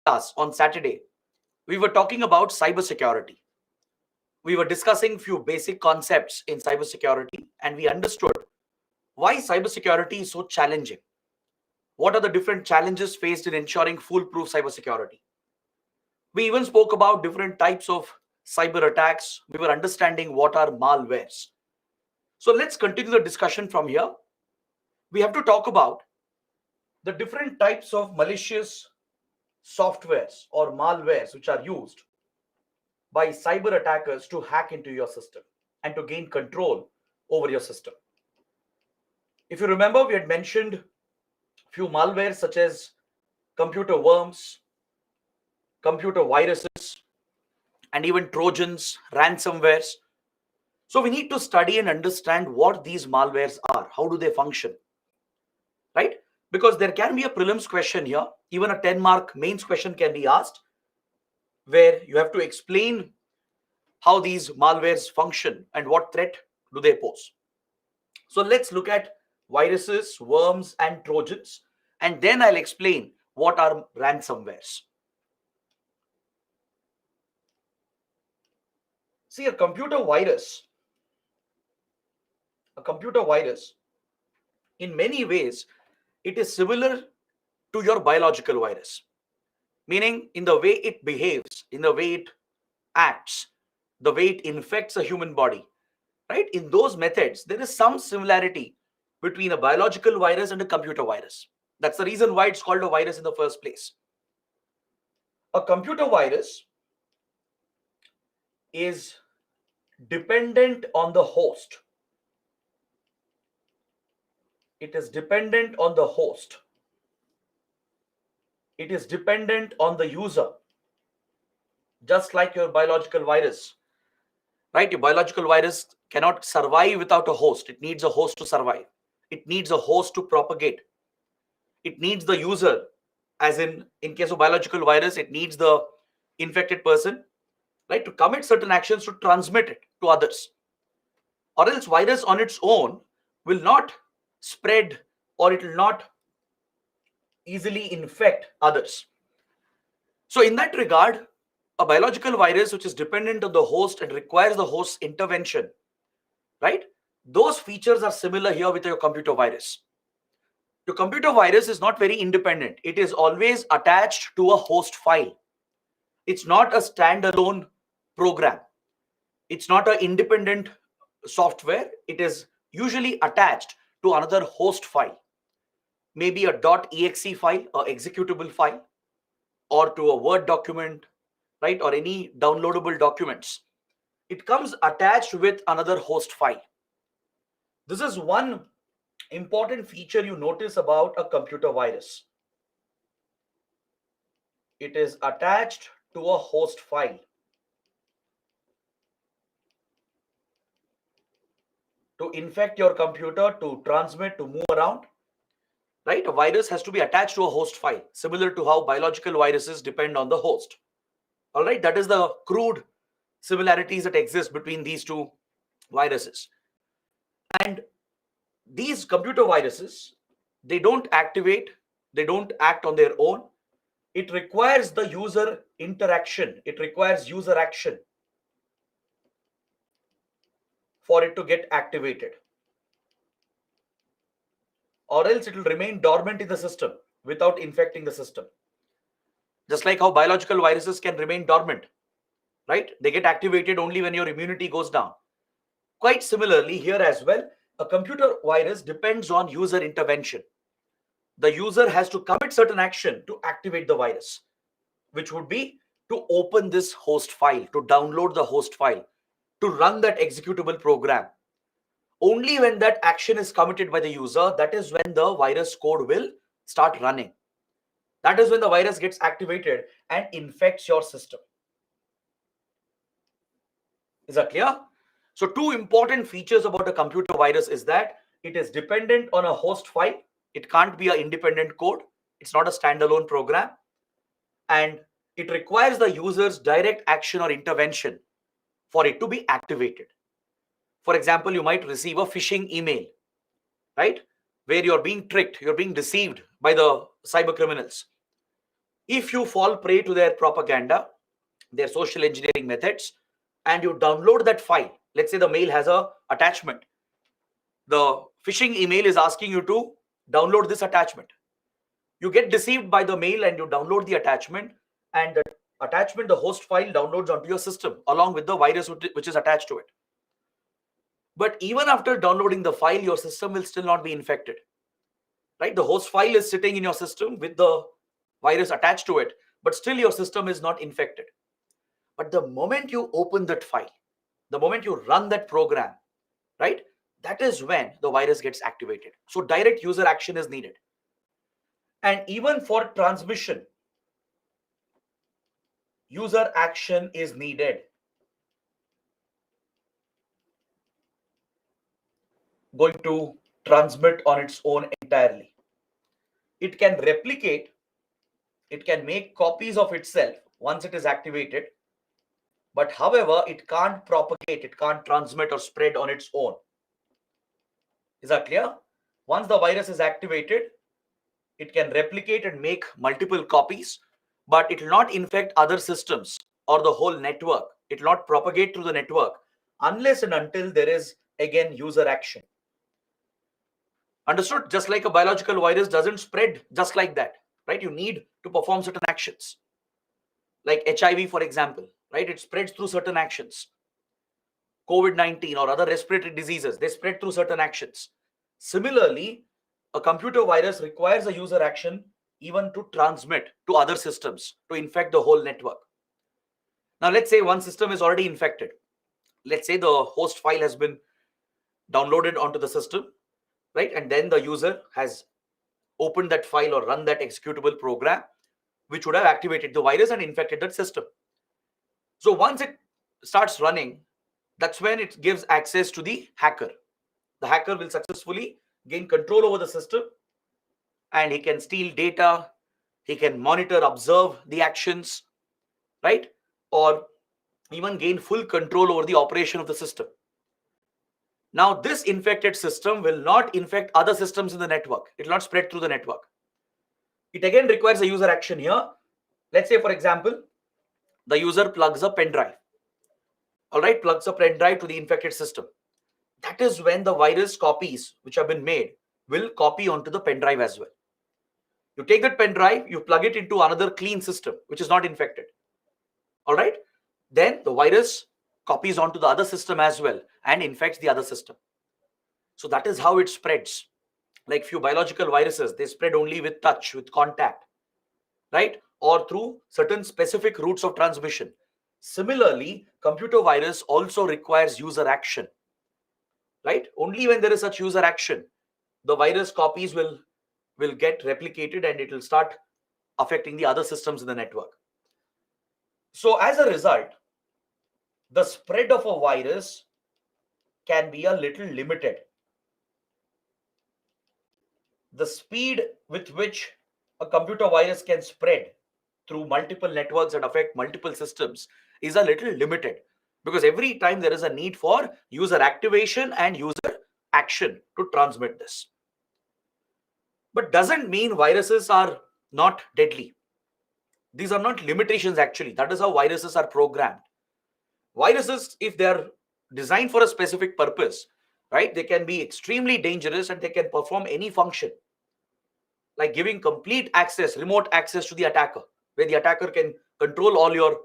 class on Saturday, we were talking about cybersecurity. We were discussing few basic concepts in cybersecurity, and we understood why cybersecurity is so challenging. What are the different challenges faced in ensuring foolproof cybersecurity? We even spoke about different types of cyber attacks. We were understanding what are malwares. So let's continue the discussion from here. We have to talk about the different types of malicious softwares or malwares which are used by cyber attackers to hack into your system and to gain control over your system. If you remember, we had mentioned few malwares such as computer worms, computer viruses, and even Trojans, ransomwares. So we need to study and understand what these malwares are. How do they function? Right? Because there can be a prelims question here. Even a 10-mark mains question can be asked where you have to explain how these malwares function and what threat do they pose. So let's look at viruses, worms, and Trojans, and then I'll explain what are ransomwares. See, a computer virus, in many ways, it is similar to your biological virus, meaning in the way it behaves, in the way it acts, the way it infects a human body, right? In those methods, there is some similarity between a biological virus and a computer virus. That's the reason why it's called a virus in the first place. A computer virus is dependent on the host. It is dependent on the host. It is dependent on the user, just like your biological virus, right? Your biological virus cannot survive without a host. It needs a host to survive. It needs a host to propagate. It needs the user, as in case of biological virus, it needs the infected person, right, to commit certain actions to transmit it to others. Or else virus on its own will not spread, or it will not easily infect others. So in that regard, a biological virus which is dependent on the host and requires the host's intervention, right? Those features are similar here with your computer virus. Your computer virus is not very independent. It is always attached to a host file. It's not a standalone program. It's not an independent software. It is usually attached to another host file, maybe a .exe file, or executable file, or to a Word document, right, or any downloadable documents. It comes attached with another host file. This is one important feature you notice about a computer virus. It is attached to a host file. To infect your computer, to transmit, to move around, right? A virus has to be attached to a host file, similar to how biological viruses depend on the host. All right, that is the crude similarities that exist between these two viruses. And these computer viruses, they don't activate, they don't act on their own. It requires the user interaction. It requires user action for it to get activated. Or else it will remain dormant in the system without infecting the system. Just like how biological viruses can remain dormant, right? They get activated only when your immunity goes down. Quite similarly, here as well, a computer virus depends on user intervention. The user has to commit certain action to activate the virus, which would be to open this host file, to download the host file, to run that executable program. Only when that action is committed by the user, that is when the virus code will start running. That is when the virus gets activated and infects your system. Is that clear? So two important features about a computer virus is that it is dependent on a host file. It can't be an independent code. It's not a standalone program. And it requires the user's direct action or intervention for it to be activated. For example, you might receive a phishing email, right? Where you're being tricked, you're being deceived by the cyber criminals. If you fall prey to their propaganda, their social engineering methods, and you download that file, let's say the mail has a attachment. The phishing email is asking you to download this attachment. You get deceived by the mail and you download the attachment, and the attachment, the host file, downloads onto your system along with the virus which is attached to it. But even after downloading the file, your system will still not be infected, right? The host file is sitting in your system with the virus attached to it, but still your system is not infected. But the moment you open that file, the moment you run that program, right, that is when the virus gets activated. So direct user action is needed. And even for transmission, user action is needed. Going to transmit on its own entirely. It can replicate, it can make copies of itself once it is activated, but however, it can't propagate, it can't transmit or spread on its own. Is that clear? Once the virus is activated, it can replicate and make multiple copies, but it will not infect other systems or the whole network. It will not propagate through the network unless and until there is again user action. Understood? Just like a biological virus doesn't spread just like that, right? You need to perform certain actions. Like HIV, for example, right? It spreads through certain actions. COVID-19 or other respiratory diseases, they spread through certain actions. Similarly, a computer virus requires a user action even to transmit to other systems, to infect the whole network. Now, let's say one system is already infected. Let's say the host file has been downloaded onto the system, right? And then the user has opened that file or run that executable program, which would have activated the virus and infected that system. So once it starts running, that's when it gives access to the hacker. The hacker will successfully gain control over the system, and he can steal data, he can monitor, observe the actions, right? Or even gain full control over the operation of the system. Now, this infected system will not infect other systems in the network. It will not spread through the network. It again requires a user action here. Let's say, for example, the user plugs a pen drive. All right, plugs a pen drive to the infected system. That is when the virus copies which have been made will copy onto the pen drive as well. You take that pen drive, you plug it into another clean system which is not infected. All right, then the virus copies onto the other system as well and infects the other system. So that is how it spreads. Like few biological viruses, they spread only with touch, with contact, right? Or through certain specific routes of transmission. Similarly, computer virus also requires user action, right? Only when there is such user action, the virus copies will get replicated and it will start affecting the other systems in the network. So as a result, the spread of a virus can be a little limited. The speed with which a computer virus can spread through multiple networks that affect multiple systems is a little limited, because every time there is a need for user activation and user action to transmit this. But doesn't mean viruses are not deadly. These are not limitations actually. That is how viruses are programmed. Viruses, if they are designed for a specific purpose, right, they can be extremely dangerous and they can perform any function, like giving complete access, remote access to the attacker, where the attacker can control all your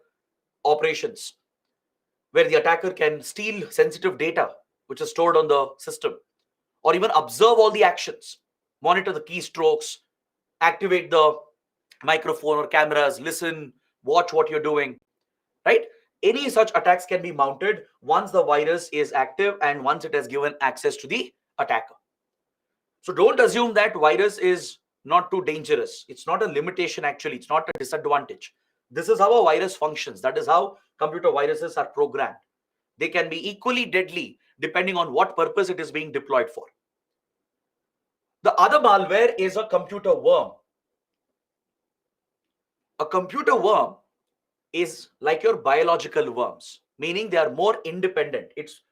operations, where the attacker can steal sensitive data which is stored on the system, or even observe all the actions, monitor the keystrokes, activate the microphone or cameras, listen, watch what you're doing, right? Any such attacks can be mounted once the virus is active and once it has given access to the attacker. So don't assume that virus is not too dangerous. It's not a limitation actually. It's not a disadvantage. This is how a virus functions. That is how computer viruses are programmed. They can be equally deadly depending on what purpose it is being deployed for. The other malware is a computer worm. A computer worm is like your biological worms, meaning they are more independent. It's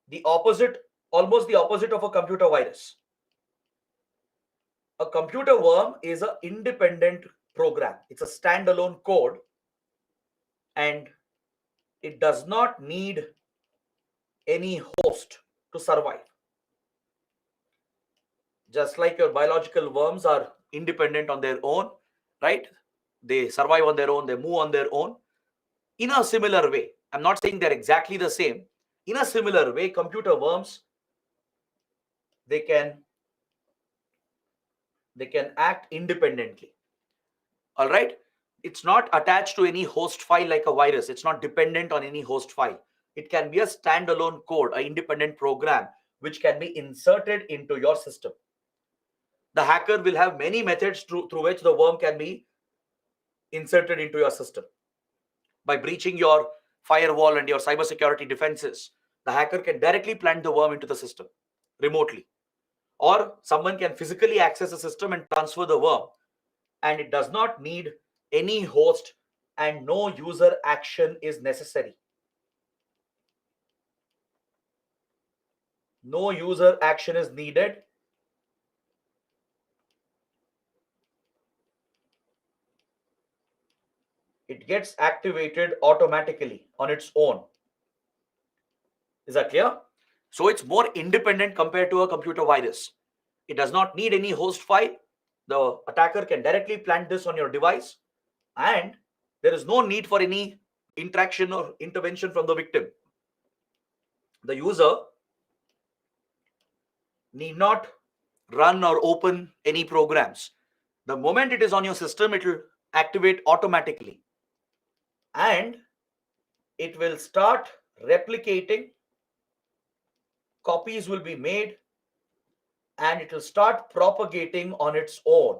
the opposite, almost the opposite of a computer virus. A computer worm is an independent program. It's a standalone code, and it does not need any host to survive. Just like your biological worms are independent on their own, right? They survive on their own, they move on their own. In a similar way, I'm not saying they're exactly the same. In a similar way, computer worms, they can act independently. All right. It's not attached to any host file like a virus. It's not dependent on any host file. It can be a standalone code, an independent program, which can be inserted into your system. The hacker will have many methods through which the worm can be inserted into your system. By breaching your firewall and your cybersecurity defenses, the hacker can directly plant the worm into the system remotely. Or someone can physically access the system and transfer the worm, and it does not need any host, and no user action is necessary. No user action is needed. It gets activated automatically on its own. Is that clear? So it's more independent compared to a computer virus. It does not need any host file. The attacker can directly plant this on your device, and there is no need for any interaction or intervention from the victim. The user need not run or open any programs. The moment it is on your system, it will activate automatically, and it will start replicating. Copies will be made, and it will start propagating on its own.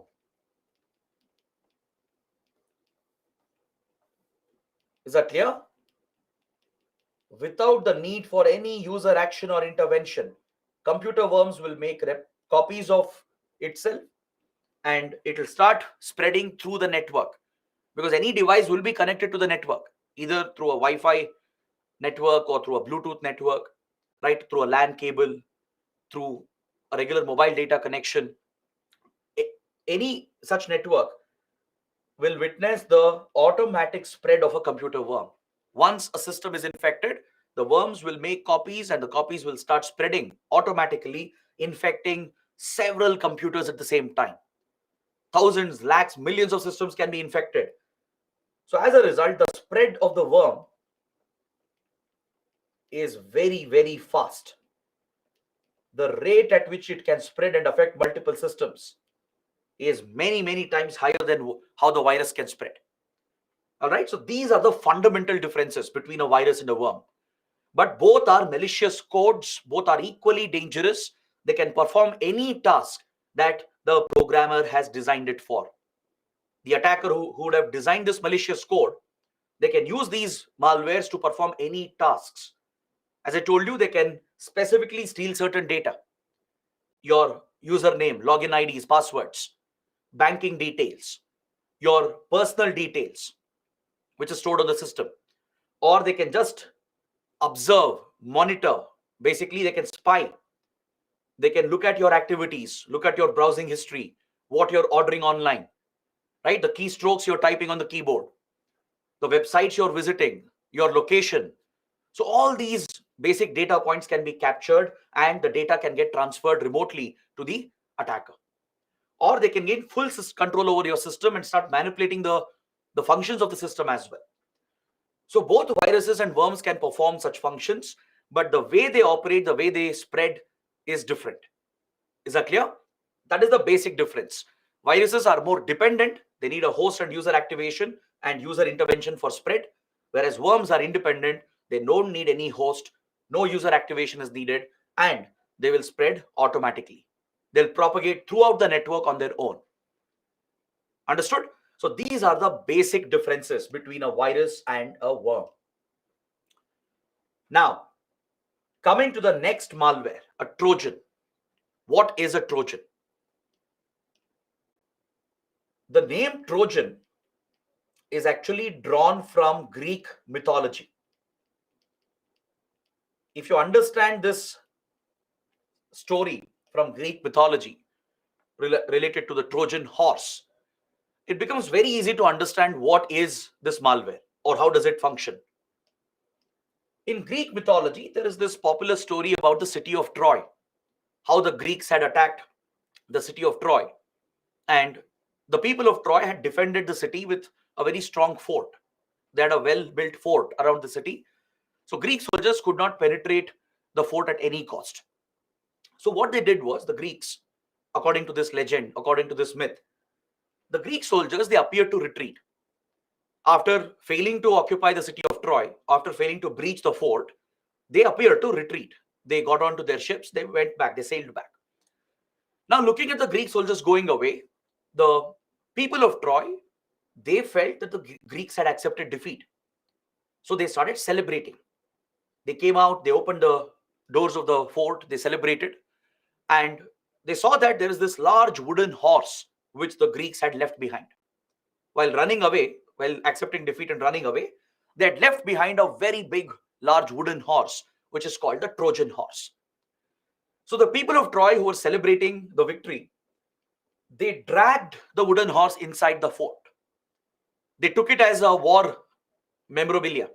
Is that clear? Without the need for any user action or intervention, computer worms will make copies of itself, and it will start spreading through the network, because any device will be connected to the network, either through a Wi-Fi network or through a Bluetooth network, right? Through a LAN cable, through a regular mobile data connection. Any such network will witness the automatic spread of a computer worm. Once a system is infected, the worms will make copies, and the copies will start spreading automatically, infecting several computers at the same time. Thousands, lakhs, millions of systems can be infected. So as a result, the spread of the worm is very, very fast. The rate at which it can spread and affect multiple systems is many, many times higher than how the virus can spread. All right. So these are the fundamental differences between a virus and a worm. But both are malicious codes. Both are equally dangerous. They can perform any task that the programmer has designed it for. The attacker who would have designed this malicious code, they can use these malwares to perform any tasks. As I told you, they can specifically steal certain data. Your username, login IDs, passwords, banking details, your personal details, which is stored on the system. Or they can just observe, monitor. Basically, they can spy. They can look at your activities, look at your browsing history, what you're ordering online, right? The keystrokes you're typing on the keyboard, the websites you're visiting, your location. So all these basic data points can be captured, and the data can get transferred remotely to the attacker. Or they can gain full control over your system and start manipulating the functions of the system as well. So both viruses and worms can perform such functions, but the way they operate, the way they spread is different. Is that clear? That is the basic difference. Viruses are more dependent. They need a host and user activation and user intervention for spread, whereas worms are independent. They don't need any host. No user activation is needed, and they will spread automatically. They'll propagate throughout the network on their own. Understood? So these are the basic differences between a virus and a worm. Now, coming to the next malware, a Trojan. What is a Trojan? The name Trojan is actually drawn from Greek mythology. If you understand this story from Greek mythology related to the Trojan horse, it becomes very easy to understand what is this malware or how does it function. In Greek mythology, there is this popular story about the city of Troy, how the Greeks had attacked the city of Troy, and the people of Troy had defended the city with a very strong fort. They had a well built fort around the city. So Greek soldiers could not penetrate the fort at any cost. So what they did was, the Greeks, according to this legend, according to this myth, the Greek soldiers, they appeared to retreat. After failing to occupy the city of Troy, after failing to breach the fort, they appeared to retreat. They got onto their ships, they went back, they sailed back. Now, looking at the Greek soldiers going away, the people of Troy, they felt that the Greeks had accepted defeat. So they started celebrating. They came out, they opened the doors of the fort, they celebrated, and they saw that there is this large wooden horse which the Greeks had left behind. While running away, while accepting defeat and running away, they had left behind a very big, large wooden horse, which is called the Trojan horse. So the people of Troy who were celebrating the victory, they dragged the wooden horse inside the fort. They took it as a war memorabilia,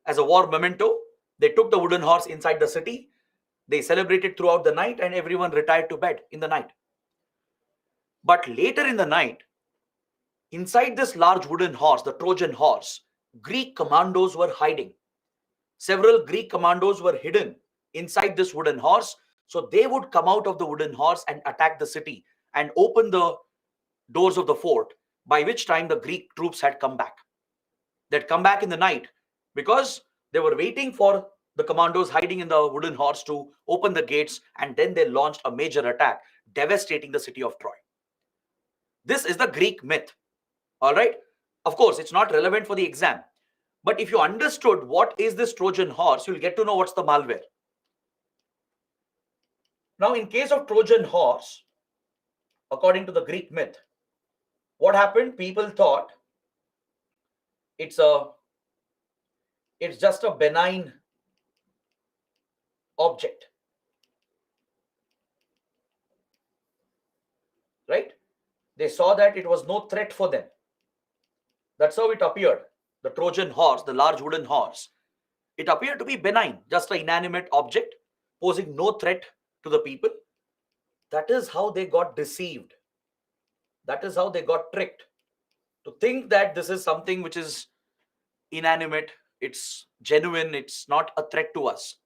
as a war memento. They took the wooden horse inside the city. They celebrated throughout the night and everyone retired to bed in the night. But later in the night, inside this large wooden horse, the Trojan horse, Greek commandos were hiding. Several Greek commandos were hidden inside this wooden horse. So they would come out of the wooden horse and attack the city and open the doors of the fort, by which time the Greek troops had come back. They'd come back in the night because they were waiting for the commandos hiding in the wooden horse to open the gates, and then they launched a major attack, devastating the city of Troy. This is the Greek myth. All right. Of course, it's not relevant for the exam. But if you understood what is this Trojan horse, you'll get to know what's the malware. Now, in case of Trojan horse, according to the Greek myth, what happened? People thought it's just a benign object, right? They saw that it was no threat for them. That's how it appeared. The Trojan horse, the large wooden horse, it appeared to be benign, just an inanimate object posing no threat to the people. That is how they got deceived. That is how they got tricked to think that this is something which is inanimate, it's genuine, it's not a threat to us.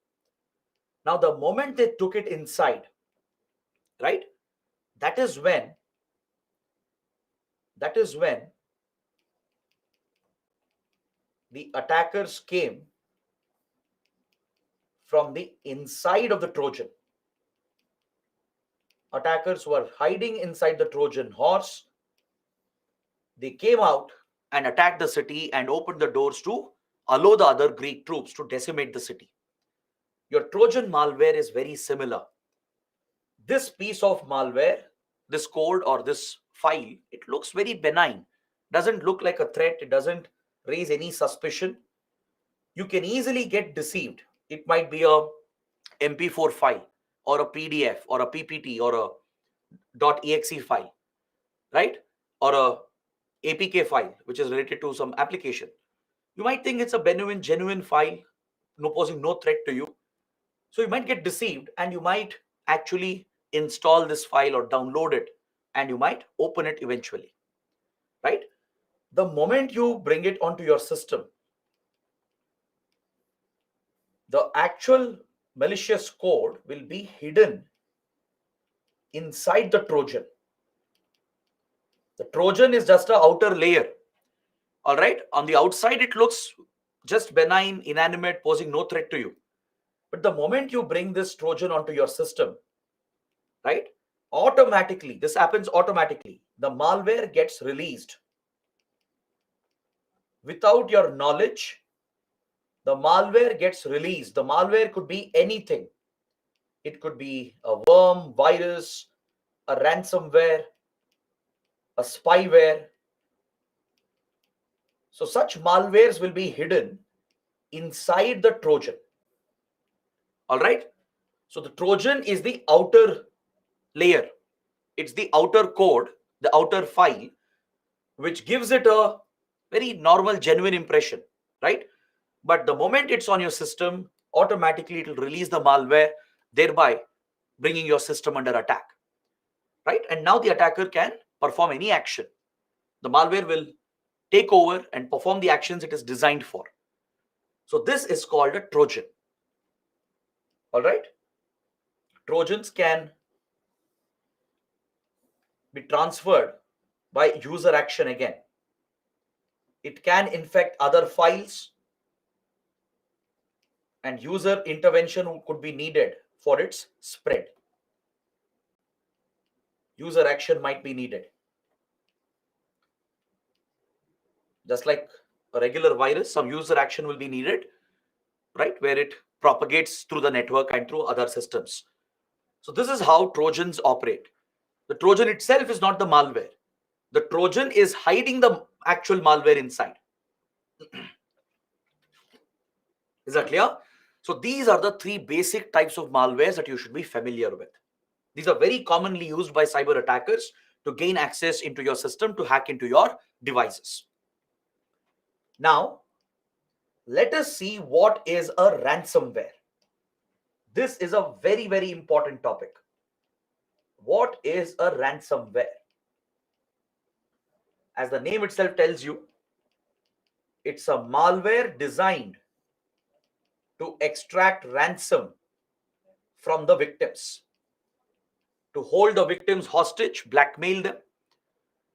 Now, the moment they took it inside, right, that is when the attackers came from the inside of the Trojan. Attackers were hiding inside the Trojan horse. They came out and attacked the city and opened the doors to allow the other Greek troops to decimate the city. Your Trojan malware is very similar. This piece of malware, this code or this file, it looks very benign. Doesn't look like a threat. It doesn't raise any suspicion. You can easily get deceived. It might be a MP4 file or a PDF or a PPT or a .exe file, right? Or a APK file, which is related to some application. You might think it's a genuine file, posing no threat to you. So you might get deceived and you might actually install this file or download it and you might open it eventually, right? The moment you bring it onto your system, the actual malicious code will be hidden inside the Trojan. The Trojan is just an outer layer. All right. On the outside, it looks just benign, inanimate, posing no threat to you. But the moment you bring this Trojan onto your system, right, automatically, this happens automatically. The malware gets released. Without your knowledge, the malware gets released. The malware could be anything. It could be a worm, virus, a ransomware, a spyware. So such malwares will be hidden inside the Trojan. All right. So the Trojan is the outer layer. It's the outer code, the outer file, which gives it a very normal, genuine impression, right? But the moment it's on your system, automatically it will release the malware, thereby bringing your system under attack, right? And now the attacker can perform any action. The malware will take over and perform the actions it is designed for. So this is called a Trojan. All right. Trojans can be transferred by user action again. It can infect other files, and user intervention could be needed for its spread. User action might be needed. Just like a regular virus, some user action will be needed, right, where it propagates through the network and through other systems. So this is how Trojans operate. The Trojan itself is not the malware. The Trojan is hiding the actual malware inside. Is that clear? So these are the three basic types of malwares that you should be familiar with. These are very commonly used by cyber attackers to gain access into your system, to hack into your devices. Now, let us see what is a ransomware. This is a very, very important topic. What is a ransomware? As the name itself tells you, it's a malware designed to extract ransom from the victims, to hold the victims hostage, blackmail them,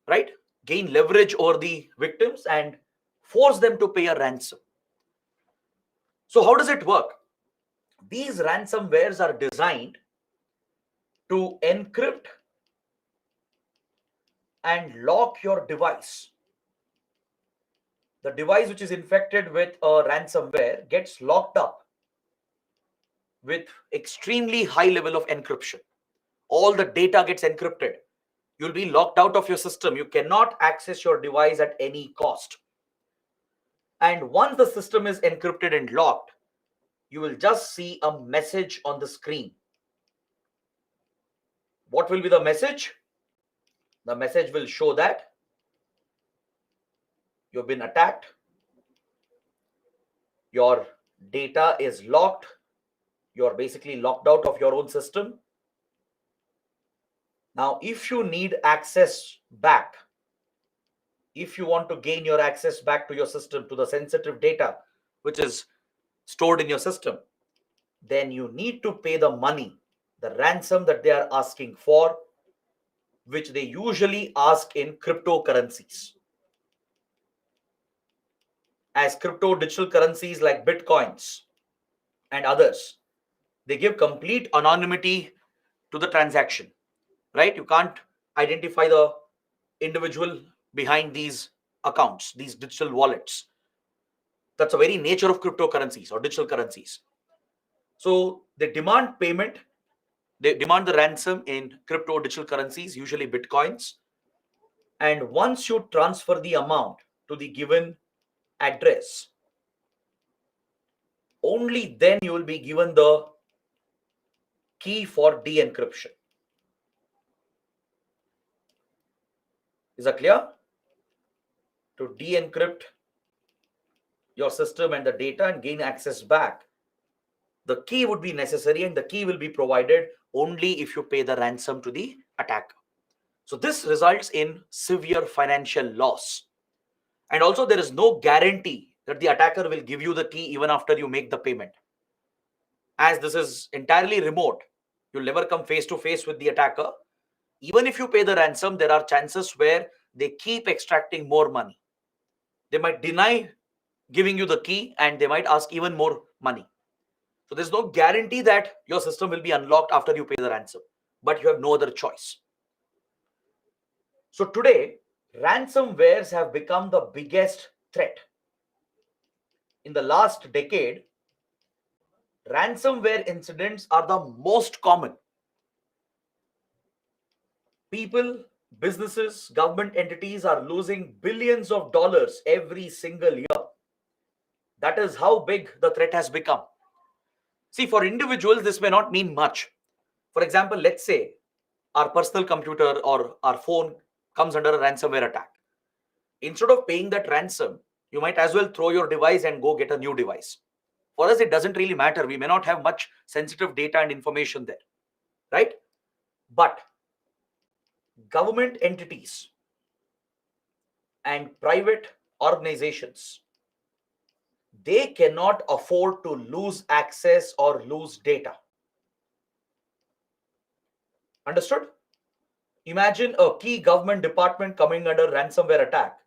right? Gain leverage over the victims and force them to pay a ransom. So how does it work? These ransomwares are designed to encrypt and lock your device. The device which is infected with a ransomware gets locked up with extremely high level of encryption. All the data gets encrypted. You'll be locked out of your system. You cannot access your device at any cost. And once the system is encrypted and locked, you will just see a message on the screen. What will be the message? The message will show that you've been attacked, your data is locked, you're basically locked out of your own system. Now, if you need access back, if you want to gain your access back to your system, to the sensitive data which is stored in your system, then you need to pay the money, the ransom that they are asking for, which they usually ask in cryptocurrencies. As crypto digital currencies like Bitcoins and others, they give complete anonymity to the transaction, right? You can't identify the individual behind these accounts, these digital wallets. That's the very nature of cryptocurrencies or digital currencies. So they demand payment, they demand the ransom in crypto digital currencies, usually Bitcoins. And once you transfer the amount to the given address, only then you will be given the key for de-encryption. Is that clear? To de-encrypt your system and the data and gain access back, the key would be necessary, and the key will be provided only if you pay the ransom to the attacker. So this results in severe financial loss. And also there is no guarantee that the attacker will give you the key even after you make the payment. As this is entirely remote, you'll never come face to face with the attacker. Even if you pay the ransom, there are chances where they keep extracting more money. They might deny giving you the key and they might ask even more money. So there's no guarantee that your system will be unlocked after you pay the ransom, but you have no other choice. So today, ransomwares have become the biggest threat. In the last decade, ransomware incidents are the most common. People, businesses, government entities are losing billions of dollars every single year. That is how big the threat has become. See, for individuals, this may not mean much. For example, let's say our personal computer or our phone comes under a ransomware attack. Instead of paying that ransom, you might as well throw your device and go get a new device. For us, it doesn't really matter. We may not have much sensitive data and information there, right? But government entities and private organizations, they cannot afford to lose access or lose data. Understood? Imagine a key government department coming under ransomware attack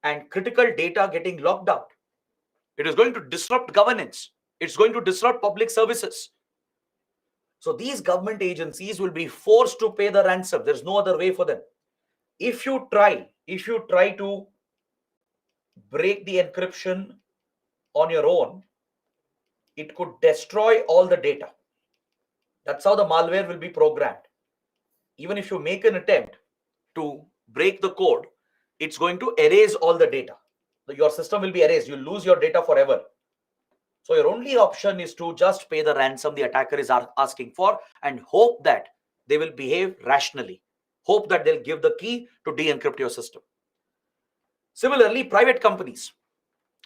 and critical data getting locked out. It is going to disrupt governance. It's going to disrupt public services. So these government agencies will be forced to pay the ransom. There's no other way for them. If you try to break the encryption on your own, it could destroy all the data. That's how the malware will be programmed. Even if you make an attempt to break the code, it's going to erase all the data. Your system will be erased. You'll lose your data forever. So your only option is to just pay the ransom the attacker is asking for and hope that they will behave rationally. Hope that they'll give the key to de-encrypt your system. Similarly, private companies.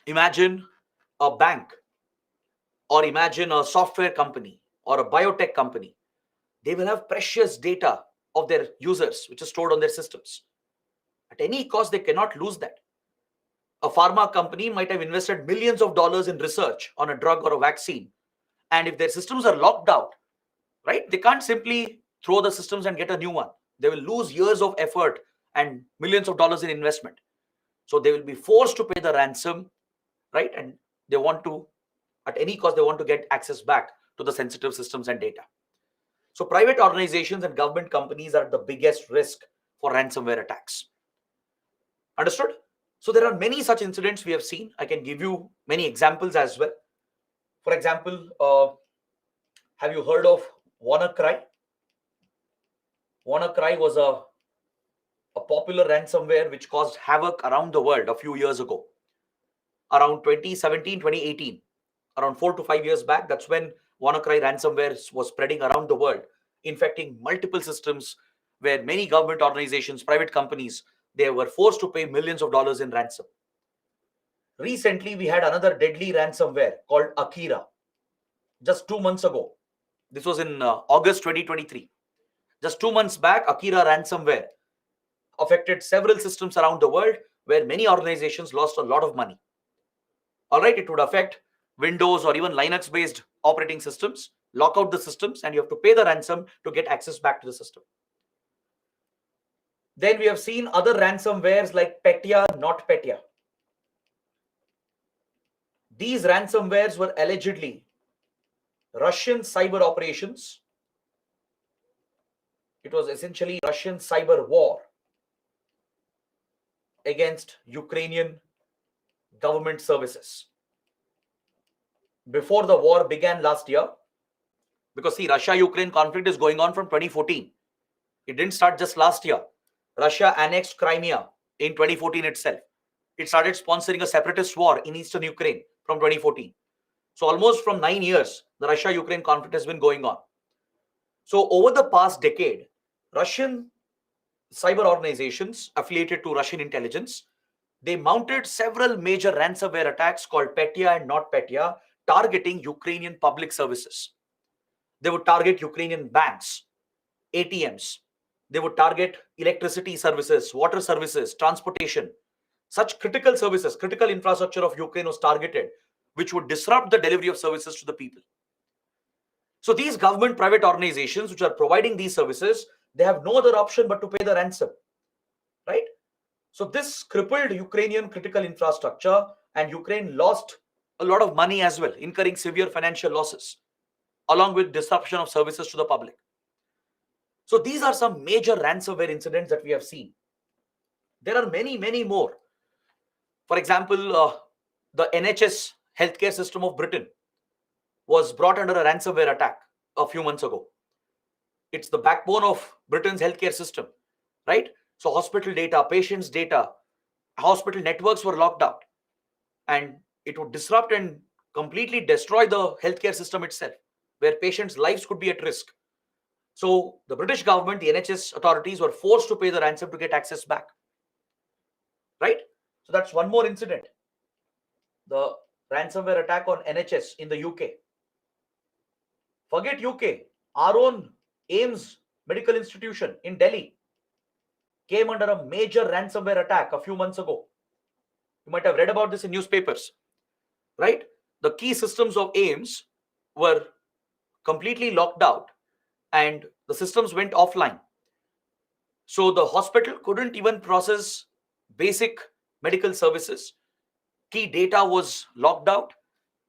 Imagine a bank, or imagine a software company or a biotech company. They will have precious data of their users, which is stored on their systems. At any cost, they cannot lose that. A pharma company might have invested millions of dollars in research on a drug or a vaccine. And if their systems are locked out, right, they can't simply throw the systems and get a new one. They will lose years of effort and millions of dollars in investment. So they will be forced to pay the ransom, right? And they want to, at any cost, they want to get access back to the sensitive systems and data. So private organizations and government companies are at the biggest risk for ransomware attacks. Understood? So there are many such incidents we have seen. I can give you many examples as well. For example, have you heard of WannaCry? WannaCry was a popular ransomware which caused havoc around the world a few years ago. Around 2017, 2018, around 4 to 5 years back, that's when WannaCry ransomware was spreading around the world, infecting multiple systems where many government organizations, private companies, they were forced to pay millions of dollars in ransom. Recently, we had another deadly ransomware called Akira. Just 2 months ago. This was in August 2023. Just 2 months back, Akira ransomware affected several systems around the world where many organizations lost a lot of money. All right, it would affect Windows or even Linux-based operating systems, lock out the systems, and you have to pay the ransom to get access back to the system. Then we have seen other ransomwares like Petya, NotPetya. These ransomwares were allegedly Russian cyber operations. It was essentially Russian cyber war against Ukrainian government services. Before the war began last year, because see, Russia-Ukraine conflict is going on from 2014. It didn't start just last year. Russia annexed Crimea in 2014 itself. It started sponsoring a separatist war in eastern Ukraine from 2014. So almost from 9 years, the Russia-Ukraine conflict has been going on. So over the past decade, Russian cyber organizations affiliated to Russian intelligence, they mounted several major ransomware attacks called Petya and NotPetya, targeting Ukrainian public services. They would target Ukrainian banks, ATMs. They would target electricity services, water services, transportation. Such critical services, critical infrastructure of Ukraine was targeted, which would disrupt the delivery of services to the people. So these government private organizations which are providing these services, they have no other option but to pay the ransom, right? So this crippled Ukrainian critical infrastructure, and Ukraine lost a lot of money as well, incurring severe financial losses, along with disruption of services to the public. So these are some major ransomware incidents that we have seen. There are many, many more. For example, the NHS healthcare system of Britain was brought under a ransomware attack a few months ago. It's the backbone of Britain's healthcare system, right? So hospital data, patients' data, hospital networks were locked out, and it would disrupt and completely destroy the healthcare system itself, where patients' lives could be at risk. So the British government, the NHS authorities were forced to pay the ransom to get access back, right? So that's one more incident. The ransomware attack on NHS in the UK. Forget UK, our own AIIMS medical institution in Delhi came under a major ransomware attack a few months ago. You might have read about this in newspapers, right? The key systems of AIIMS were completely locked out and the systems went offline. So the hospital couldn't even process basic medical services. Key data was locked out.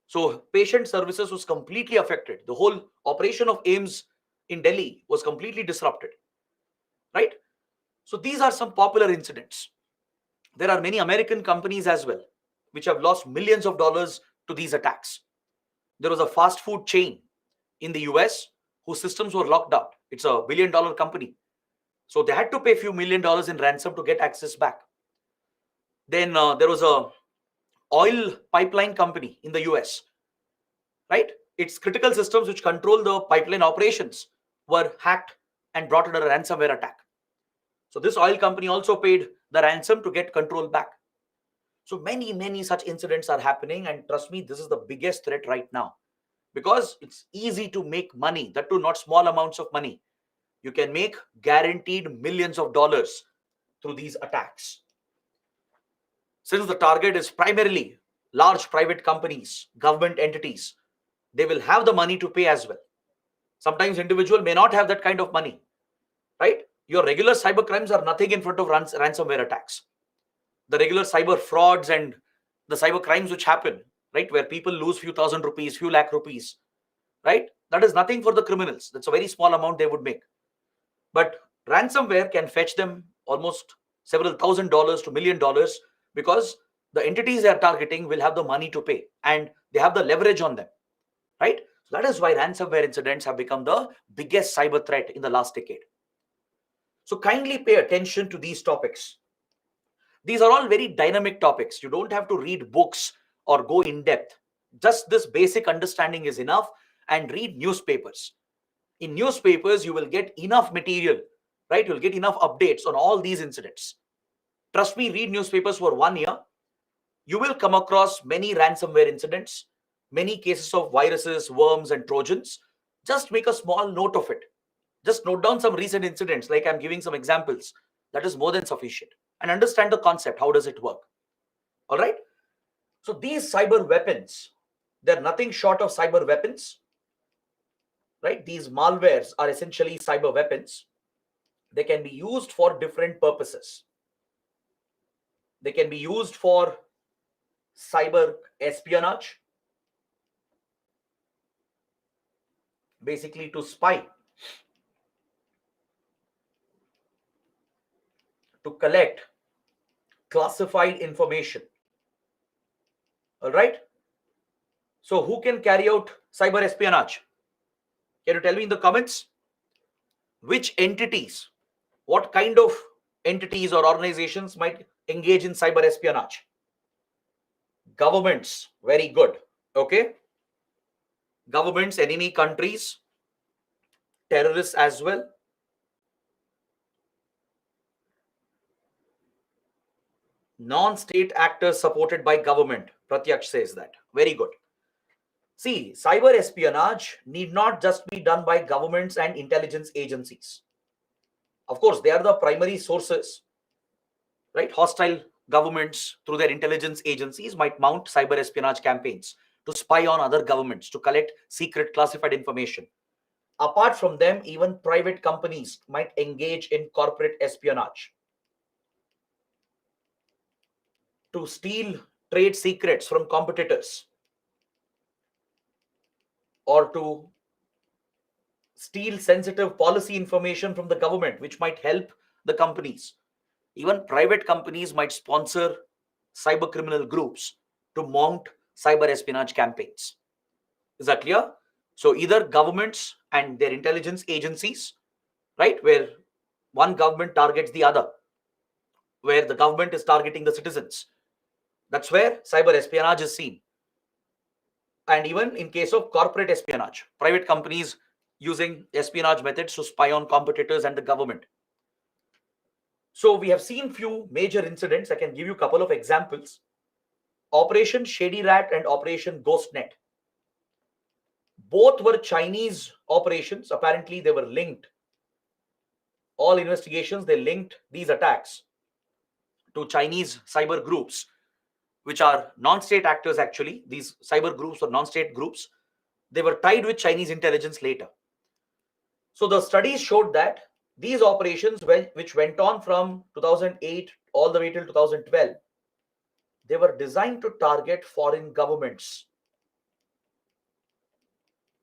So patient services was completely affected. The whole operation of AIIMS in Delhi was completely disrupted, right? So these are some popular incidents. There are many American companies as well, which have lost millions of dollars to these attacks. There was a fast food chain in the US whose systems were locked out. It's a $1 billion company. So they had to pay a few $1 million in ransom to get access back. Then there was a oil pipeline company in the US, right? Its critical systems which control the pipeline operations were hacked and brought under a ransomware attack. So this oil company also paid the ransom to get control back. So many such incidents are happening, and trust me, this is the biggest threat right now because it's easy to make money, that too not small amounts of money. You can make guaranteed millions of dollars through these attacks. Since the target is primarily large private companies, government entities, they will have the money to pay as well. Sometimes individual may not have that kind of money, right? Your regular cyber crimes are nothing in front of ransomware attacks. The regular cyber frauds and the cyber crimes which happen, right, where people lose few thousand rupees, few lakh rupees, right? That is nothing for the criminals. That's a very small amount they would make. But ransomware can fetch them almost several $1,000s to $1 million because the entities they are targeting will have the money to pay and they have the leverage on them, right? So that is why ransomware incidents have become the biggest cyber threat in the last decade. So kindly pay attention to these topics. These are all very dynamic topics. You don't have to read books or go in depth. Just this basic understanding is enough, and read newspapers. In newspapers, you will get enough material, right? You'll get enough updates on all these incidents. Trust me, read newspapers for 1 year. You will come across many ransomware incidents, many cases of viruses, worms, and Trojans. Just make a small note of it. Just note down some recent incidents, like I'm giving some examples. That is more than sufficient. And understand the concept. How does it work? All right. So these cyber weapons, they're nothing short of cyber weapons, right? These malwares are essentially cyber weapons. They can be used for different purposes. They can be used for cyber espionage, basically to spy, to collect classified information. All right. So who can carry out cyber espionage? Can you tell me in the comments? Which entities, what kind of entities or organizations might engage in cyber espionage? Governments, very good. Okay. Governments, enemy countries, terrorists as well. Non-state actors supported by government. Pratyaksh says that. Very good. See, cyber espionage need not just be done by governments and intelligence agencies. Of course, they are the primary sources, right? Hostile governments, through their intelligence agencies, might mount cyber espionage campaigns to spy on other governments, to collect secret classified information. Apart from them, even private companies might engage in corporate espionage to steal trade secrets from competitors, or to steal sensitive policy information from the government, which might help the companies. Even private companies might sponsor cyber criminal groups to mount cyber espionage campaigns. Is that clear? So either governments and their intelligence agencies, right, where one government targets the other, where the government is targeting the citizens. That's where cyber espionage is seen. And even in case of corporate espionage, private companies using espionage methods to spy on competitors and the government. So we have seen few major incidents. I can give you a couple of examples. Operation Shady Rat and Operation Ghostnet. Both were Chinese operations. Apparently, they were linked. All investigations, they linked these attacks to Chinese cyber groups, which are non-state actors actually. These cyber groups or non-state groups, they were tied with Chinese intelligence later. So the studies showed that these operations, which went on from 2008 all the way till 2012, they were designed to target foreign governments.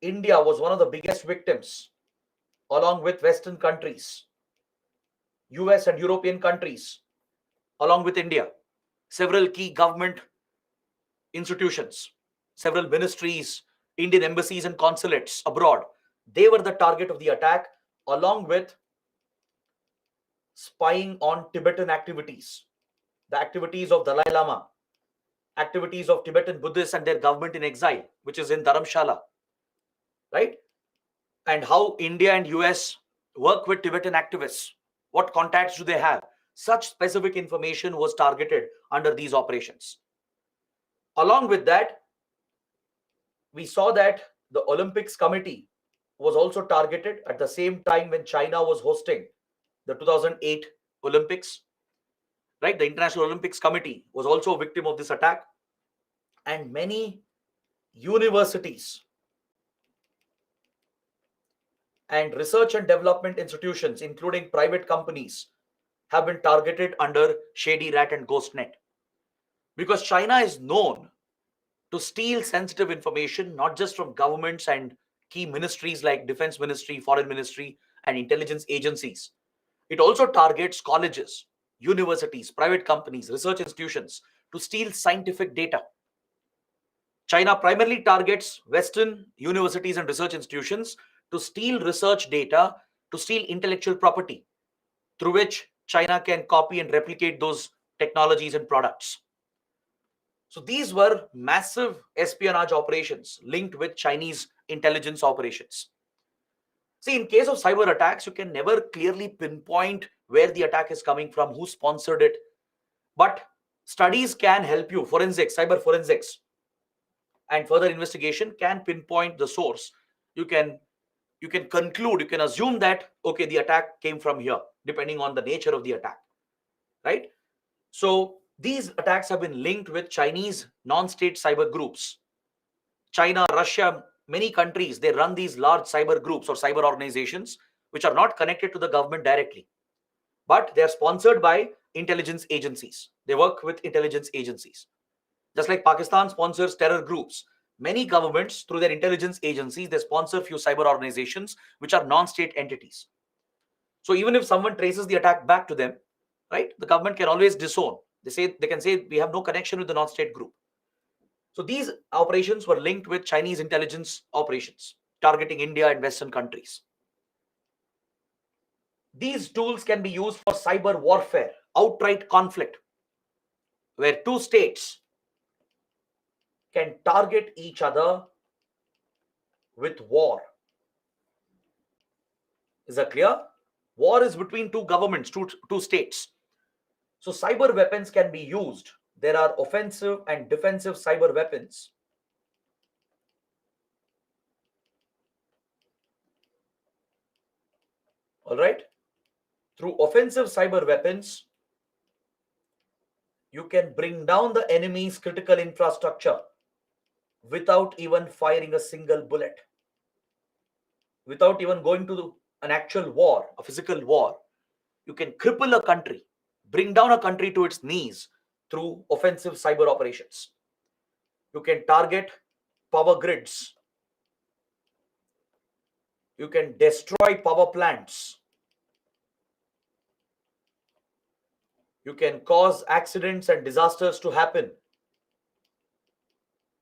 India was one of the biggest victims, along with Western countries, US and European countries, along with India. Several key government institutions, several ministries, Indian embassies and consulates abroad, they were the target of the attack, along with spying on Tibetan activities, the activities of Dalai Lama, activities of Tibetan Buddhists and their government in exile, which is in Dharamshala, right? And how India and US work with Tibetan activists. What contacts do they have? Such specific information was targeted under these operations. Along with that, we saw that the Olympics committee was also targeted at the same time when China was hosting the 2008 Olympics, right? The International Olympics Committee was also a victim of this attack. And many universities and research and development institutions, including private companies, have been targeted under Shady Rat and Ghostnet. Because China is known to steal sensitive information, not just from governments and key ministries like Defense Ministry, Foreign Ministry, and intelligence agencies. It also targets colleges, universities, private companies, research institutions to steal scientific data. China primarily targets Western universities and research institutions to steal research data, to steal intellectual property, through which China can copy and replicate those technologies and products. So these were massive espionage operations linked with Chinese intelligence operations. See, in case of cyber attacks, you can never clearly pinpoint where the attack is coming from, who sponsored it. But studies can help you. Forensics, cyber forensics, and further investigation can pinpoint the source. You can conclude, you can assume that, okay, the attack came from here, depending on the nature of the attack, right? So these attacks have been linked with Chinese non-state cyber groups. China, Russia, many countries, they run these large cyber groups or cyber organizations which are not connected to the government directly, but they are sponsored by intelligence agencies. They work with intelligence agencies. Just like Pakistan sponsors terror groups, many governments, through their intelligence agencies, they sponsor few cyber organizations which are non-state entities. So even if someone traces the attack back to them, right, the government can always disown. They can say we have no connection with the non-state group. So these operations were linked with Chinese intelligence operations targeting India and Western countries. These tools can be used for cyber warfare, outright conflict, where two states can target each other with war. Is that clear? War is between two governments, two states. So cyber weapons can be used. There are offensive and defensive cyber weapons. All right. Through offensive cyber weapons, you can bring down the enemy's critical infrastructure without even firing a single bullet, without even going to an actual war, a physical war. You can cripple a country, bring down a country to its knees through offensive cyber operations. You can target power grids. You can destroy power plants. You can cause accidents and disasters to happen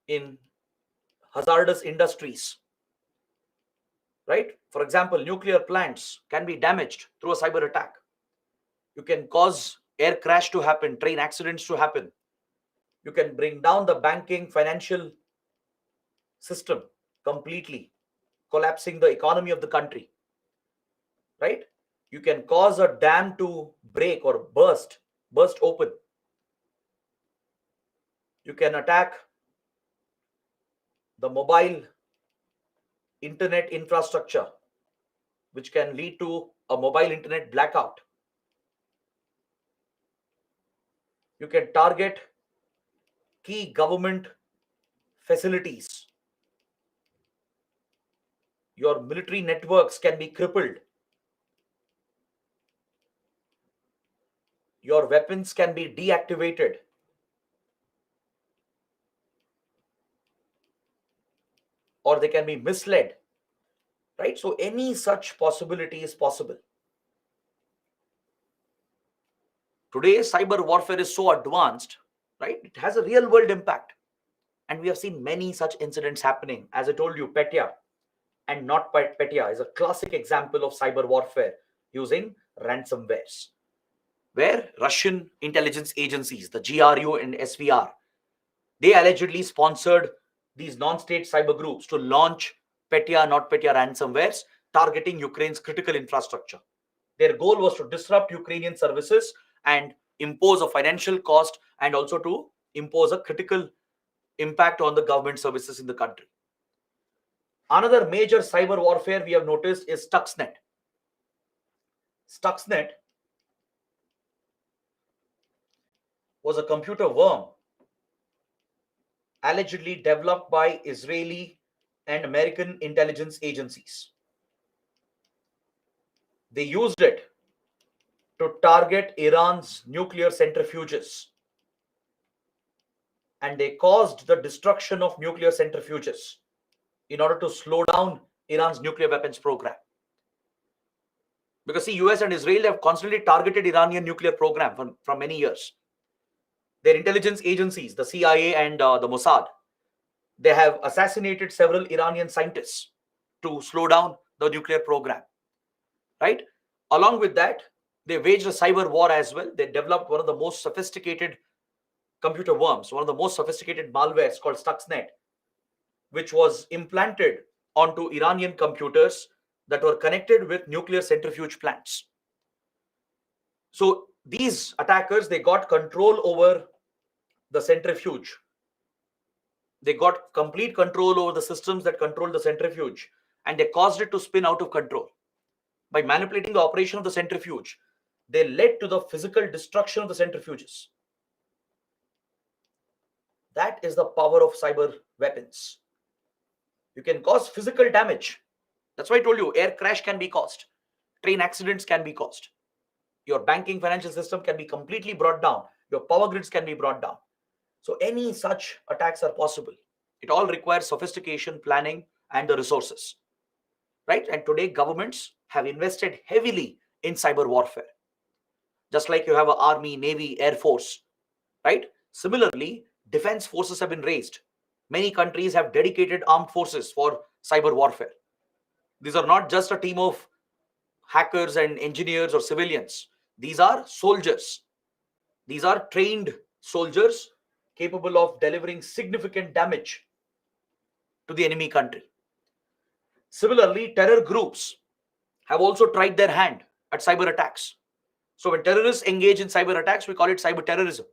in hazardous industries, right? For example, nuclear plants can be damaged through a cyber attack. You can cause air crash to happen, train accidents to happen. You can bring down the banking financial system completely, collapsing the economy of the country, right? You can cause a dam to break or burst open. You can attack the mobile internet infrastructure, which can lead to a mobile internet blackout. You can target key government facilities. Your military networks can be crippled. Your weapons can be deactivated. Or they can be misled. Right? So any such possibility is possible. Today, cyber warfare is so advanced, right? It has a real world impact. And we have seen many such incidents happening. As I told you, Petya and not Petya is a classic example of cyber warfare using ransomwares, where Russian intelligence agencies, the GRU and SVR, they allegedly sponsored these non-state cyber groups to launch Petya, not Petya ransomwares targeting Ukraine's critical infrastructure. Their goal was to disrupt Ukrainian services and impose a financial cost and also to impose a critical impact on the government services in the country. Another major cyber warfare we have noticed is Stuxnet. Stuxnet was a computer worm allegedly developed by Israeli and American intelligence agencies. They used it to target Iran's nuclear centrifuges, and they caused the destruction of nuclear centrifuges in order to slow down Iran's nuclear weapons program. Because see, US and Israel have constantly targeted Iranian nuclear program from many years. Their intelligence agencies, the CIA and the Mossad, they have assassinated several Iranian scientists to slow down the nuclear program, right? Along with that, they waged a cyber war as well. They developed one of the most sophisticated computer worms, one of the most sophisticated malwares called Stuxnet, which was implanted onto Iranian computers that were connected with nuclear centrifuge plants. So these attackers, they got control over the centrifuge. They got complete control over the systems that control the centrifuge, and they caused it to spin out of control. By manipulating the operation of the centrifuge, they led to the physical destruction of the centrifuges. That is the power of cyber weapons. You can cause physical damage. That's why I told you air crash can be caused. Train accidents can be caused. Your banking financial system can be completely brought down. Your power grids can be brought down. So any such attacks are possible. It all requires sophistication, planning, and the resources. Right? And today governments have invested heavily in cyber warfare. Just like you have an army, navy, air force. Right? Similarly, defense forces have been raised. Many countries have dedicated armed forces for cyber warfare. These are not just a team of hackers and engineers or civilians. These are soldiers. These are trained soldiers capable of delivering significant damage to the enemy country. Similarly, terror groups have also tried their hand at cyber attacks. So when terrorists engage in cyber attacks, we call it cyber terrorism.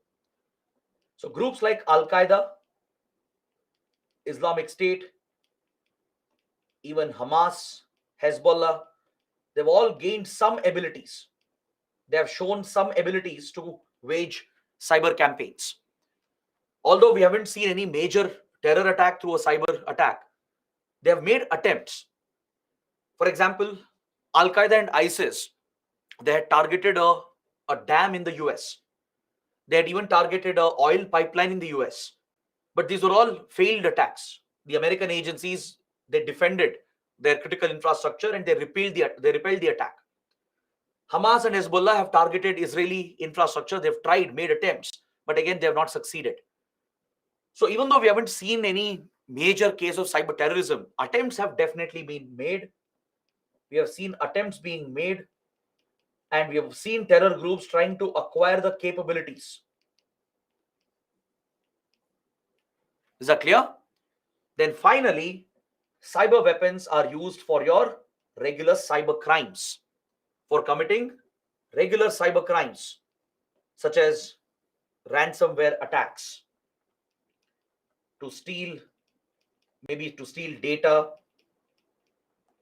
So groups like Al-Qaeda, Islamic State, even Hamas, Hezbollah, they've all gained some abilities. They have shown some abilities to wage cyber campaigns. Although we haven't seen any major terror attack through a cyber attack, they have made attempts. For example, Al-Qaeda and ISIS, they had targeted a dam in the US. They had even targeted an oil pipeline in the US. But these were all failed attacks. The American agencies, they defended their critical infrastructure and they repelled the attack. Hamas and Hezbollah have targeted Israeli infrastructure. They've tried, made attempts, but again, they have not succeeded. So even though we haven't seen any major case of cyber terrorism, attempts have definitely been made. We have seen attempts being made, and we have seen terror groups trying to acquire the capabilities. Is that clear? Then finally, cyber weapons are used for your regular cyber crimes. for committing regular cyber crimes such as ransomware attacks, to steal, maybe to steal data,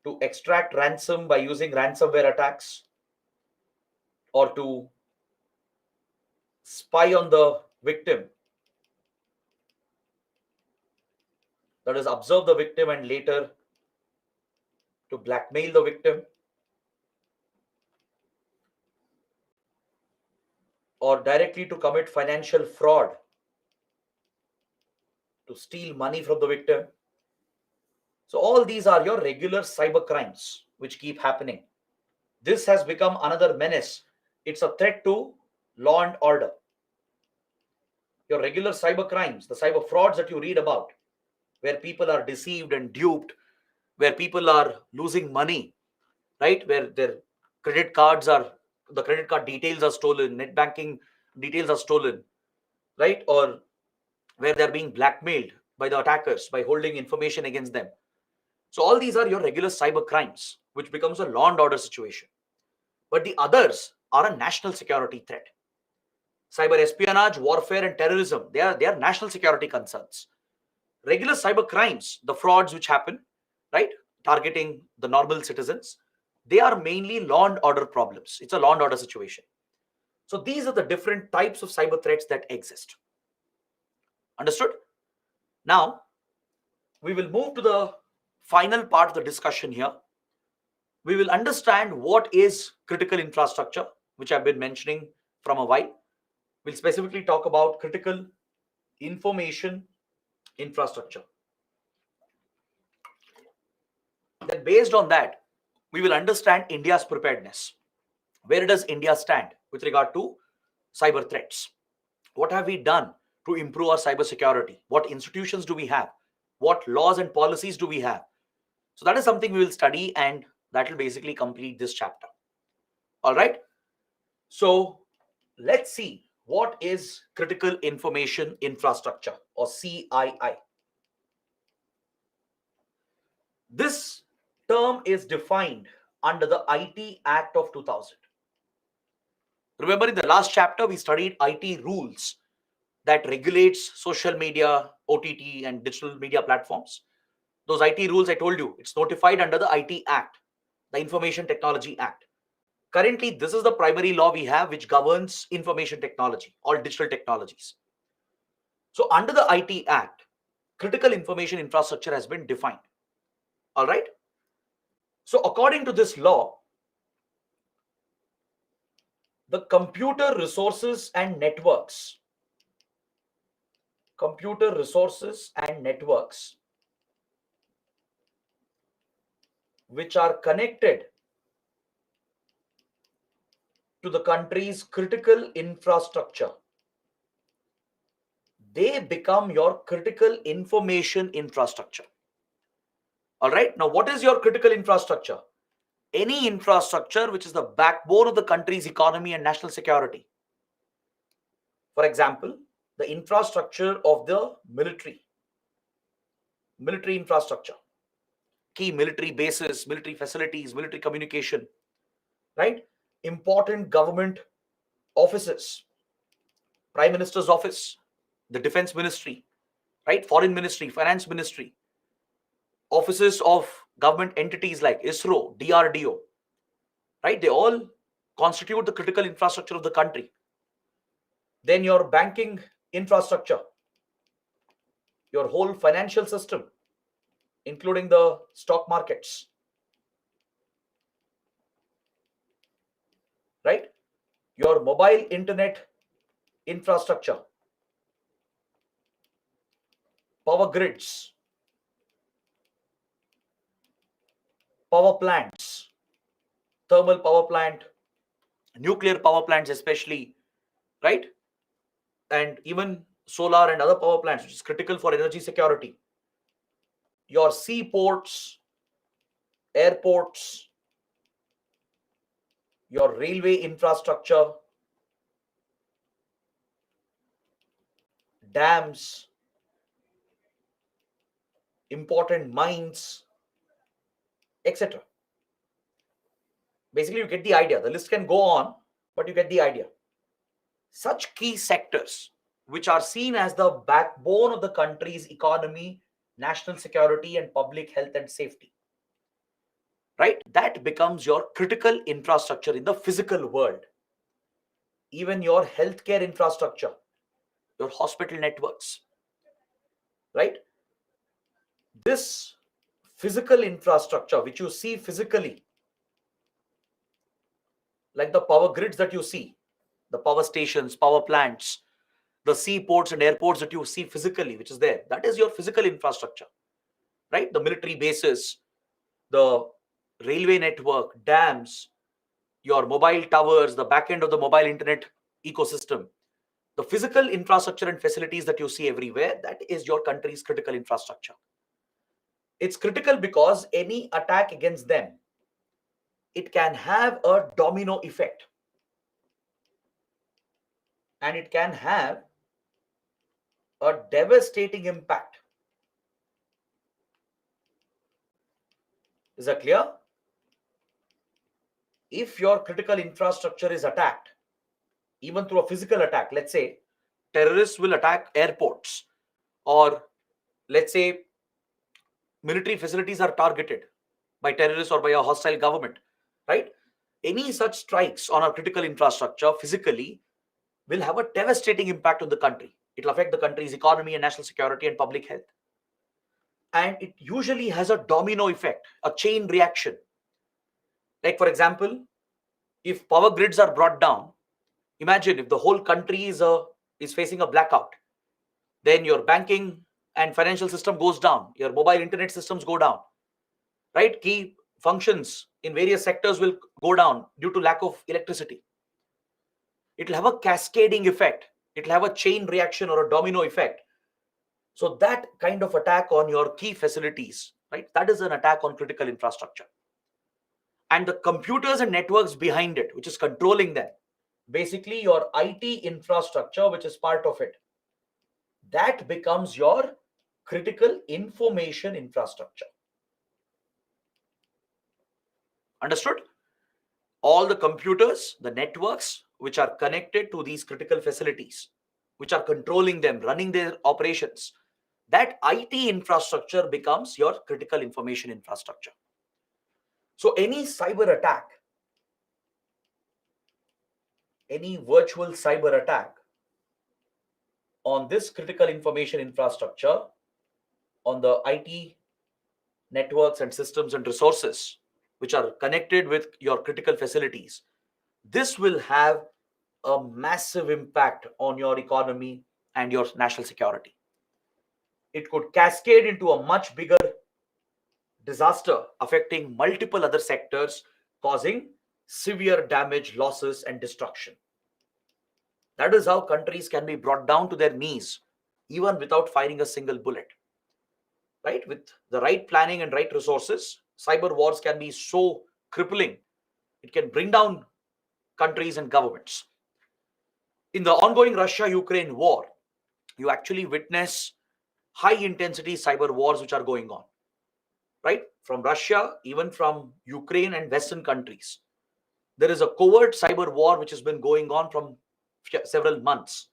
to extract ransom by using ransomware attacks, or to spy on the victim, that is, observe the victim and later to blackmail the victim, or directly to commit financial fraud, to steal money from the victim. So, all these are your regular cyber crimes which keep happening. This has become another menace. It's a threat to law and order. Your regular cyber crimes, the cyber frauds that you read about, where people are deceived and duped, where people are losing money, right? Where their credit cards are, the credit card details are stolen, net banking details are stolen, right? Or where they're being blackmailed by the attackers by holding information against them. So all these are your regular cyber crimes, which becomes a law and order situation. But the others are a national security threat. Cyber espionage, warfare, and terrorism, they are national security concerns. Regular cyber crimes, the frauds which happen, right, targeting the normal citizens, they are mainly law and order problems. It's a law and order situation. So these are the different types of cyber threats that exist. Understood? Now, we will move to the final part of the discussion here. We will understand what is critical infrastructure, which I've been mentioning from a while. We'll specifically talk about critical information infrastructure. Then, based on that, we will understand India's preparedness. Where does India stand with regard to cyber threats? What have we done to improve our cyber security? What institutions do we have? What laws and policies do we have? So that is something we will study, and that will basically complete this chapter. All right. So let's see what is critical information infrastructure, or CII. This term is defined under the IT Act of 2000. Remember, in the last chapter, we studied IT rules that regulates social media, OTT, and digital media platforms. Those IT rules, I told you, it's notified under the IT Act, the Information Technology Act. Currently, this is the primary law we have which governs information technology, all digital technologies. So under the IT Act, critical information infrastructure has been defined. All right. So according to this law, the computer resources and networks which are connected to the country's critical infrastructure, they become your critical information infrastructure. All right. Now, what is your critical infrastructure? Any infrastructure which is the backbone of the country's economy and national security. For example, the infrastructure of the military infrastructure, key military bases, military facilities, military communication, right? Important government offices, Prime Minister's office, the Defense Ministry, right? Foreign Ministry, Finance Ministry, offices of government entities like ISRO, DRDO, right? They all constitute the critical infrastructure of the country. Then your banking infrastructure, your whole financial system, including the stock markets, right? Your mobile internet infrastructure, power grids, power plants, thermal power plant, nuclear power plants especially, right? And even solar and other power plants, which is critical for energy security. Your seaports, airports, your railway infrastructure, dams, important mines, etc. Basically, you get the idea. The list can go on, but you get the idea. Such key sectors, which are seen as the backbone of the country's economy, national security, and public health and safety, right? That becomes your critical infrastructure in the physical world. Even your healthcare infrastructure, your hospital networks, right? This physical infrastructure, which you see physically, like the power grids that you see, the power stations, power plants, the seaports and airports that you see physically, which is there, that is your physical infrastructure, right? The military bases, the railway network, dams, your mobile towers, the back end of the mobile internet ecosystem, the physical infrastructure and facilities that you see everywhere, that is your country's critical infrastructure. It's critical because any attack against them, it can have a domino effect, and it can have a devastating impact. Is that clear? If your critical infrastructure is attacked, even through a physical attack, let's say terrorists will attack airports, or let's say military facilities are targeted by terrorists or by a hostile government, right? Any such strikes on our critical infrastructure physically will have a devastating impact on the country. It will affect the country's economy and national security and public health. And it usually has a domino effect, a chain reaction. Like, for example, if power grids are brought down, imagine if the whole country is facing a blackout, then your banking and financial system goes down, your mobile internet systems go down, right? Key functions in various sectors will go down due to lack of electricity. It will have a cascading effect. It will have a chain reaction or a domino effect. So that kind of attack on your key facilities, right? That is an attack on critical infrastructure. And the computers and networks behind it, which is controlling them, basically your IT infrastructure, which is part of it, that becomes your critical information infrastructure. Understood? All the computers, the networks, which are connected to these critical facilities, which are controlling them, running their operations, that IT infrastructure becomes your critical information infrastructure. So any cyber attack, any virtual cyber attack on this critical information infrastructure, on the IT networks and systems and resources which are connected with your critical facilities, this will have a massive impact on your economy and your national security. It could cascade into a much bigger disaster affecting multiple other sectors, causing severe damage, losses, and destruction. That is how countries can be brought down to their knees, even without firing a single bullet. Right? With the right planning and right resources, cyber wars can be so crippling. It can bring down countries and governments. In the ongoing Russia-Ukraine war, you actually witness high-intensity cyber wars which are going on. Right? From Russia, even from Ukraine and Western countries. There is a covert cyber war which has been going on from several months,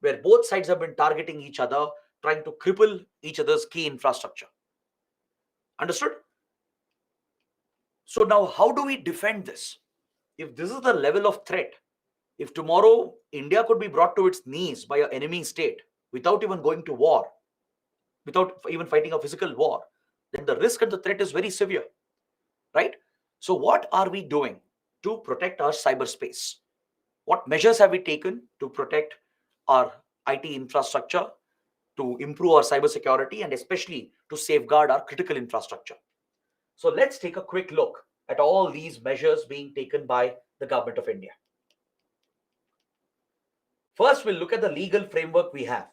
where both sides have been targeting each other, trying to cripple each other's key infrastructure. Understood? So now, how do we defend this? If this is the level of threat, if tomorrow India could be brought to its knees by an enemy state without even going to war, without even fighting a physical war, then the risk and the threat is very severe, right? So what are we doing to protect our cyberspace? What measures have we taken to protect our IT infrastructure, to improve our cybersecurity, and especially to safeguard our critical infrastructure? So let's take a quick look at all these measures being taken by the Government of India. First, we'll look at the legal framework we have.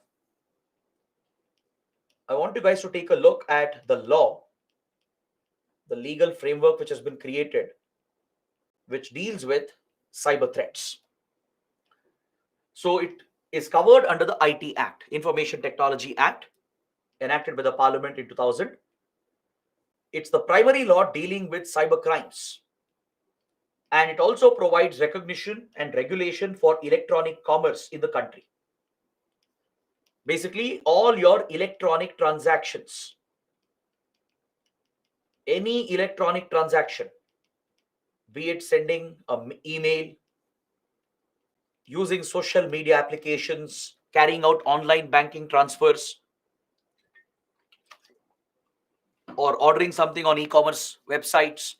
I want you guys to take a look at the law, the legal framework which has been created, which deals with cyber threats. So it is covered under the IT Act, Information Technology Act, enacted by the Parliament in 2000. It's the primary law dealing with cyber crimes. And it also provides recognition and regulation for electronic commerce in the country. Basically, all your electronic transactions, any electronic transaction, be it sending an email, using social media applications, carrying out online banking transfers, or ordering something on e-commerce websites,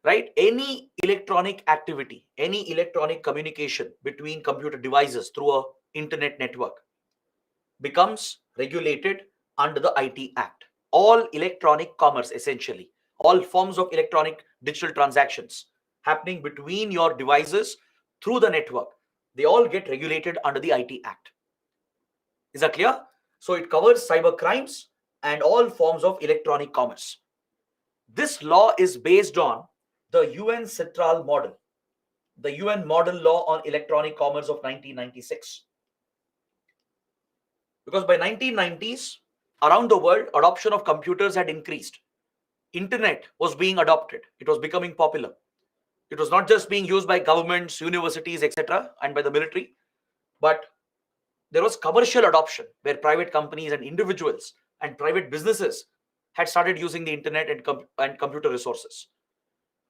right? Any electronic activity, any electronic communication between computer devices through a internet network becomes regulated under the IT Act. All electronic commerce, essentially, all forms of electronic digital transactions happening between your devices through the network, they all get regulated under the IT Act. Is that clear? So it covers cyber crimes and all forms of electronic commerce. This law is based on the UN Citral model, the UN model law on electronic commerce of 1996. Because by 1990s, around the world, adoption of computers had increased. Internet was being adopted. It was becoming popular. It was not just being used by governments, universities, etc., and by the military, but there was commercial adoption where private companies and individuals and private businesses had started using the internet and computer resources.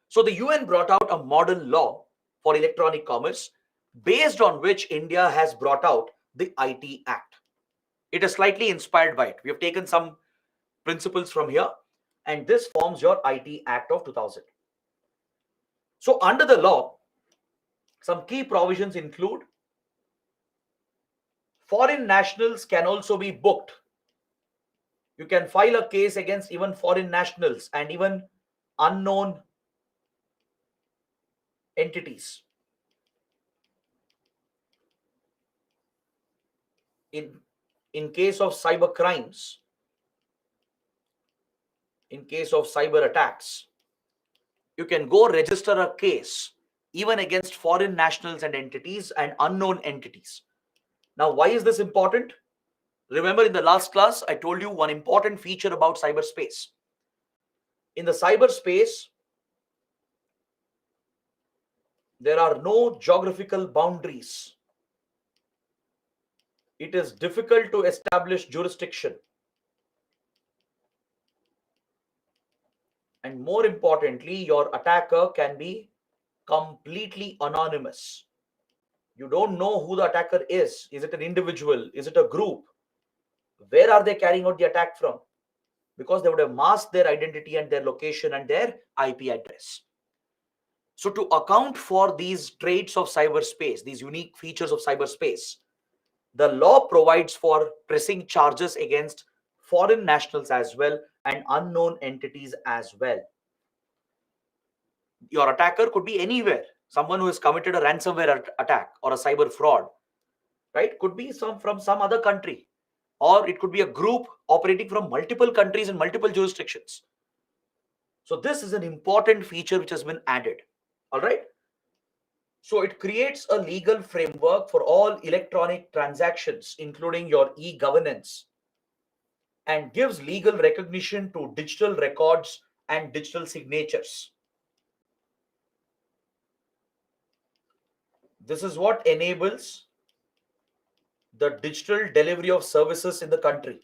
So the UN brought out a model law for electronic commerce based on which India has brought out the IT Act. It is slightly inspired by it. We have taken some principles from here, and this forms your IT Act of 2000. So under the law, some key provisions include foreign nationals can also be booked. You can file a case against even foreign nationals and even unknown entities. In case of cyber crimes, in case of cyber attacks, you can go register a case even against foreign nationals and entities and unknown entities. Now, why is this important? Remember, in the last class, I told you one important feature about cyberspace. In the cyberspace, there are no geographical boundaries. It is difficult to establish jurisdiction. And more importantly, your attacker can be completely anonymous. You don't know who the attacker is. Is it an individual? Is it a group? Where are they carrying out the attack from? Because they would have masked their identity and their location and their IP address. So to account for these traits of cyberspace, these unique features of cyberspace, the law provides for pressing charges against foreign nationals as well and unknown entities as well. Your attacker could be anywhere. Someone who has committed a ransomware attack or a cyber fraud, right? Could be from some other country, or it could be a group operating from multiple countries and multiple jurisdictions. So this is an important feature which has been added. All right. So it creates a legal framework for all electronic transactions, including your e-governance, and gives legal recognition to digital records and digital signatures. This is what enables the digital delivery of services in the country.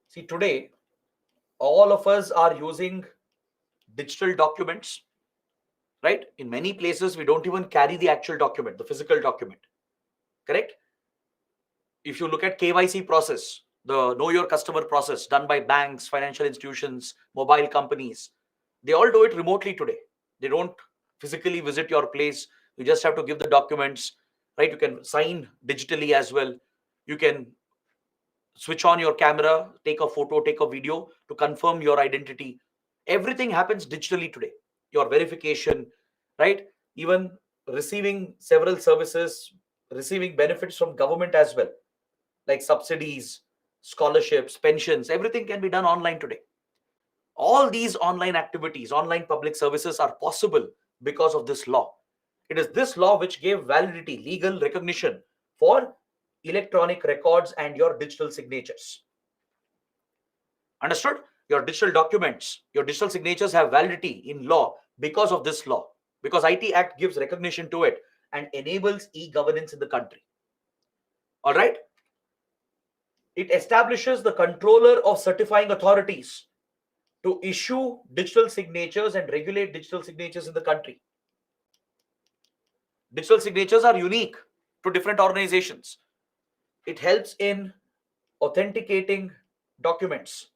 See, today, all of us are using digital documents, right? In many places, we don't even carry the actual document, the physical document, correct? If you look at KYC process, the know your customer process done by banks, financial institutions, mobile companies, they all do it remotely today. They don't physically visit your place. You just have to give the documents, right? You can sign digitally as well. You can switch on your camera, take a photo, take a video to confirm your identity. Everything happens digitally today. Your verification, right? Even receiving several services, receiving benefits from government as well, like subsidies, scholarships, pensions, everything can be done online today. All these online activities, online public services are possible because of this law. It is this law which gave validity, legal recognition for electronic records and your digital signatures. Understood? Your digital documents, your digital signatures have validity in law because of this law, because IT Act gives recognition to it and enables e-governance in the country. All right. It establishes the controller of certifying authorities to issue digital signatures and regulate digital signatures in the country. Digital signatures are unique to different organizations. It helps in authenticating documents.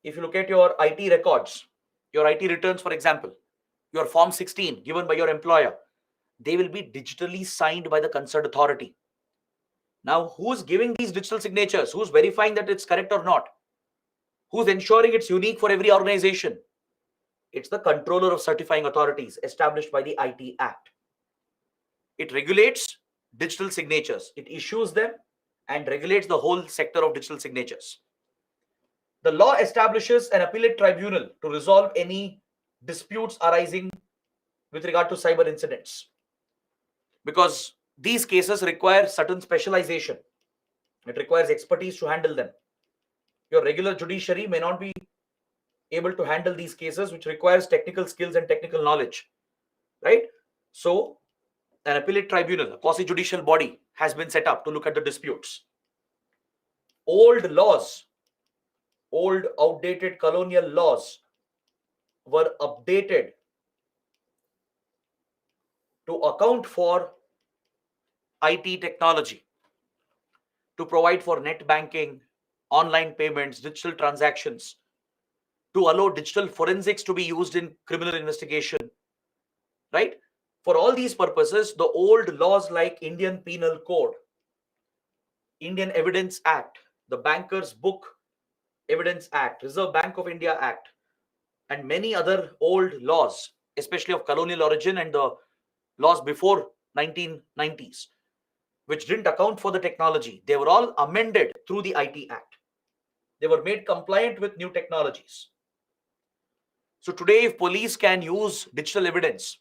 If you look at your IT records, your IT returns, for example, your Form 16 given by your employer, they will be digitally signed by the concerned authority. Now, who's giving these digital signatures? Who's verifying that it's correct or not? Who's ensuring it's unique for every organization? It's the controller of certifying authorities established by the IT Act. It regulates digital signatures. It issues them and regulates the whole sector of digital signatures. The law establishes an appellate tribunal to resolve any disputes arising with regard to cyber incidents, because these cases require certain specialization. It requires expertise to handle them. Your regular judiciary may not be able to handle these cases, which requires technical skills and technical knowledge, right? So an appellate tribunal, a quasi-judicial body, has been set up to look at the disputes. Old laws, old outdated colonial laws were updated to account for IT technology, to provide for net banking, online payments, digital transactions, to allow digital forensics to be used in criminal investigation, right? For all these purposes, the old laws like Indian Penal Code, Indian Evidence Act, the Bankers Book Evidence Act, Reserve Bank of India Act, and many other old laws, especially of colonial origin and the laws before 1990s, which didn't account for the technology, they were all amended through the IT Act. They were made compliant with new technologies. So today, if police can use digital evidence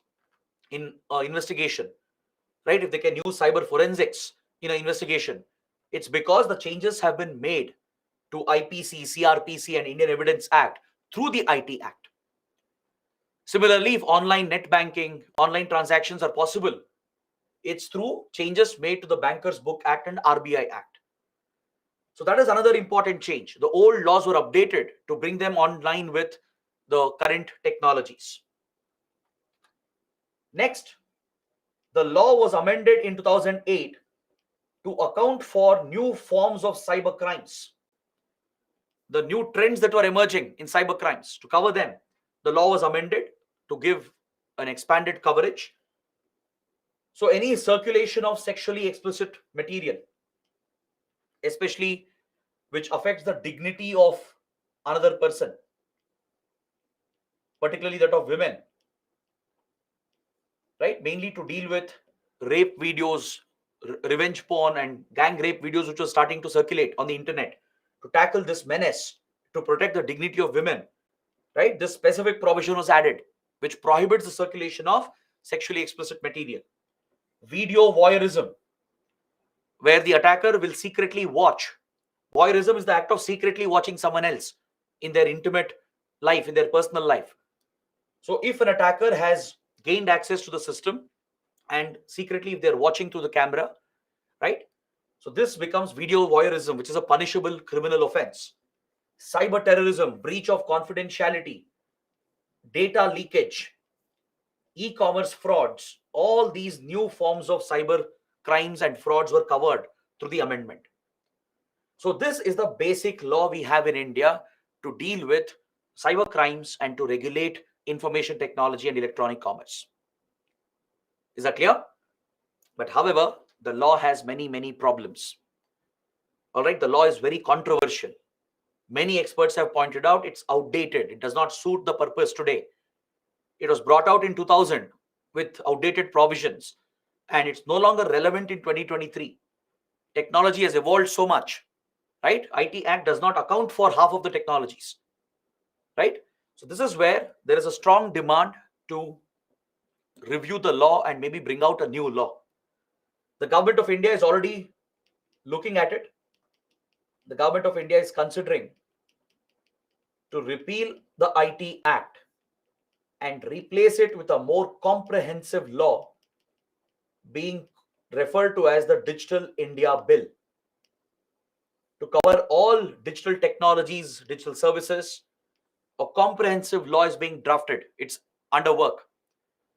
in investigation, right? If they can use cyber forensics in an investigation, it's because the changes have been made to IPC, CRPC, and Indian Evidence Act through the IT Act. Similarly, if online net banking, online transactions are possible, it's through changes made to the Bankers Book Act and RBI Act. So that is another important change. The old laws were updated to bring them online with the current technologies. Next, the law was amended in 2008 to account for new forms of cyber crimes, the new trends that were emerging in cyber crimes. To cover them, the law was amended to give an expanded coverage. So any circulation of sexually explicit material, especially which affects the dignity of another person, particularly that of women, right? Mainly to deal with rape videos, revenge porn, and gang rape videos, which were starting to circulate on the internet. To tackle this menace, to protect the dignity of women, right? This specific provision was added, which prohibits the circulation of sexually explicit material. Video voyeurism, where the attacker will secretly watch. Voyeurism is the act of secretly watching someone else in their intimate life, in their personal life. So if an attacker has gained access to the system and secretly if they're watching through the camera, right? So this becomes video voyeurism, which is a punishable criminal offense. Cyber terrorism, breach of confidentiality, data leakage, e-commerce frauds, all these new forms of cyber crimes and frauds were covered through the amendment. So this is the basic law we have in India to deal with cyber crimes and to regulate information technology and electronic commerce. Is that clear? But however, the law has many problems. All right, the law is very controversial. Many experts have pointed out it's outdated. It does not suit the purpose today. It was brought out in 2000 with outdated provisions, and it's no longer relevant in 2023. Technology has evolved so much, right? IT Act does not account for half of the technologies, right? So this is where there is a strong demand to review the law and maybe bring out a new law. The government of India is already looking at it. The government of India is considering to repeal the IT Act and replace it with a more comprehensive law being referred to as the Digital India Bill to cover all digital technologies, digital services. A comprehensive law is being drafted. It's under work.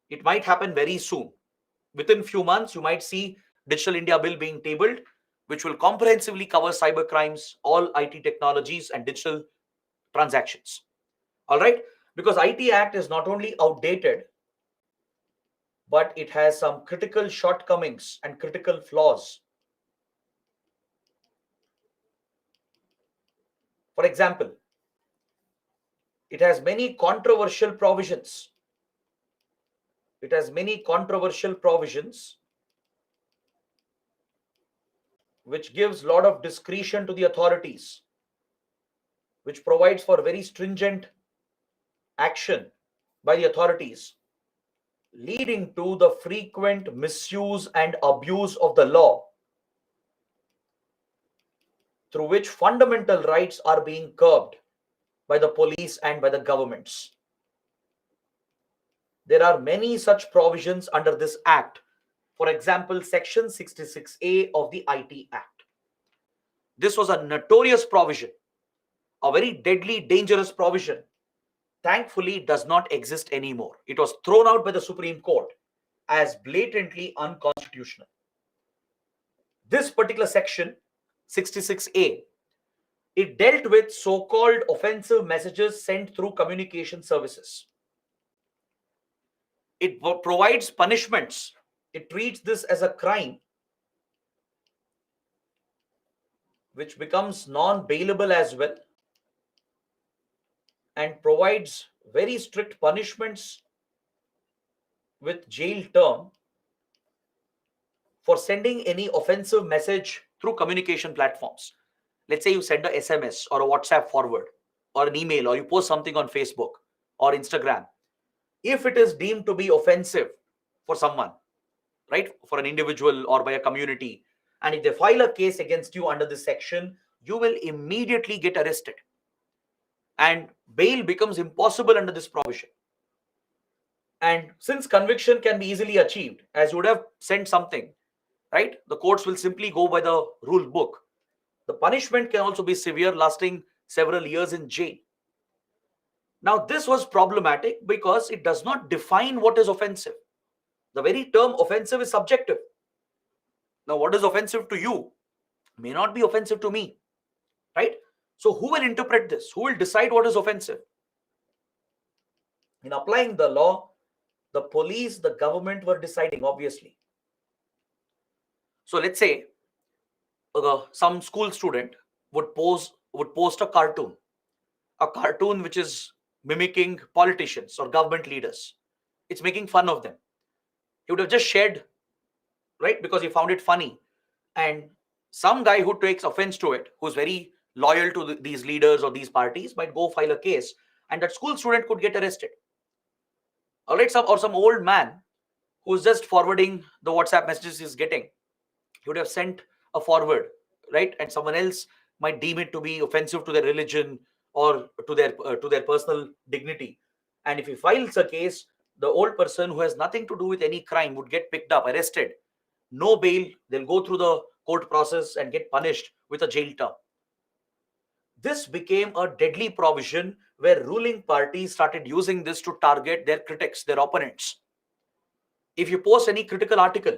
It might happen very soon. Within few months, you might see Digital India Bill being tabled, which will comprehensively cover cyber crimes, all IT technologies, and digital transactions. All right? Because IT Act is not only outdated, but it has some critical shortcomings and critical flaws. For example, it has many controversial provisions. It has many controversial provisions which gives a lot of discretion to the authorities, which provides for very stringent action by the authorities, leading to the frequent misuse and abuse of the law, through which fundamental rights are being curbed by the police and by the governments. There are many such provisions under this act. For example, Section 66A of the IT Act. This was a notorious provision, a very deadly, dangerous provision. Thankfully, does not exist anymore. It was thrown out by the Supreme Court as blatantly unconstitutional. This particular section, 66A, it dealt with so-called offensive messages sent through communication services. It provides punishments. It treats this as a crime, which becomes non-bailable as well, and provides very strict punishments with jail term for sending any offensive message through communication platforms. Let's say you send a SMS or a WhatsApp forward or an email, or you post something on Facebook or Instagram. If it is deemed to be offensive for someone, right, for an individual or by a community, and if they file a case against you under this section, you will immediately get arrested. And bail becomes impossible under this provision. And since conviction can be easily achieved, as you would have sent something, right, the courts will simply go by the rule book. The punishment can also be severe, lasting several years in jail. Now, this was problematic because it does not define what is offensive. The very term offensive is subjective. Now, what is offensive to you may not be offensive to me, right? So, who will interpret this? Who will decide what is offensive? In applying the law, the police, the government were deciding, obviously. So, let's say some school student would post a cartoon which is mimicking politicians or government leaders. It's making fun of them. He would have just shared, right, because he found it funny. And some guy who takes offense to it, who's very loyal to these leaders or these parties, might go file a case, and that school student could get arrested. All right, some old man who's just forwarding the WhatsApp messages he's getting, he would have sent a forward, right, and someone else might deem it to be offensive to their religion or to their personal dignity. And if he files a case, the old person who has nothing to do with any crime would get picked up, arrested, no bail. They'll go through the court process and get punished with a jail term. This became a deadly provision where ruling parties started using this to target their critics, their opponents. If you post any critical article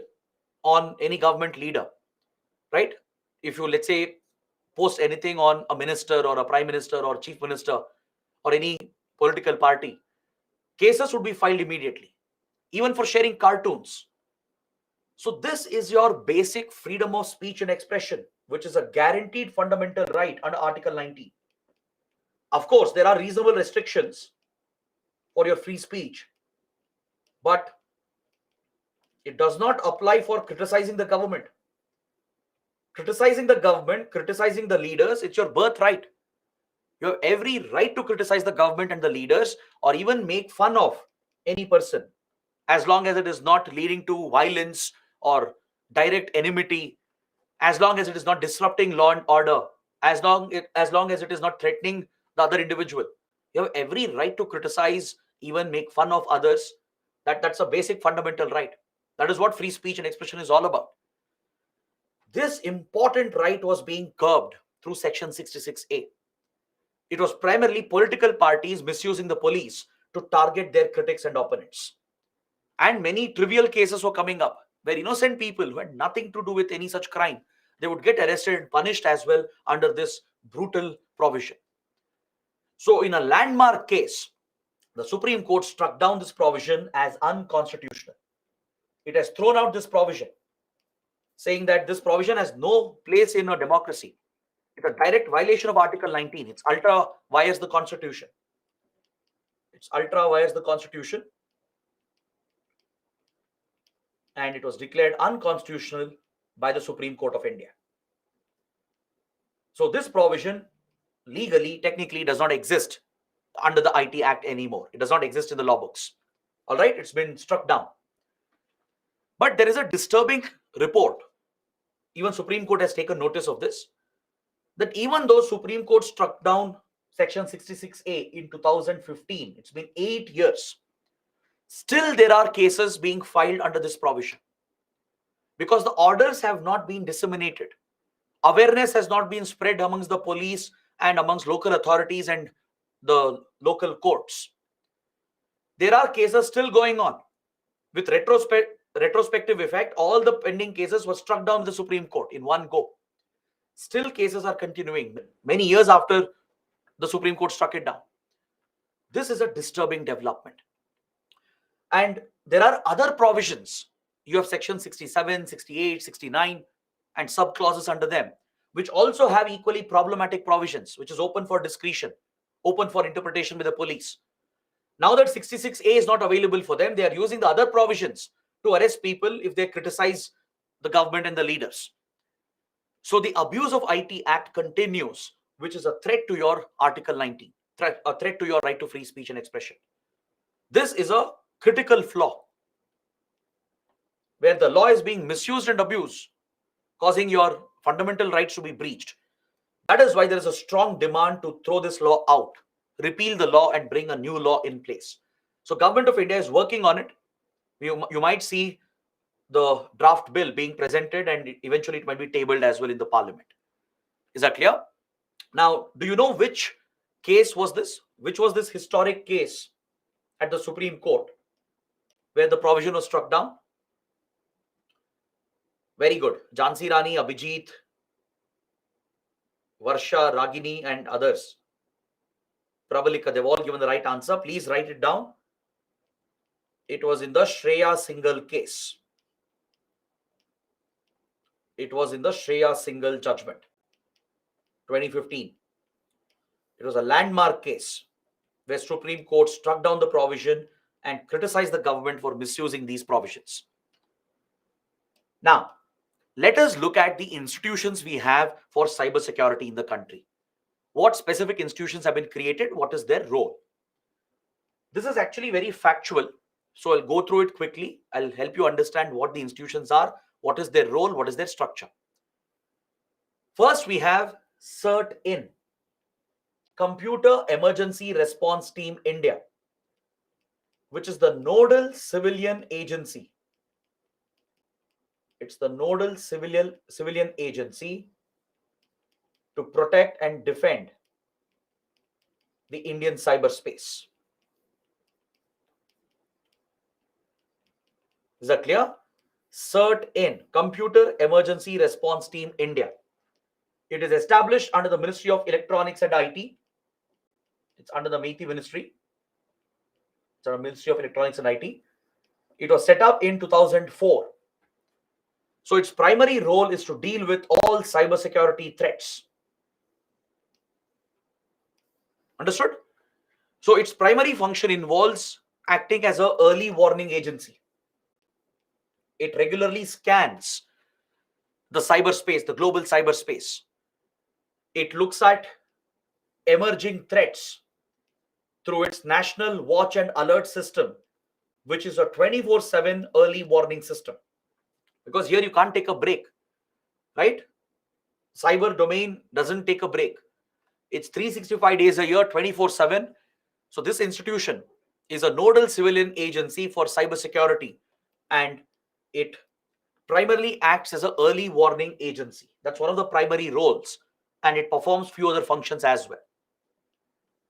on any government leader, right? If you, let's say, post anything on a minister or a prime minister or chief minister or any political party, cases would be filed immediately, even for sharing cartoons. So this is your basic freedom of speech and expression, which is a guaranteed fundamental right under Article 19. Of course, there are reasonable restrictions for your free speech, but it does not apply for criticizing the government. Criticizing the government, criticizing the leaders, it's your birthright. You have every right to criticize the government and the leaders, or even make fun of any person, as long as it is not leading to violence or direct enmity, as long as it is not disrupting law and order, as long as it is not threatening the other individual. You have every right to criticize, even make fun of others. That's a basic fundamental right. That is what free speech and expression is all about. This important right was being curbed through Section 66A. It was primarily political parties misusing the police to target their critics and opponents. And many trivial cases were coming up where innocent people who had nothing to do with any such crime, they would get arrested and punished as well under this brutal provision. So in a landmark case, the Supreme Court struck down this provision as unconstitutional. It has thrown out this provision, saying that this provision has no place in a democracy. It's a direct violation of Article 19. It's ultra vires the Constitution. And it was declared unconstitutional by the Supreme Court of India. So this provision legally, technically does not exist under the IT Act anymore. It does not exist in the law books. All right, it's been struck down. But there is a disturbing report. Even Supreme Court has taken notice of this, that even though Supreme Court struck down Section 66A in 2015, it's been 8 years, still there are cases being filed under this provision because the orders have not been disseminated. Awareness has not been spread amongst the police and amongst local authorities and the local courts. There are cases still going on. With retrospective effect, all the pending cases were struck down in the Supreme Court in one go. Still cases are continuing many years after the Supreme Court struck it down. This is a disturbing development. And there are other provisions. You have Section 67, 68, 69 and subclauses under them, which also have equally problematic provisions, which is open for discretion, open for interpretation by the police. Now that 66A is not available for them, they are using the other provisions to arrest people if they criticize the government and the leaders. So the abuse of IT Act continues, which is a threat to your Article 19, a threat to your right to free speech and expression. This is a critical flaw where the law is being misused and abused, causing your fundamental rights to be breached. That is why there is a strong demand to throw this law out, repeal the law and bring a new law in place. So Government of India is working on it. You might see the draft bill being presented and eventually it might be tabled as well in the parliament. Is that clear? Now, do you know which case was this? Which was this historic case at the Supreme Court where the provision was struck down? Very good. Jhansi Rani, Abhijit, Varsha, Ragini and others. Prabalika, they've all given the right answer. Please write it down. It was in the Shreya Singhal case. It was in the Shreya Singhal judgment, 2015. It was a landmark case where Supreme Court struck down the provision and criticized the government for misusing these provisions. Now, let us look at the institutions we have for cybersecurity in the country. What specific institutions have been created? What is their role? This is actually very factual. So I'll go through it quickly. I'll help you understand what the institutions are, what is their role, what is their structure. First, we have CERT-In, Computer Emergency Response Team India, which is the nodal civilian agency. It's the nodal civilian agency to protect and defend the Indian cyberspace. Is that clear? CERT-In, Computer Emergency Response Team India. It is established under the Ministry of Electronics and IT. It's under the MeitY Ministry. It's under the Ministry of Electronics and IT. It was set up in 2004. So its primary role is to deal with all cybersecurity threats. Understood? So its primary function involves acting as an early warning agency. It regularly scans the cyberspace, the global cyberspace. It looks at emerging threats through its National Watch and Alert System, which is a 24/7 early warning system. Because here you can't take a break, right? Cyber domain doesn't take a break. It's 365 days a year, 24/7. So this institution is a nodal civilian agency for cybersecurity, and it primarily acts as an early warning agency. That's one of the primary roles, and it performs few other functions as well.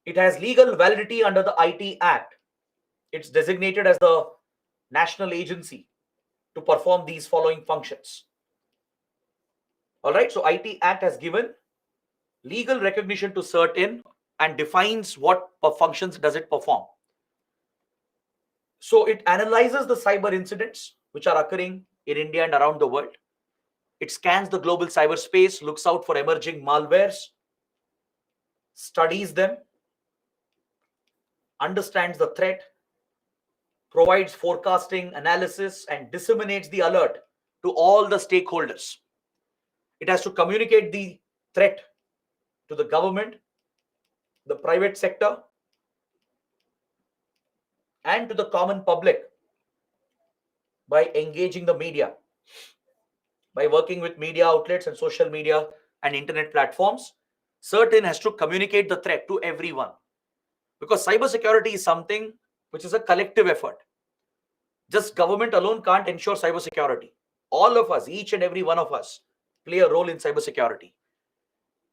It has legal validity under the IT Act. It's designated as the national agency to perform these following functions. All right, so IT Act has given legal recognition to CERT-In and defines what functions does it perform. So it analyzes the cyber incidents which are occurring in India and around the world. It scans the global cyberspace, looks out for emerging malwares, studies them, understands the threat, provides forecasting, analysis, and disseminates the alert to all the stakeholders. It has to communicate the threat to the government, the private sector, and to the common public by engaging the media, by working with media outlets and social media and internet platforms. CERT-In has to communicate the threat to everyone, because cybersecurity is something which is a collective effort. Just government alone can't ensure cybersecurity. All of us, each and every one of us, play a role in cybersecurity.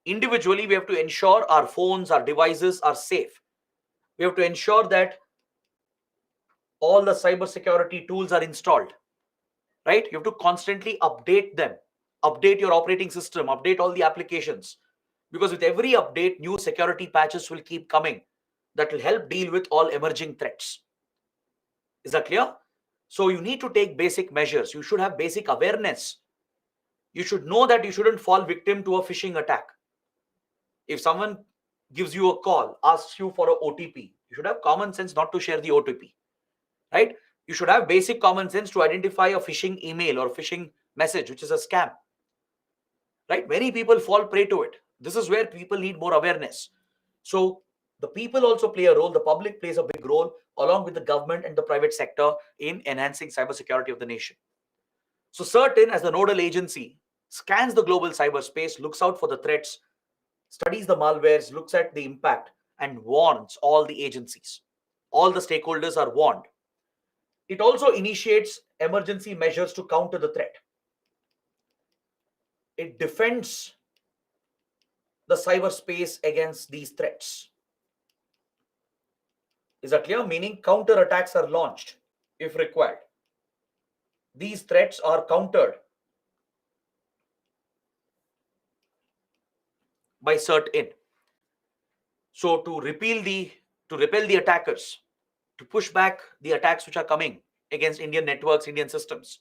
Individually, we have to ensure our phones, our devices are safe. We have to ensure that all the cybersecurity tools are installed, right? You have to constantly update them, update your operating system, update all the applications, because with every update, new security patches will keep coming that will help deal with all emerging threats. Is that clear? So you need to take basic measures. You should have basic awareness. You should know that you shouldn't fall victim to a phishing attack. If someone gives you a call, asks you for an OTP, you should have common sense not to share the OTP, right? You should have basic common sense to identify a phishing email or phishing message, which is a scam, right? Many people fall prey to it. This is where people need more awareness. So the people also play a role. The public plays a big role along with the government and the private sector in enhancing cybersecurity of the nation. So CERT-In, as the nodal agency, scans the global cyberspace, looks out for the threats, studies the malwares, looks at the impact, and warns all the agencies. All the stakeholders are warned. It also initiates emergency measures to counter the threat. It defends the cyberspace against these threats. Is that clear? Meaning counter attacks are launched if required. These threats are countered by CERT-In. So to repel the attackers, to push back the attacks which are coming against Indian networks, Indian systems,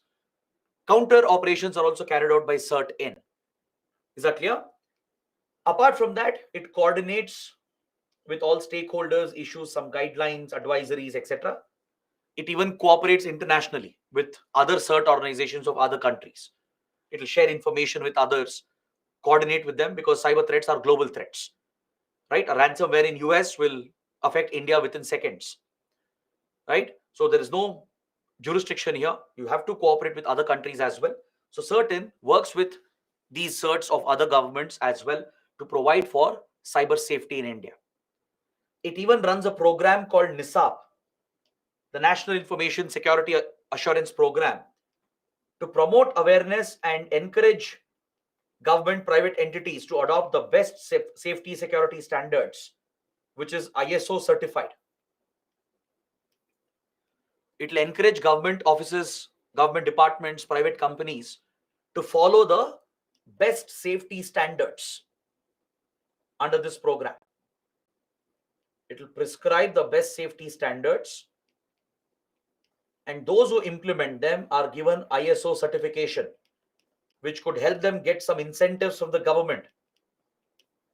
counter operations are also carried out by CERT-In. Is that clear? Apart from that, it coordinates with all stakeholders, issues some guidelines, advisories, etc. It even cooperates internationally with other CERT organizations of other countries. It will share information with others, coordinate with them, because cyber threats are global threats, right? A ransomware in US will affect India within seconds, right? So there is no jurisdiction here. You have to cooperate with other countries as well. So CERT-In works with these certs of other governments as well to provide for cyber safety in India. It even runs a program called NISAP, the National Information Security Assurance Program, to promote awareness and encourage government private entities to adopt the best safety security standards, which is ISO certified. It will encourage government offices, government departments, private companies to follow the best safety standards under this program. It will prescribe the best safety standards, and those who implement them are given ISO certification, which could help them get some incentives from the government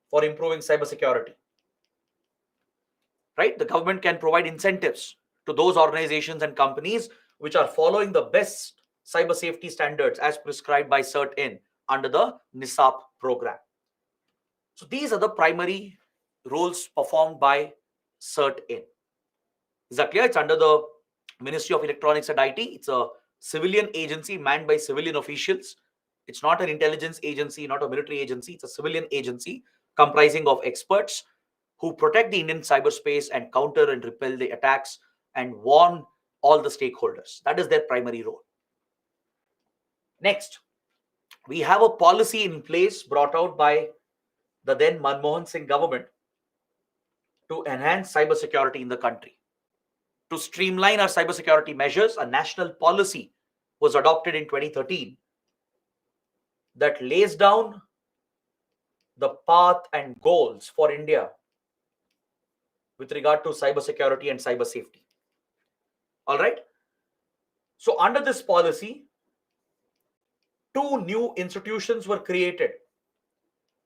for improving cybersecurity. Right? The government can provide incentives to those organizations and companies which are following the best cyber safety standards as prescribed by CERT-In under the NISAP program. So these are the primary roles performed by CERT-In. Is that clear? It's under the Ministry of Electronics and IT. It's a civilian agency manned by civilian officials. It's not an intelligence agency, not a military agency. It's a civilian agency comprising of experts who protect the Indian cyberspace and counter and repel the attacks and warn all the stakeholders. That is their primary role. Next, we have a policy in place brought out by the then Manmohan Singh government to enhance cybersecurity in the country. To streamline our cybersecurity measures, a national policy was adopted in 2013 that lays down the path and goals for India with regard to cybersecurity and cyber safety. All right. So under this policy, 2 new institutions were created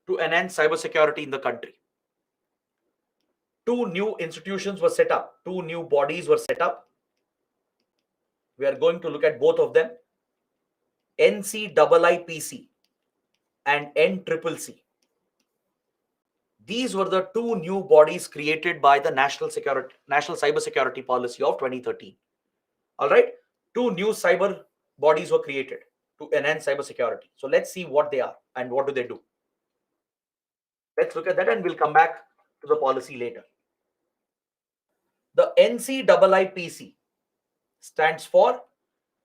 to enhance cybersecurity in the country. 2 new institutions were set up. 2 new bodies were set up. We are going to look at both of them. NCIIPC and NCCC. These were the 2 new bodies created by the National Cybersecurity Policy of 2013. All right. 2 new cyber bodies were created to enhance cybersecurity. So let's see what they are and what do they do. Let's look at that and we'll come back to the policy later. The NCIIPC stands for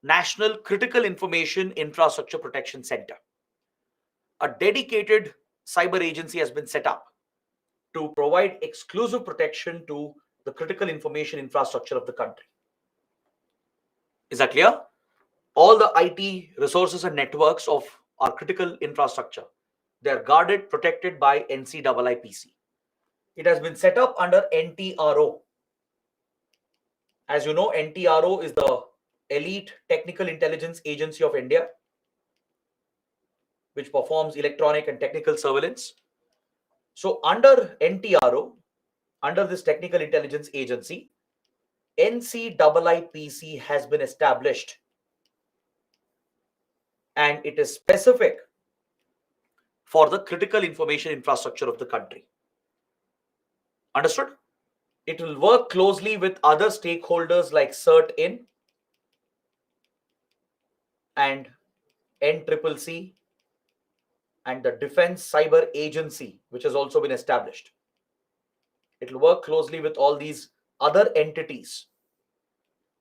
National Critical Information Infrastructure Protection Center. A dedicated cyber agency has been set up to provide exclusive protection to the critical information infrastructure of the country. Is that clear? All the IT resources and networks of our critical infrastructure, they are guarded, protected by NCIIPC. It has been set up under NTRO. As you know, NTRO is the Elite Technical Intelligence Agency of India, which performs electronic and technical surveillance. So under NTRO, under this Technical Intelligence Agency, NCIIPC has been established, and it is specific for the critical information infrastructure of the country. Understood? It will work closely with other stakeholders like CERT-In and NCCC and the Defense Cyber Agency, which has also been established. It will work closely with all these other entities.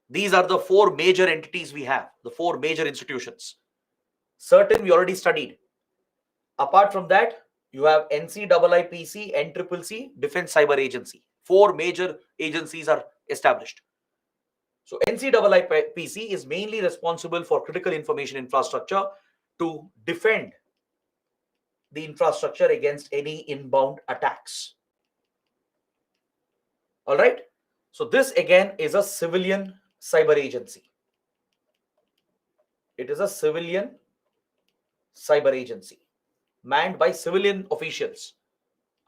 These are the 4 major entities we have, the 4 major institutions. CERT-In we already studied. Apart from that, you have NCIIPC, NCCC, Defense Cyber Agency. 4 major agencies are established. So NCIIPC is mainly responsible for critical information infrastructure to defend the infrastructure against any inbound attacks. All right. So this again is a civilian cyber agency. It is a civilian cyber agency manned by civilian officials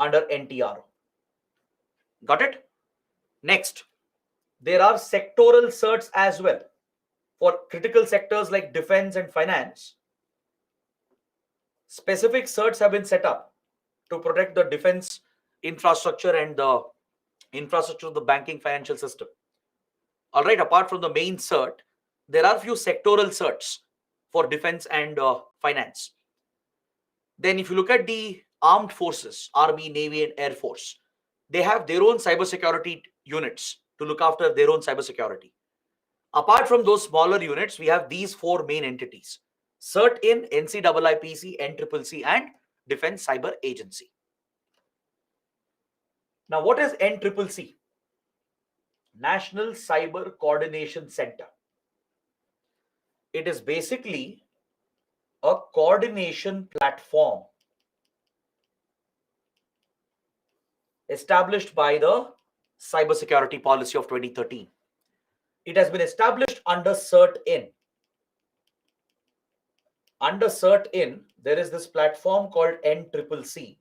under NTRO. Got it? Next, there are sectoral certs as well for critical sectors like defense and finance. Specific certs have been set up to protect the defense infrastructure and the infrastructure of the banking financial system. All right, apart from the main cert, there are few sectoral certs for defense and finance. Then if you look at the armed forces, Army, Navy and Air Force, they have their own cybersecurity units to look after their own cybersecurity. Apart from those smaller units, we have these 4 main entities: CERT-In, NCIIPC, NCCC and Defense Cyber Agency. Now, what is NCCC? National Cyber Coordination Center. It is basically a coordination platform established by the Cybersecurity Policy of 2013. It has been established under CERT-In. Under CERT-In, there is this platform called NCCC,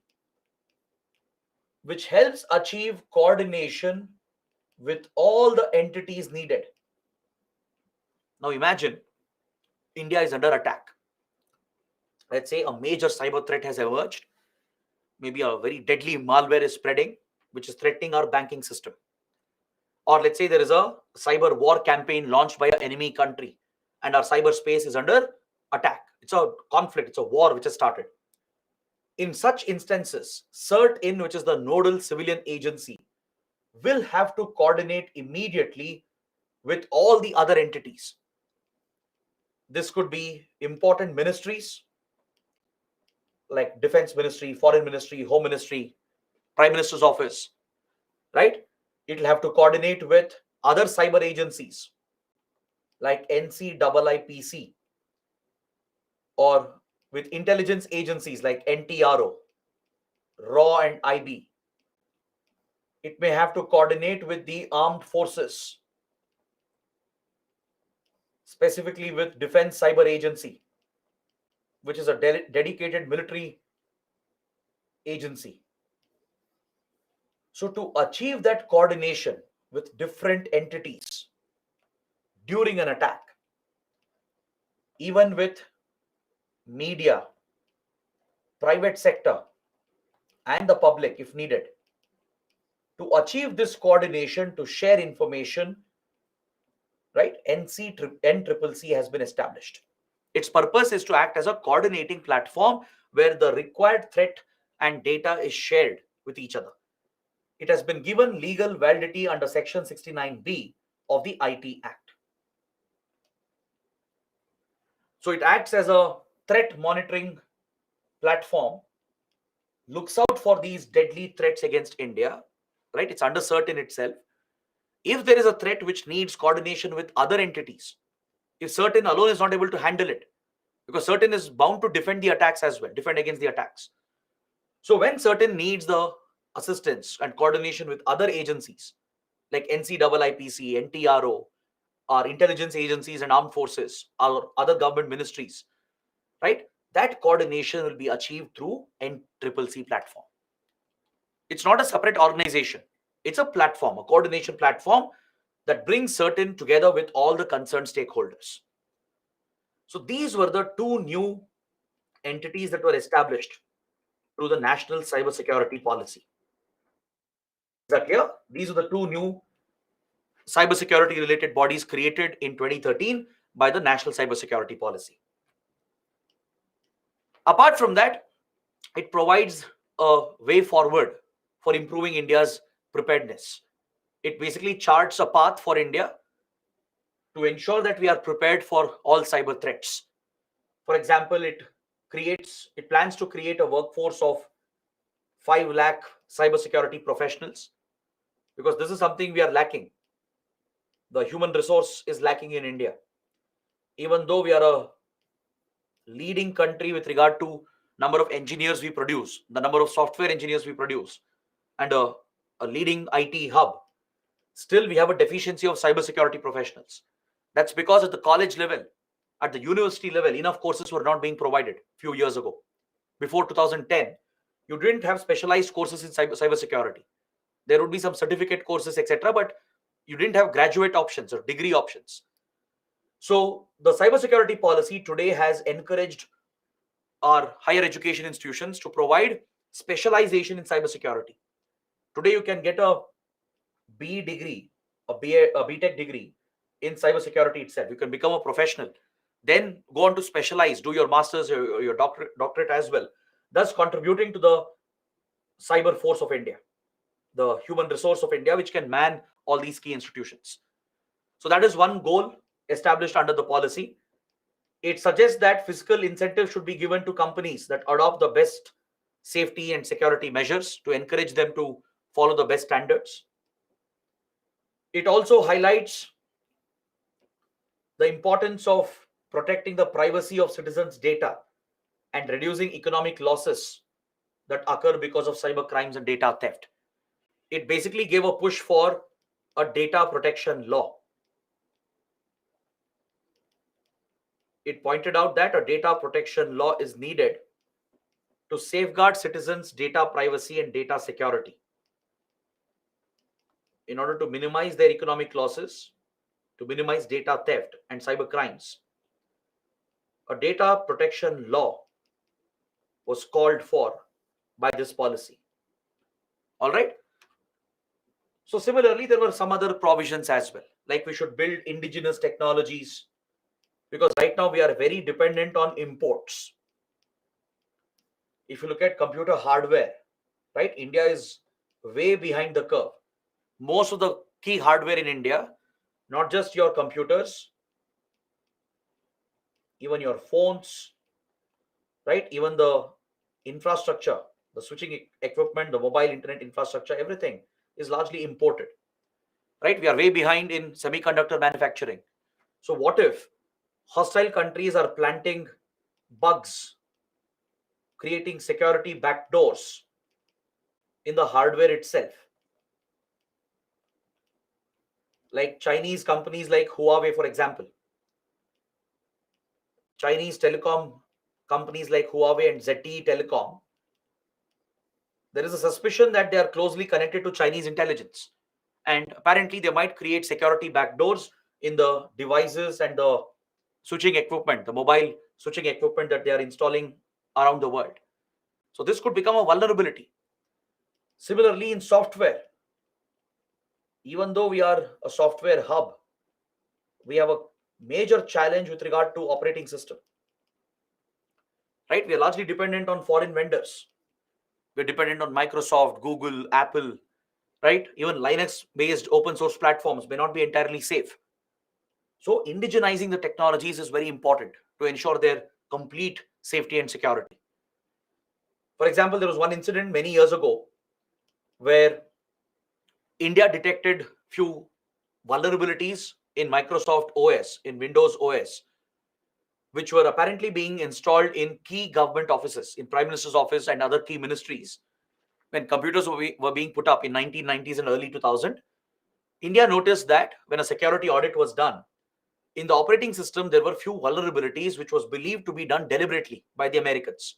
which helps achieve coordination with all the entities needed. Now imagine India is under attack. Let's say a major cyber threat has emerged. Maybe a very deadly malware is spreading, which is threatening our banking system. Or let's say there is a cyber war campaign launched by an enemy country and our cyberspace is under attack. It's a conflict, it's a war which has started. In such instances, CERT-in, which is the nodal civilian agency, will have to coordinate immediately with all the other entities. This could be important ministries like Defense Ministry, Foreign Ministry, Home Ministry, Prime Minister's Office, right? It'll have to coordinate with other cyber agencies like NCIIPC, or with intelligence agencies like NTRO, RAW, and IB. It may have to coordinate with the armed forces, specifically with Defense Cyber Agency, which is a dedicated military agency. So to achieve that coordination with different entities during an attack, even with media, private sector, and the public if needed, to achieve this coordination to share information, right, NCCC has been established. Its purpose is to act as a coordinating platform where the required threat and data is shared with each other. It has been given legal validity under Section 69B of the IT Act. So it acts as a threat monitoring platform, looks out for these deadly threats against India, right? It's under CERT-in itself. If there is a threat which needs coordination with other entities, if CERT-in alone is not able to handle it, because CERT-in is bound to defend the attacks as well, defend against the attacks. So when CERT-in needs the assistance and coordination with other agencies like NCIIPC, NTRO, our intelligence agencies and armed forces, our other government ministries, right? That coordination will be achieved through NCCC platform. It's not a separate organization. It's a platform, a coordination platform that brings CERT-in together with all the concerned stakeholders. So these were the two new entities that were established through the National Cybersecurity Policy. Is that clear? These are the two new cybersecurity related bodies created in 2013 by the National Cybersecurity Policy. Apart from that, it provides a way forward for improving India's preparedness. It basically charts a path for India to ensure that we are prepared for all cyber threats. For example, it plans to create a workforce of 5 lakh cybersecurity professionals, because this is something we are lacking. The human resource is lacking in India. Even though we are a leading country with regard to number of engineers we produce, the number of software engineers we produce, and a leading IT hub, still we have a deficiency of cybersecurity professionals. That's because at the college level, at the university level, enough courses were not being provided a few years ago. Before 2010, you didn't have specialized courses in cybersecurity. There would be some certificate courses, etc., but you didn't have graduate options or degree options. So the cybersecurity policy today has encouraged our higher education institutions to provide specialization in cybersecurity. Today you can get a B degree, a BTech degree in cybersecurity itself. You can become a professional, then go on to specialize, do your master's or your doctorate as well, thus contributing to the cyber force of India, the human resource of India, which can man all these key institutions. So that is one goal established under the policy. It suggests that fiscal incentives should be given to companies that adopt the best safety and security measures to encourage them to follow the best standards. It also highlights the importance of protecting the privacy of citizens' data and reducing economic losses that occur because of cyber crimes and data theft. It basically gave a push for a data protection law. It pointed out that a data protection law is needed to safeguard citizens' data privacy and data security in order to minimize their economic losses, to minimize data theft and cyber crimes. A data protection law was called for by this policy. All right. So similarly, there were some other provisions as well, like we should build indigenous technologies, because right now we are very dependent on imports. if you look at computer hardware, right, India is way behind the curve. Most of the key hardware in India, not just your computers, even your phones, right, even the infrastructure, the switching equipment, the mobile internet infrastructure, everything is largely imported, right? We are way behind in semiconductor manufacturing. So what if hostile countries are planting bugs, creating security backdoors in the hardware itself? Like Chinese companies like Huawei, for example, Chinese telecom companies like Huawei and ZTE Telecom, there is a suspicion that they are closely connected to Chinese intelligence. And apparently, they might create security backdoors in the devices and the switching equipment, the mobile switching equipment that they are installing around the world. So, this could become a vulnerability. Similarly, in software, even though we are a software hub, we have a major challenge with regard to operating system, right? We are largely dependent on foreign vendors. We're dependent on Microsoft, Google, Apple, right? Even Linux based open source platforms may not be entirely safe. So, indigenizing the technologies is very important to ensure their complete safety and security. For example, there was one incident many years ago where India detected few vulnerabilities in Microsoft OS, in Windows OS, which were apparently being installed in key government offices, in Prime Minister's office and other key ministries. When computers were being put up in 1990s and early 2000, India noticed that when a security audit was done, in the operating system, there were few vulnerabilities which was believed to be done deliberately by the Americans.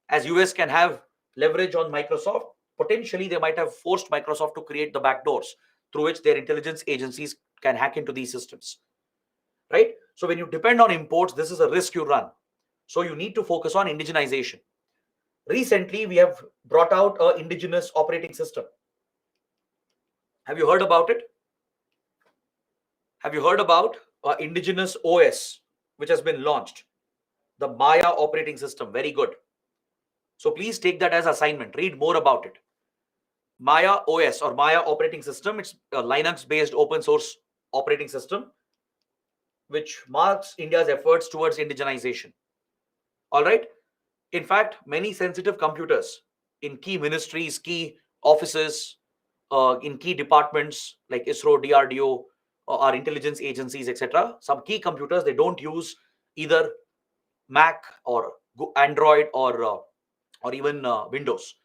As US can have leverage on Microsoft, potentially they might have forced Microsoft to create the backdoors through which their intelligence agencies can hack into these systems, right? So when you depend on imports, this is a risk you run. So you need to focus on indigenization. Recently, we have brought out an indigenous operating system. Have you heard about it? Have you heard about indigenous OS, which has been launched? The Maya operating system. Very good. So please take that as assignment. Read more about it. Maya OS or Maya operating system. It's a Linux-based open source operating system, which marks India's efforts towards indigenization. All right. In fact, many sensitive computers in key ministries, key offices, in key departments like ISRO, DRDO, our intelligence agencies, etc. Some key computers, they don't use either Mac or Android or even Windows,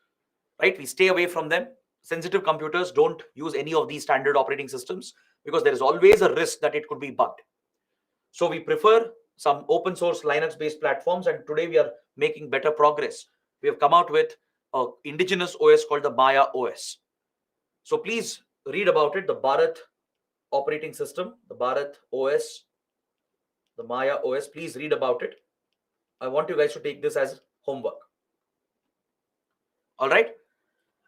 right? We stay away from them. Sensitive computers don't use any of these standard operating systems because there is always a risk that it could be bugged. So we prefer some open source Linux based platforms, and today we are making better progress. We have come out with an indigenous OS called the Maya OS. So please read about it, the Bharat operating system, the Bharat OS, the Maya OS. Please read about it. I want you guys to take this as homework. All right.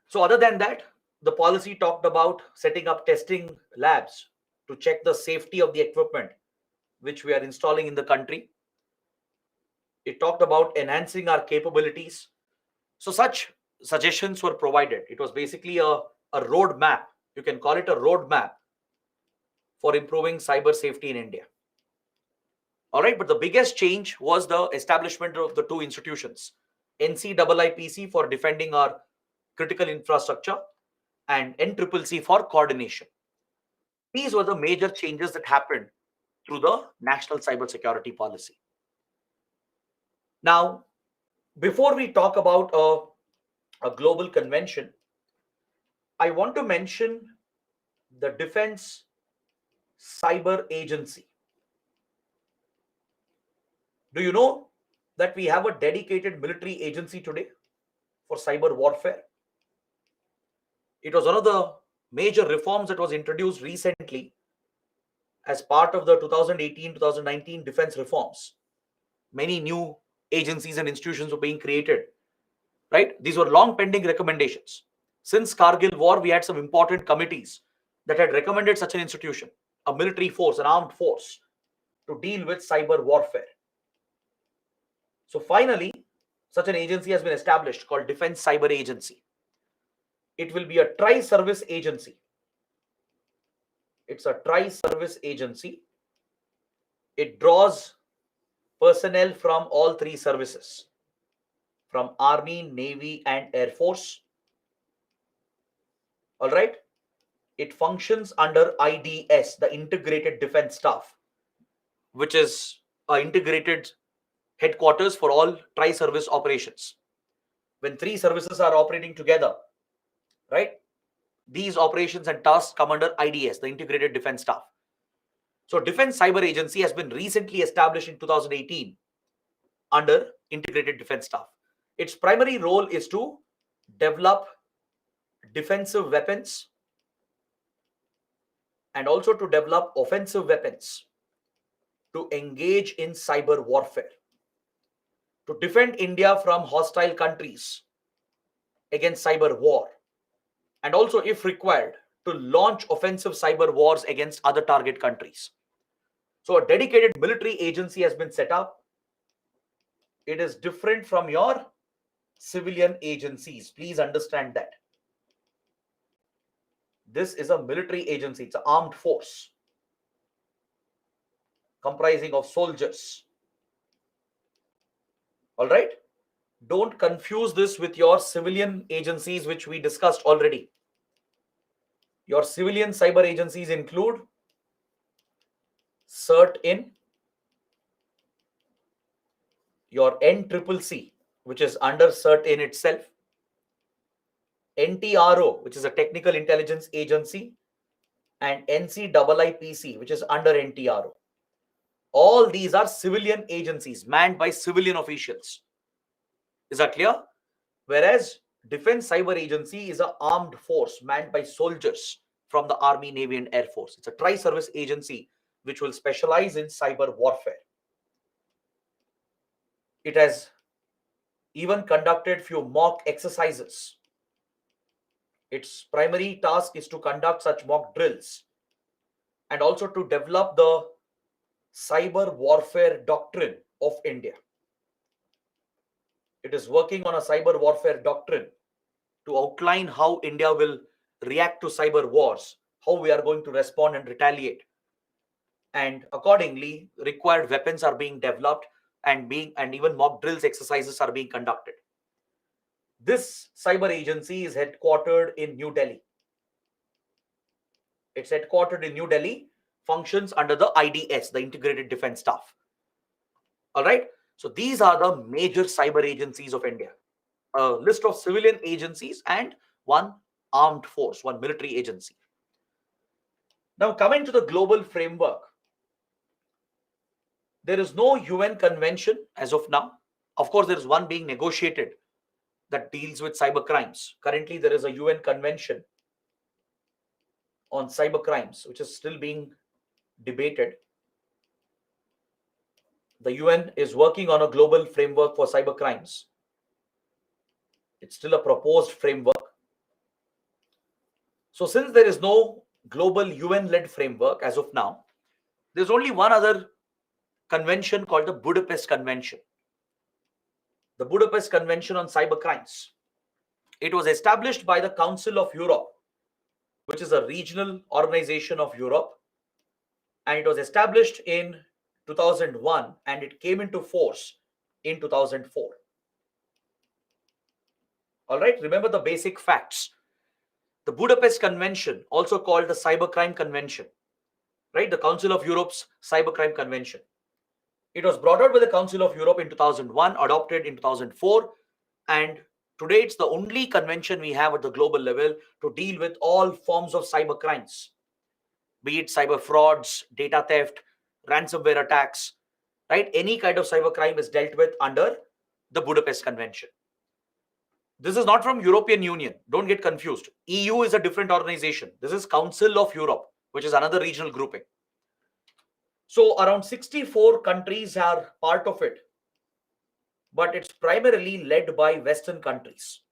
So other than that, the policy talked about setting up testing labs to check the safety of the equipment which we are installing in the country. It talked about enhancing our capabilities. So such suggestions were provided. It was basically a roadmap. You can call it a roadmap for improving cyber safety in India. All right, but the biggest change was the establishment of the two institutions, NCIIPC for defending our critical infrastructure and NCCC for coordination. These were the major changes that happened through the National Cybersecurity Policy. Now, before we talk about a global convention, I want to mention the Defense Cyber Agency. Do you know that we have a dedicated military agency today for cyber warfare? It was one of the major reforms that was introduced recently as part of the 2018-2019 defense reforms. Many new agencies and institutions were being created, right? These were long pending recommendations. Since Kargil war, we had some important committees that had recommended such an institution, a military force, an armed force, to deal with cyber warfare. So finally, such an agency has been established called Defense Cyber Agency. It will be a tri-service agency. It's a tri-service agency. It draws personnel from all three services, from Army, Navy, and Air Force. All right. It functions under IDS, the Integrated Defense Staff, which is an integrated headquarters for all tri-service operations. When three services are operating together, right, these operations and tasks come under IDS, the Integrated Defense Staff. So Defense Cyber Agency has been recently established in 2018 under Integrated Defense Staff. Its primary role is to develop defensive weapons and also to develop offensive weapons to engage in cyber warfare, to defend India from hostile countries against cyber war, and also, if required, to launch offensive cyber wars against other target countries. So a dedicated military agency has been set up. It is different from your civilian agencies. Please understand that. This is a military agency. It's an armed force comprising of soldiers. All right. Don't confuse this with your civilian agencies, which we discussed already. Your civilian cyber agencies include CERT-In, your NCCC, which is under CERT-In itself, NTRO, which is a technical intelligence agency, and NCIIPC, which is under NTRO. All these are civilian agencies manned by civilian officials. Is that clear? Whereas Defense Cyber Agency is an armed force manned by soldiers from the Army, Navy, and Air Force. It's a tri-service agency which will specialize in cyber warfare. It has even conducted few mock exercises. Its primary task is to conduct such mock drills and also to develop the cyber warfare doctrine of India. It is working on a cyber warfare doctrine to outline how India will react to cyber wars, how we are going to respond and retaliate. And accordingly, required weapons are being developed and even mock drills exercises are being conducted. This cyber agency is headquartered in New Delhi. It's headquartered in New Delhi, functions under the IDS, the Integrated Defense Staff. All right. So these are the major cyber agencies of India. A list of civilian agencies and one armed force, one military agency. Now coming to the global framework, there is no UN convention as of now. Of course, there is one being negotiated that deals with cyber crimes. Currently, there is a UN convention on cyber crimes, which is still being debated. The UN is working on a global framework for cyber crimes. It's still a proposed framework. So since there is no global UN-led framework as of now, there's only one other convention called the Budapest Convention. The Budapest Convention on Cyber Crimes. It was established by the Council of Europe, which is a regional organization of Europe, and it was established in 2001 and it came into force in 2004. All right, remember the basic facts. The Budapest Convention, also called the Cybercrime Convention, right? The Council of Europe's Cybercrime Convention. It was brought out by the Council of Europe in 2001, adopted in 2004, and today it's the only convention we have at the global level to deal with all forms of cyber crimes, be it cyber frauds, data theft, ransomware attacks, right? Any kind of cyber crime is dealt with under the Budapest Convention. This is not from European Union. Don't get confused. EU is a different organization. This is Council of Europe, which is another regional grouping. So around 64 countries are part of it, but it's primarily led by Western countries.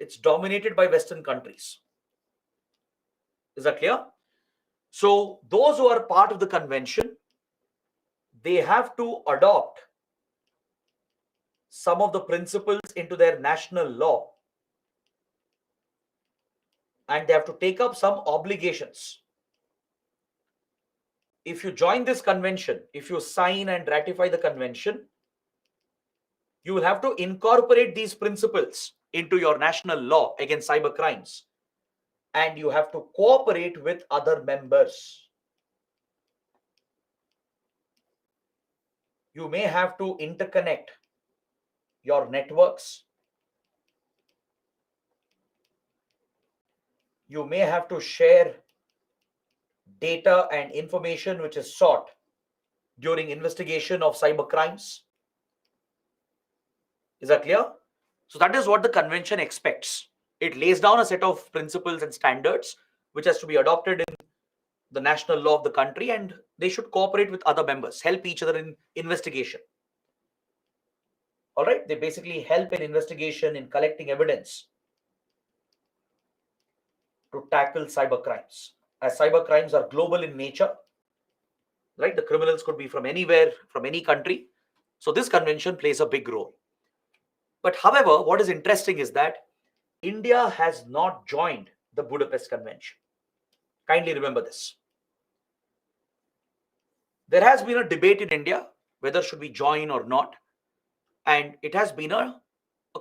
It's dominated by Western countries. Is that clear? So those who are part of the convention, they have to adopt some of the principles into their national law, and they have to take up some obligations. If you join this convention, if you sign and ratify the convention, you will have to incorporate these principles into your national law against cyber crimes, and you have to cooperate with other members. You may have to interconnect your networks. You may have to share data and information which is sought during investigation of cyber crimes. Is that clear? So that is what the convention expects. It lays down a set of principles and standards which has to be adopted in the national law of the country, and they should cooperate with other members, help each other in investigation. All right, they basically help in investigation, in collecting evidence to tackle cyber crimes. As cyber crimes are global in nature, right? The criminals could be from anywhere, from any country. So this convention plays a big role. But however, what is interesting is that India has not joined the Budapest Convention. Kindly remember this. There has been a debate in India whether should we join or not, and it has been a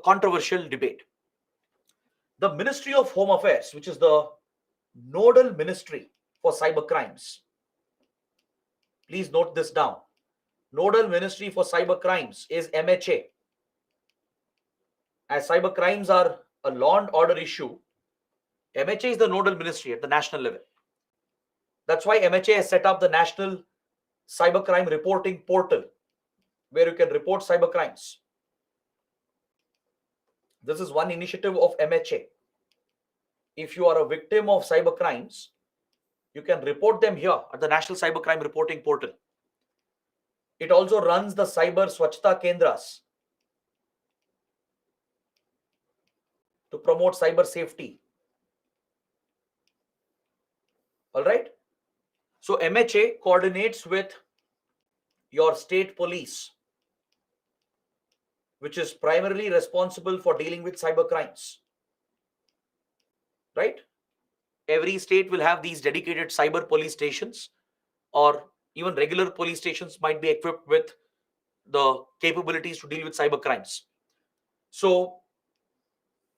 controversial debate. The Ministry of Home Affairs, which is the nodal ministry for cyber crimes, please note this down. Nodal ministry for cyber crimes is MHA. As cyber crimes are a law and order issue, MHA is the nodal ministry at the national level. That's why MHA has set up the National Cybercrime Reporting Portal, where you can report cyber crimes. This is one initiative of MHA. If you are a victim of cyber crimes, you can report them here at the National Cybercrime Reporting Portal. It also runs the Cyber Swachhta Kendras to promote cyber safety. All right. So MHA coordinates with your state police, which is primarily responsible for dealing with cyber crimes. Right? Every state will have these dedicated cyber police stations, or even regular police stations might be equipped with the capabilities to deal with cyber crimes. So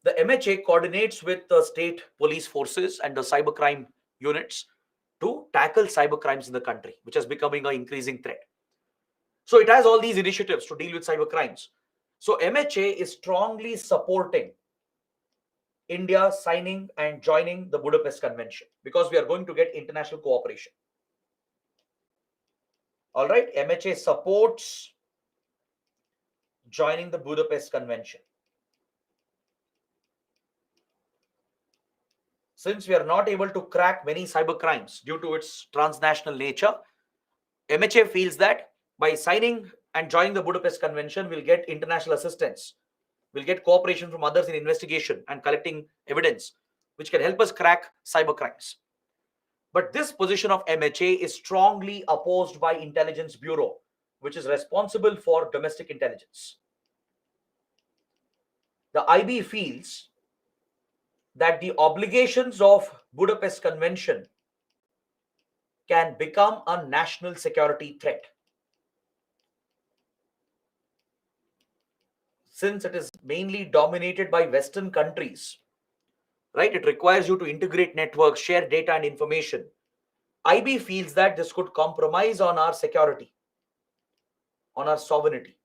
the MHA coordinates with the state police forces and the cybercrime units to tackle cyber crimes in the country, which is becoming an increasing threat. So it has all these initiatives to deal with cyber crimes. So MHA is strongly supporting India signing and joining the Budapest Convention, because we are going to get international cooperation. All right, MHA supports joining the Budapest Convention. Since we are not able to crack many cyber crimes due to its transnational nature, MHA feels that by signing and joining the Budapest Convention, we'll get international assistance. We'll get cooperation from others in investigation and collecting evidence, which can help us crack cyber crimes. But this position of MHA is strongly opposed by Intelligence Bureau, which is responsible for domestic intelligence. The IB feels that the obligations of Budapest Convention can become a national security threat, since it is mainly dominated by Western countries. Right? It requires you to integrate networks, share data and information. IB feels that this could compromise on our security, on our sovereignty.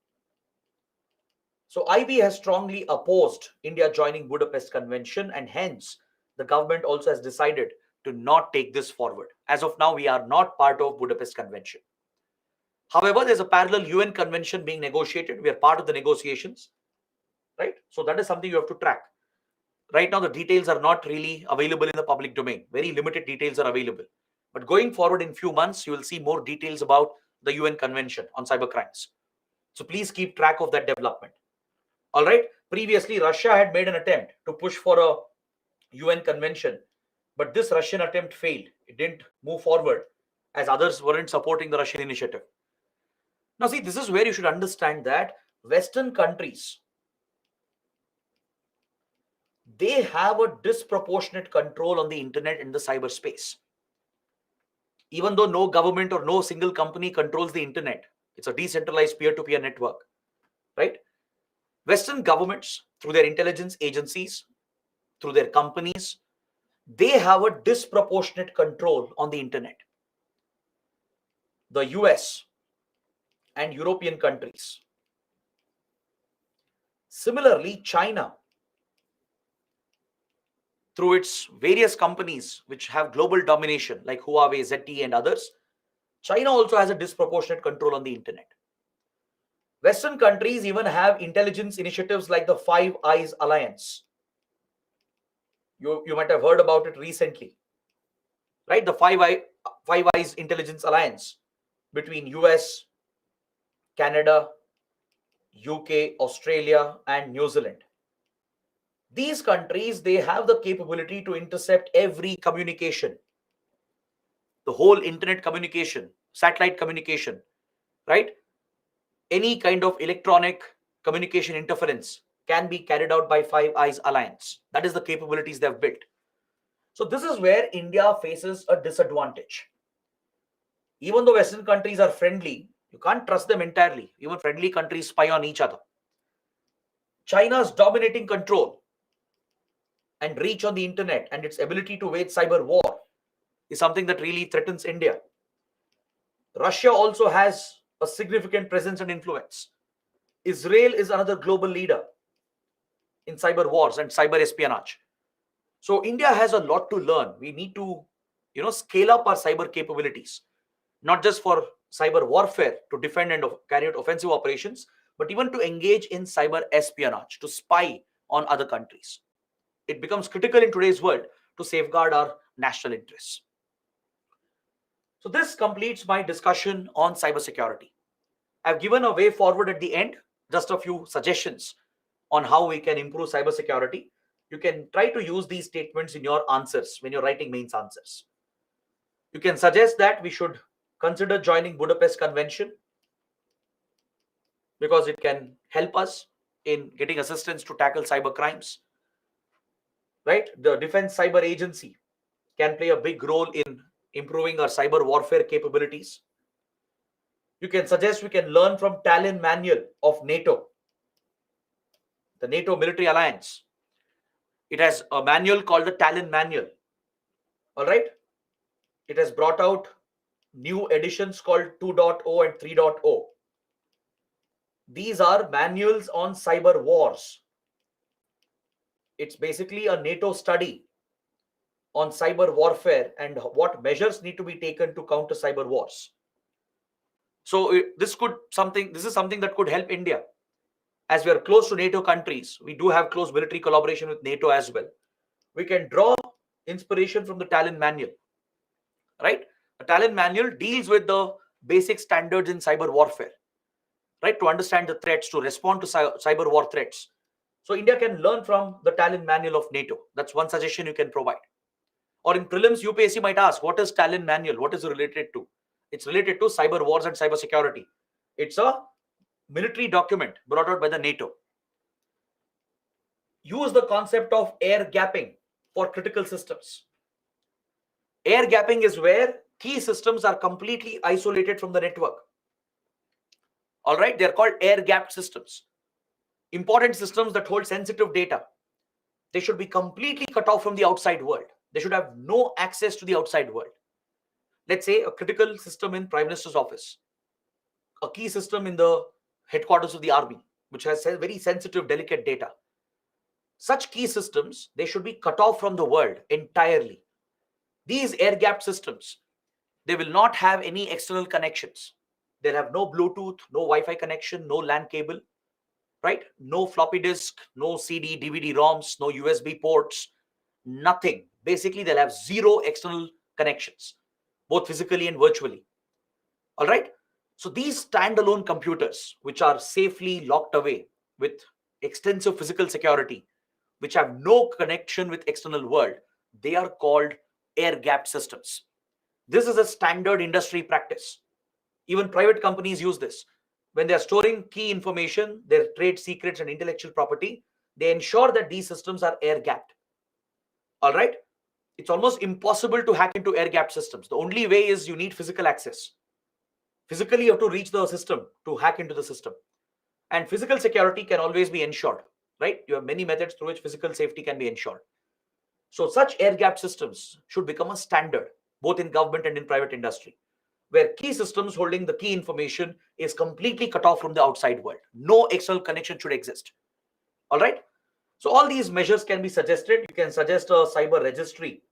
So IB has strongly opposed India joining Budapest Convention, and hence the government also has decided to not take this forward. As of now, we are not part of Budapest Convention. However, there's a parallel UN convention being negotiated. We are part of the negotiations, right? So that is something you have to track. Right now, the details are not really available in the public domain. Very limited details are available. But going forward in few months, you will see more details about the UN Convention on cyber crimes. So please keep track of that development. All right. Previously, Russia had made an attempt to push for a UN convention, but this Russian attempt failed. It didn't move forward as others weren't supporting the Russian initiative. Now, see, this is where you should understand that Western countries, they have a disproportionate control on the internet and the cyberspace. Even though no government or no single company controls the internet, it's a decentralized peer-to-peer network, right? Western governments, through their intelligence agencies, through their companies, they have a disproportionate control on the internet. The US and European countries. Similarly, China, through its various companies which have global domination like Huawei, ZTE, and others, China also has a disproportionate control on the internet. Western countries even have intelligence initiatives like the Five Eyes Alliance. You might have heard about it recently, right? The Five Eyes Intelligence Alliance between US, Canada, UK, Australia, and New Zealand. These countries, they have the capability to intercept every communication, the whole internet communication, satellite communication, right? Any kind of electronic communication interference can be carried out by Five Eyes Alliance. That is the capabilities they have built. So this is where India faces a disadvantage. Even though Western countries are friendly, you can't trust them entirely. Even friendly countries spy on each other. China's dominating control and reach on the internet and its ability to wage cyber war is something that really threatens India. Russia also has a significant presence and influence. Israel is another global leader in cyber wars and cyber espionage. So India has a lot to learn. We need to, scale up our cyber capabilities, not just for cyber warfare to defend and carry out offensive operations, but even to engage in cyber espionage, to spy on other countries. It becomes critical in today's world to safeguard our national interests. So this completes my discussion on cybersecurity. I've given a way forward at the end, just a few suggestions on how we can improve cybersecurity. You can try to use these statements in your answers when you're writing mains answers. You can suggest that we should consider joining Budapest Convention because it can help us in getting assistance to tackle cyber crimes, right? The Defense Cyber Agency can play a big role in improving our cyber warfare capabilities. You can suggest we can learn from Tallinn Manual of NATO, the NATO military alliance. It has a manual called the Tallinn Manual. All right. It has brought out new editions called 2.0 and 3.0. These are manuals on cyber wars. It's basically a NATO study on cyber warfare and what measures need to be taken to counter cyber wars. So this is something that could help India. As we are close to NATO countries, we do have close military collaboration with NATO as well. We can draw inspiration from the Tallinn Manual, right? The Tallinn Manual deals with the basic standards in cyber warfare, right? To understand the threats, to respond to cyber war threats. So India can learn from the Tallinn Manual of NATO. That's one suggestion you can provide. Or in prelims, UPSC might ask, what is Tallinn Manual? What is it related to? It's related to cyber wars and cyber security. It's a military document brought out by the NATO. Use the concept of air gapping for critical systems. Air gapping is where key systems are completely isolated from the network. All right, they're called air gapped systems. Important systems that hold sensitive data, they should be completely cut off from the outside world. They should have no access to the outside world. Let's say a critical system in Prime Minister's office, a key system in the headquarters of the army, which has very sensitive, delicate data. Such key systems, they should be cut off from the world entirely. These air-gapped systems, they will not have any external connections. They'll have no Bluetooth, no Wi-Fi connection, no LAN cable, right? No floppy disk, no CD, DVD, ROMs, no USB ports, nothing. Basically, they'll have zero external connections, both physically and virtually. All right. So these standalone computers, which are safely locked away with extensive physical security, which have no connection with external world, they are called air-gapped systems. This is a standard industry practice. Even private companies use this. when they are storing key information, their trade secrets and intellectual property, they ensure that these systems are air gapped. All right. It's almost impossible to hack into air gapped systems. The only way is you need physical access. Physically, you have to reach the system to hack into the system. And physical security can always be ensured, right? You have many methods through which physical safety can be ensured. So such air gap systems should become a standard, both in government and in private industry, where key systems holding the key information is completely cut off from the outside world. No external connection should exist. All right. So all these measures can be suggested. You can suggest a cyber registry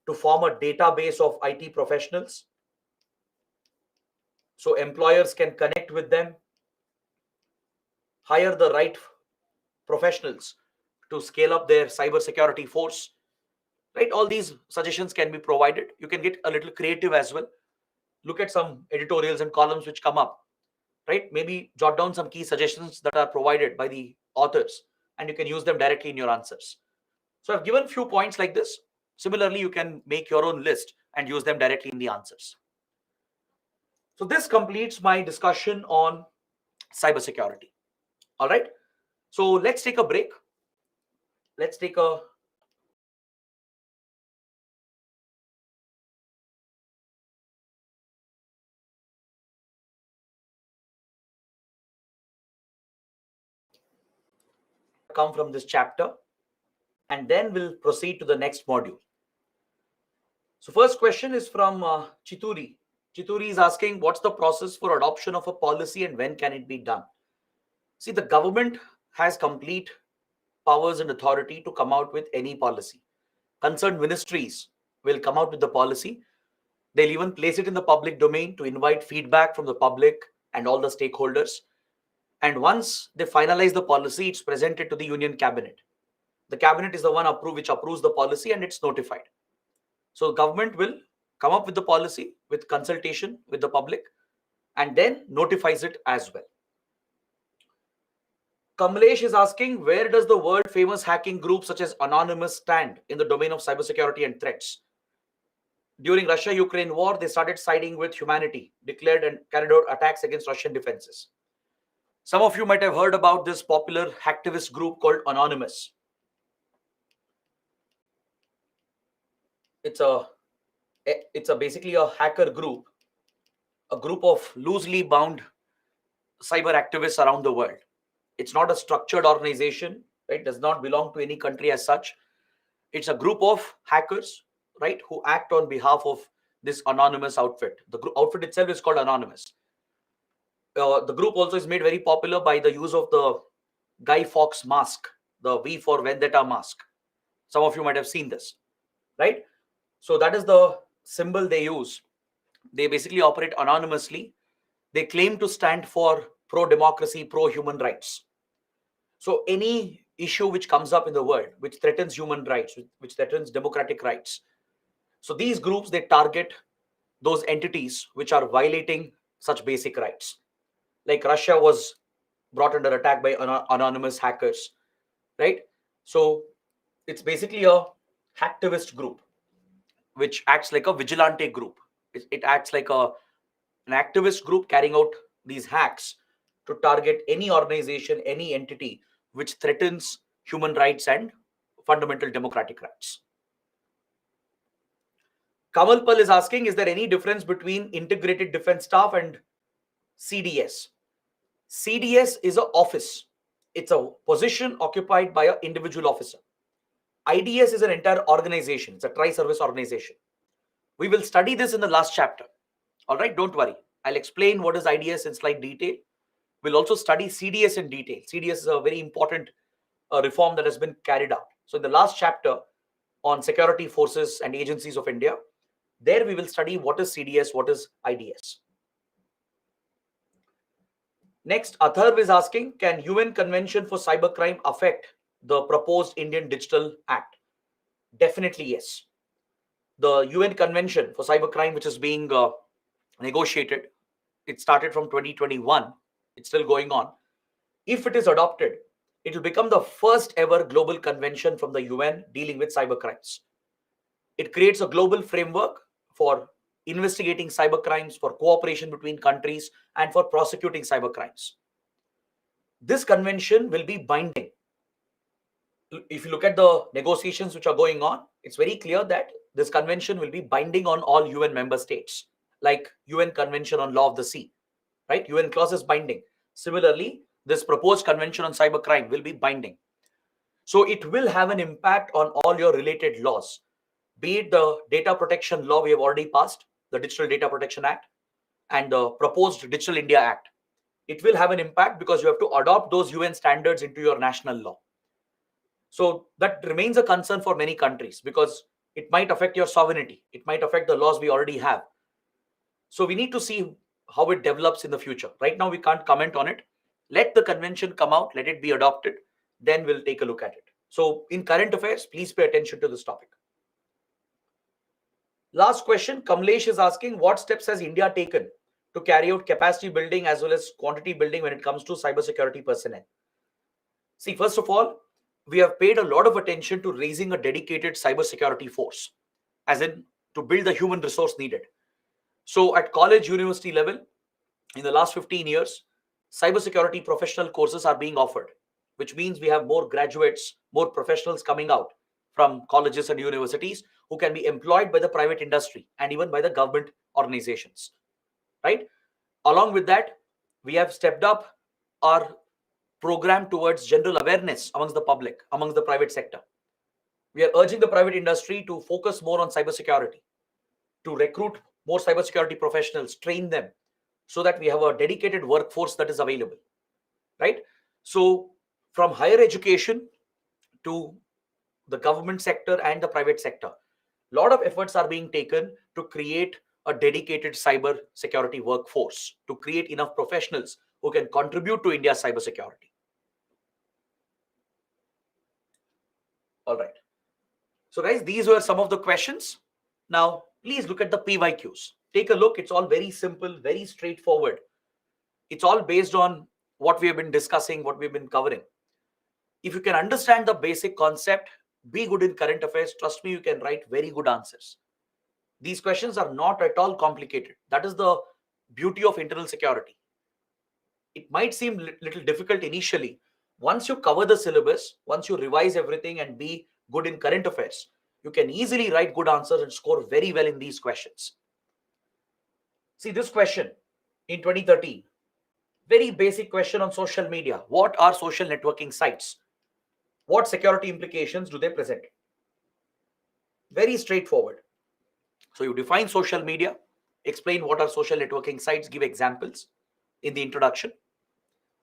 to form a database of IT professionals, so employers can connect with them, hire the right professionals to scale up their cyber security force, right? All these suggestions can be provided. You can get a little creative as well. Look at some editorials and columns which come up, right? Maybe jot down some key suggestions that are provided by the authors, and you can use them directly in your answers. So I've given few points like this. Similarly, you can make your own list and use them directly in the answers. So this completes my discussion on cybersecurity. All right. So let's take a break. Let's take a come from this chapter, and then we'll proceed to the next module. So first question is from Chituri. Chituri is asking, what's the process for adoption of a policy and when can it be done? See, the government has complete powers and authority to come out with any policy. Concerned ministries will come out with the policy. They'll even place it in the public domain to invite feedback from the public and all the stakeholders. And once they finalize the policy, it's presented to the Union Cabinet. The Cabinet is the one which approves the policy, and it's notified. So government will come up with the policy with consultation with the public and then notifies it as well. Kamlesh is asking, where does the world famous hacking group such as Anonymous stand in the domain of cybersecurity and threats? During Russia-Ukraine war, they started siding with humanity, declared and carried out attacks against Russian defenses. Some of you might have heard about this popular hacktivist group called Anonymous. It's basically a hacker group, a group of loosely bound cyber activists around the world. It's not a structured organization, right? It does not belong to any country as such. It's a group of hackers, right, who act on behalf of this Anonymous outfit. The outfit itself is called Anonymous. The group also is made very popular by the use of the Guy Fawkes mask, the V for Vendetta mask. Some of you might have seen this, right? So that is the symbol they use. They basically operate anonymously. They claim to stand for pro-democracy, pro-human rights. So any issue which comes up in the world, which threatens human rights, which threatens democratic rights. So these groups, they target those entities which are violating such basic rights. Like Russia was brought under attack by anonymous hackers, right? So it's basically a hacktivist group, which acts like a vigilante group. It acts like an activist group carrying out these hacks to target any organization, any entity which threatens human rights and fundamental democratic rights. Kamal Pal is asking, is there any difference between Integrated Defense Staff and CDS? CDS is an office. It's a position occupied by an individual officer. IDS is an entire organization. It's a tri-service organization. We will study this in the last chapter. All right, don't worry. I'll explain what is IDS in slight detail. We'll also study CDS in detail. CDS is a very important reform that has been carried out. So in the last chapter on security forces and agencies of India, there we will study what is CDS, what is IDS. Next, Atharv is asking, can UN Convention for Cybercrime affect the proposed Indian Digital Act? Definitely yes. The UN Convention for Cybercrime, which is being negotiated, it started from 2021. It's still going on. If it is adopted, it will become the first ever global convention from the UN dealing with cybercrimes. It creates a global framework for investigating cyber crimes, for cooperation between countries, and for prosecuting cyber crimes. This convention will be binding. If you look at the negotiations which are going on, it's very clear that this convention will be binding on all UN member states, like UN Convention on Law of the Sea, right? UN clause is binding. Similarly, this proposed convention on cybercrime will be binding. So it will have an impact on all your related laws, be it the data protection law we have already passed, the Digital Data Protection Act, and the proposed Digital India Act. It will have an impact because you have to adopt those UN standards into your national law. So that remains a concern for many countries because it might affect your sovereignty. It might affect the laws we already have. So we need to see how it develops in the future. Right now, we can't comment on it. Let the convention come out, let it be adopted, then we'll take a look at it. So in current affairs, please pay attention to this topic. Last question, Kamlesh is asking, what steps has India taken to carry out capacity building as well as quantity building when it comes to cybersecurity personnel? See, first of all, we have paid a lot of attention to raising a dedicated cybersecurity force, as in to build the human resource needed. So at college, university level, in the last 15 years, cybersecurity professional courses are being offered, which means we have more graduates, more professionals coming out from colleges and universities who can be employed by the private industry and even by the government organizations, right? Along with that, we have stepped up our program towards general awareness amongst the public, amongst the private sector. We are urging the private industry to focus more on cybersecurity, to recruit more cybersecurity professionals, train them, so that we have a dedicated workforce that is available, right? So from higher education to the government sector and the private sector, a lot of efforts are being taken to create a dedicated cyber security workforce, to create enough professionals who can contribute to India's cybersecurity. All right. So guys, these were some of the questions. Now, please look at the PYQs. Take a look. It's all very simple, very straightforward. It's all based on what we have been discussing, what we've been covering. If you can understand the basic concept, be good in current affairs, trust me, you can write very good answers. These questions are not at all complicated. That is the beauty of internal security. It might seem little difficult initially. Once you cover the syllabus, once you revise everything and be good in current affairs, you can easily write good answers and score very well in these questions. See this question in 2013, very basic question on social media. What are social networking sites? What security implications do they present? Very straightforward. So you define social media, explain what are social networking sites, give examples in the introduction.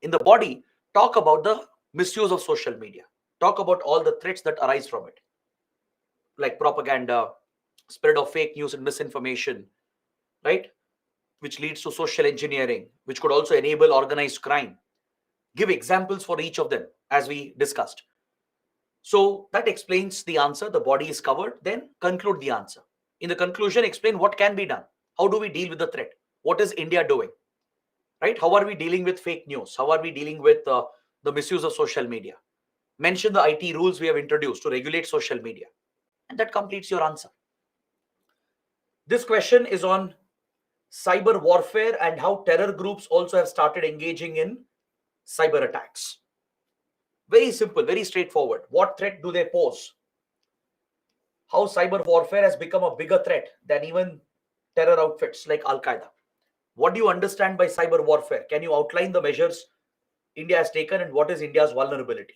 In the body, talk about the misuse of social media. Talk about all the threats that arise from it, like propaganda, spread of fake news and misinformation, right? Which leads to social engineering, which could also enable organized crime. Give examples for each of them as we discussed. So that explains the answer. The body is covered. Then conclude the answer. In the conclusion, explain what can be done. How do we deal with the threat? What is India doing? Right? How are we dealing with fake news? How are we dealing with the misuse of social media? Mention the IT rules we have introduced to regulate social media. And that completes your answer. This question is on cyber warfare and how terror groups also have started engaging in cyber attacks. Very simple, very straightforward. What threat do they pose? How cyber warfare has become a bigger threat than even terror outfits like Al-Qaeda. What do you understand by cyber warfare? Can you outline the measures India has taken and what is India's vulnerability?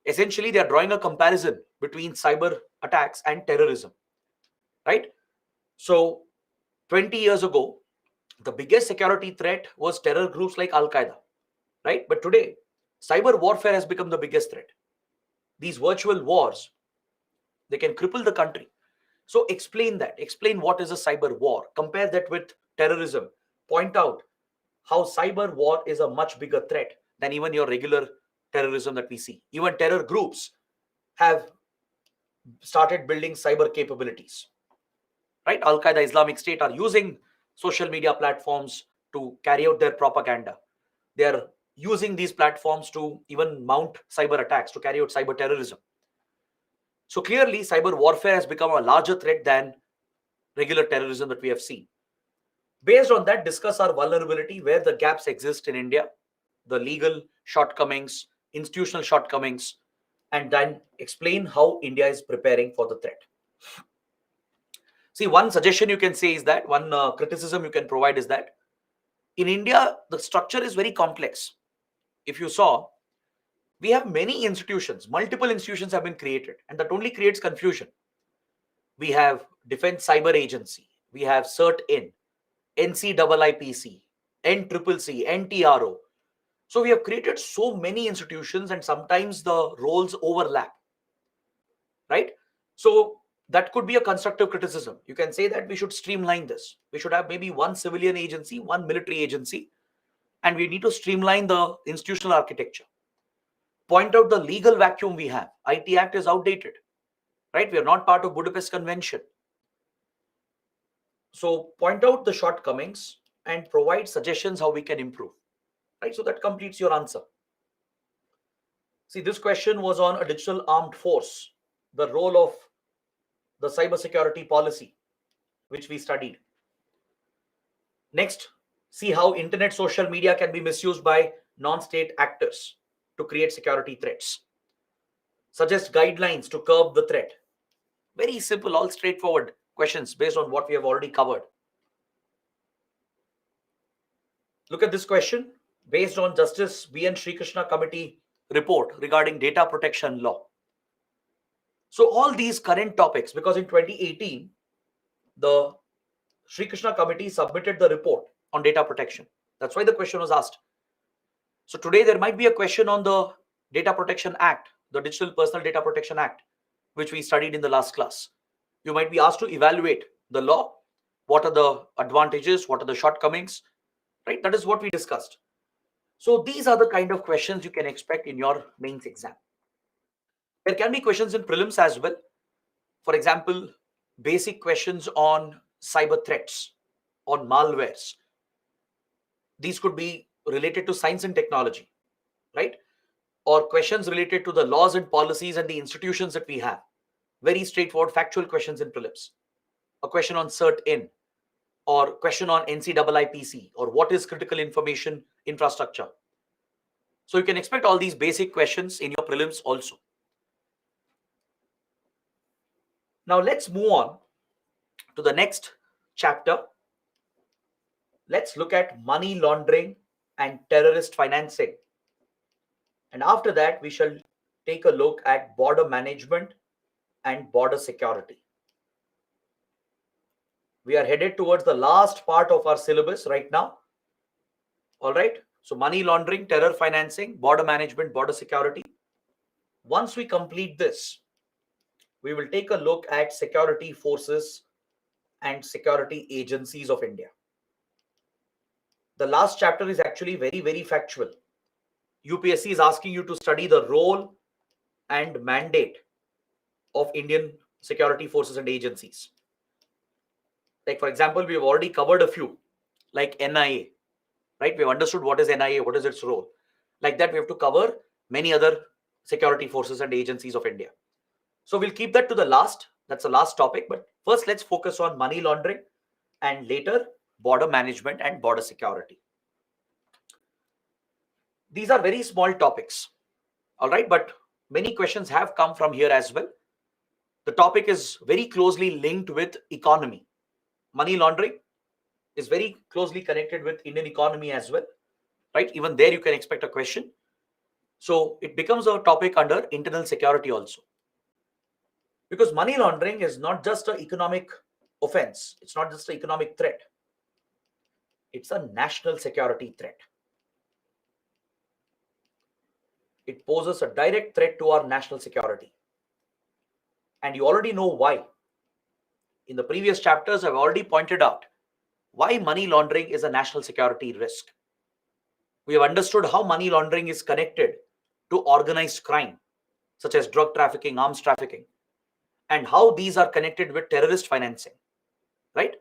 Essentially, they are drawing a comparison between cyber attacks and terrorism, right? So 20 years ago, the biggest security threat was terror groups like Al-Qaeda, right? But today, cyber warfare has become the biggest threat. These virtual wars, they can cripple the country. So explain that. Explain what is a cyber war. Compare that with terrorism. Point out how cyber war is a much bigger threat than even your regular terrorism that we see. Even terror groups have started building cyber capabilities, right? Al-Qaeda, Islamic State are using social media platforms to carry out their propaganda. They are using these platforms to even mount cyber attacks, to carry out cyber terrorism. So clearly, cyber warfare has become a larger threat than regular terrorism that we have seen. Based on that, discuss our vulnerability, where the gaps exist in India, the legal shortcomings, institutional shortcomings, and then explain how India is preparing for the threat. See, one suggestion you can say is that, one criticism you can provide is that in India, the structure is very complex. If you saw, we have many institutions, multiple institutions have been created, and that only creates confusion. We have Defense Cyber Agency, we have CERT-In, NCIIPC, NCCC, NTRO. So we have created so many institutions, and sometimes the roles overlap, right? So that could be a constructive criticism. You can say that we should streamline this. We should have maybe one civilian agency, one military agency, and we need to streamline the institutional architecture. Point out the legal vacuum we have. IT Act is outdated, right? We are not part of Budapest Convention. So point out the shortcomings and provide suggestions how we can improve, right? So that completes your answer. See, this question was on a digital armed force, the role of the cybersecurity policy, which we studied. Next, see how internet social media can be misused by non-state actors to create security threats. Suggest guidelines to curb the threat. Very simple, all straightforward questions based on what we have already covered. Look at this question based on Justice B.N. Srikrishna Committee report regarding data protection law. So all these current topics, because in 2018, the Srikrishna Committee submitted the report on data protection. That's why the question was asked. So today there might be a question on the Data Protection Act, the Digital Personal Data Protection Act, which we studied in the last class. You might be asked to evaluate the law. What are the advantages? What are the shortcomings? Right? That is what we discussed. So these are the kind of questions you can expect in your mains exam. There can be questions in prelims as well. For example, basic questions on cyber threats, on malwares. These could be related to science and technology, right? Or questions related to the laws and policies and the institutions that we have. Very straightforward, factual questions in prelims. A question on CERT-In, or question on NCIIPC, or what is critical information infrastructure. So you can expect all these basic questions in your prelims also. Now let's move on to the next chapter. Let's look at money laundering and terrorist financing. And after that, we shall take a look at border management and border security. We are headed towards the last part of our syllabus right now. All right. So money laundering, terror financing, border management, border security. Once we complete this, we will take a look at security forces and security agencies of India. The last chapter is actually very, very factual. UPSC is asking you to study the role and mandate of Indian security forces and agencies. Like, for example, we have already covered a few, like NIA, right? We've understood what is NIA, what is its role. Like that, we have to cover many other security forces and agencies of India. So we'll keep that to the last. That's the last topic. But first, let's focus on money laundering and later border management and border security. These are very small topics, all right? But many questions have come from here as well. The topic is very closely linked with economy. Money laundering is very closely connected with Indian economy as well, right? Even there you can expect a question. So it becomes a topic under internal security also. Because money laundering is not just an economic offense. It's not just an economic threat. It's a national security threat. It poses a direct threat to our national security. And you already know why. In the previous chapters, I've already pointed out why money laundering is a national security risk. We have understood how money laundering is connected to organized crime, such as drug trafficking, arms trafficking, and how these are connected with terrorist financing, right?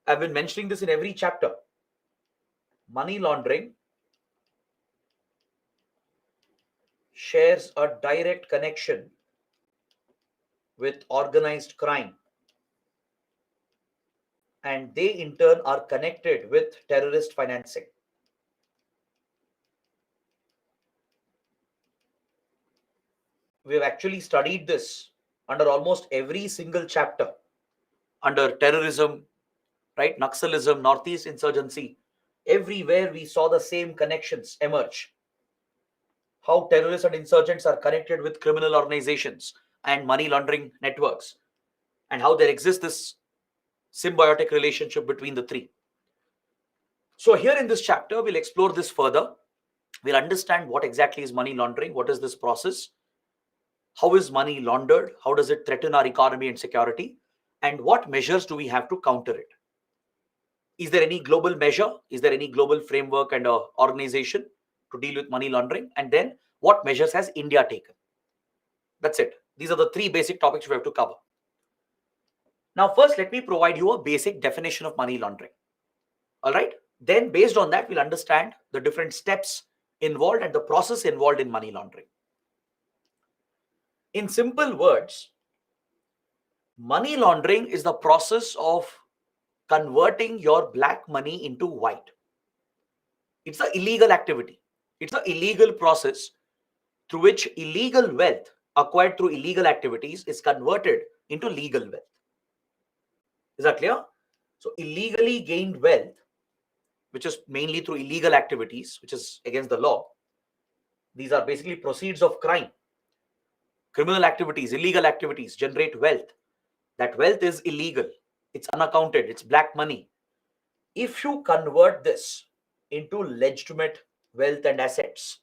I've been mentioning this in every chapter. Money laundering shares a direct connection with organized crime and they in turn are connected with terrorist financing. We have actually studied this under almost every single chapter, under terrorism, right? Naxalism, Northeast insurgency. Everywhere we saw the same connections emerge. How terrorists and insurgents are connected with criminal organizations and money laundering networks, and how there exists this symbiotic relationship between the three. So here in this chapter, we'll explore this further. We'll understand what exactly is money laundering, what is this process, how is money laundered, how does it threaten our economy and security, and what measures do we have to counter it. Is there any global measure? Is there any global framework and organization to deal with money laundering? And then what measures has India taken? That's it. These are the three basic topics we have to cover. Now, first, let me provide you a basic definition of money laundering. All right. Then, based on that, we'll understand the different steps involved and the process involved in money laundering. In simple words, money laundering is the process of converting your black money into white. It's an illegal activity. It's an illegal process through which illegal wealth acquired through illegal activities is converted into legal wealth. Is that clear? So illegally gained wealth, which is mainly through illegal activities, which is against the law. These are basically proceeds of crime. Criminal activities, illegal activities generate wealth. That wealth is illegal. It's unaccounted. It's black money. If you convert this into legitimate wealth and assets,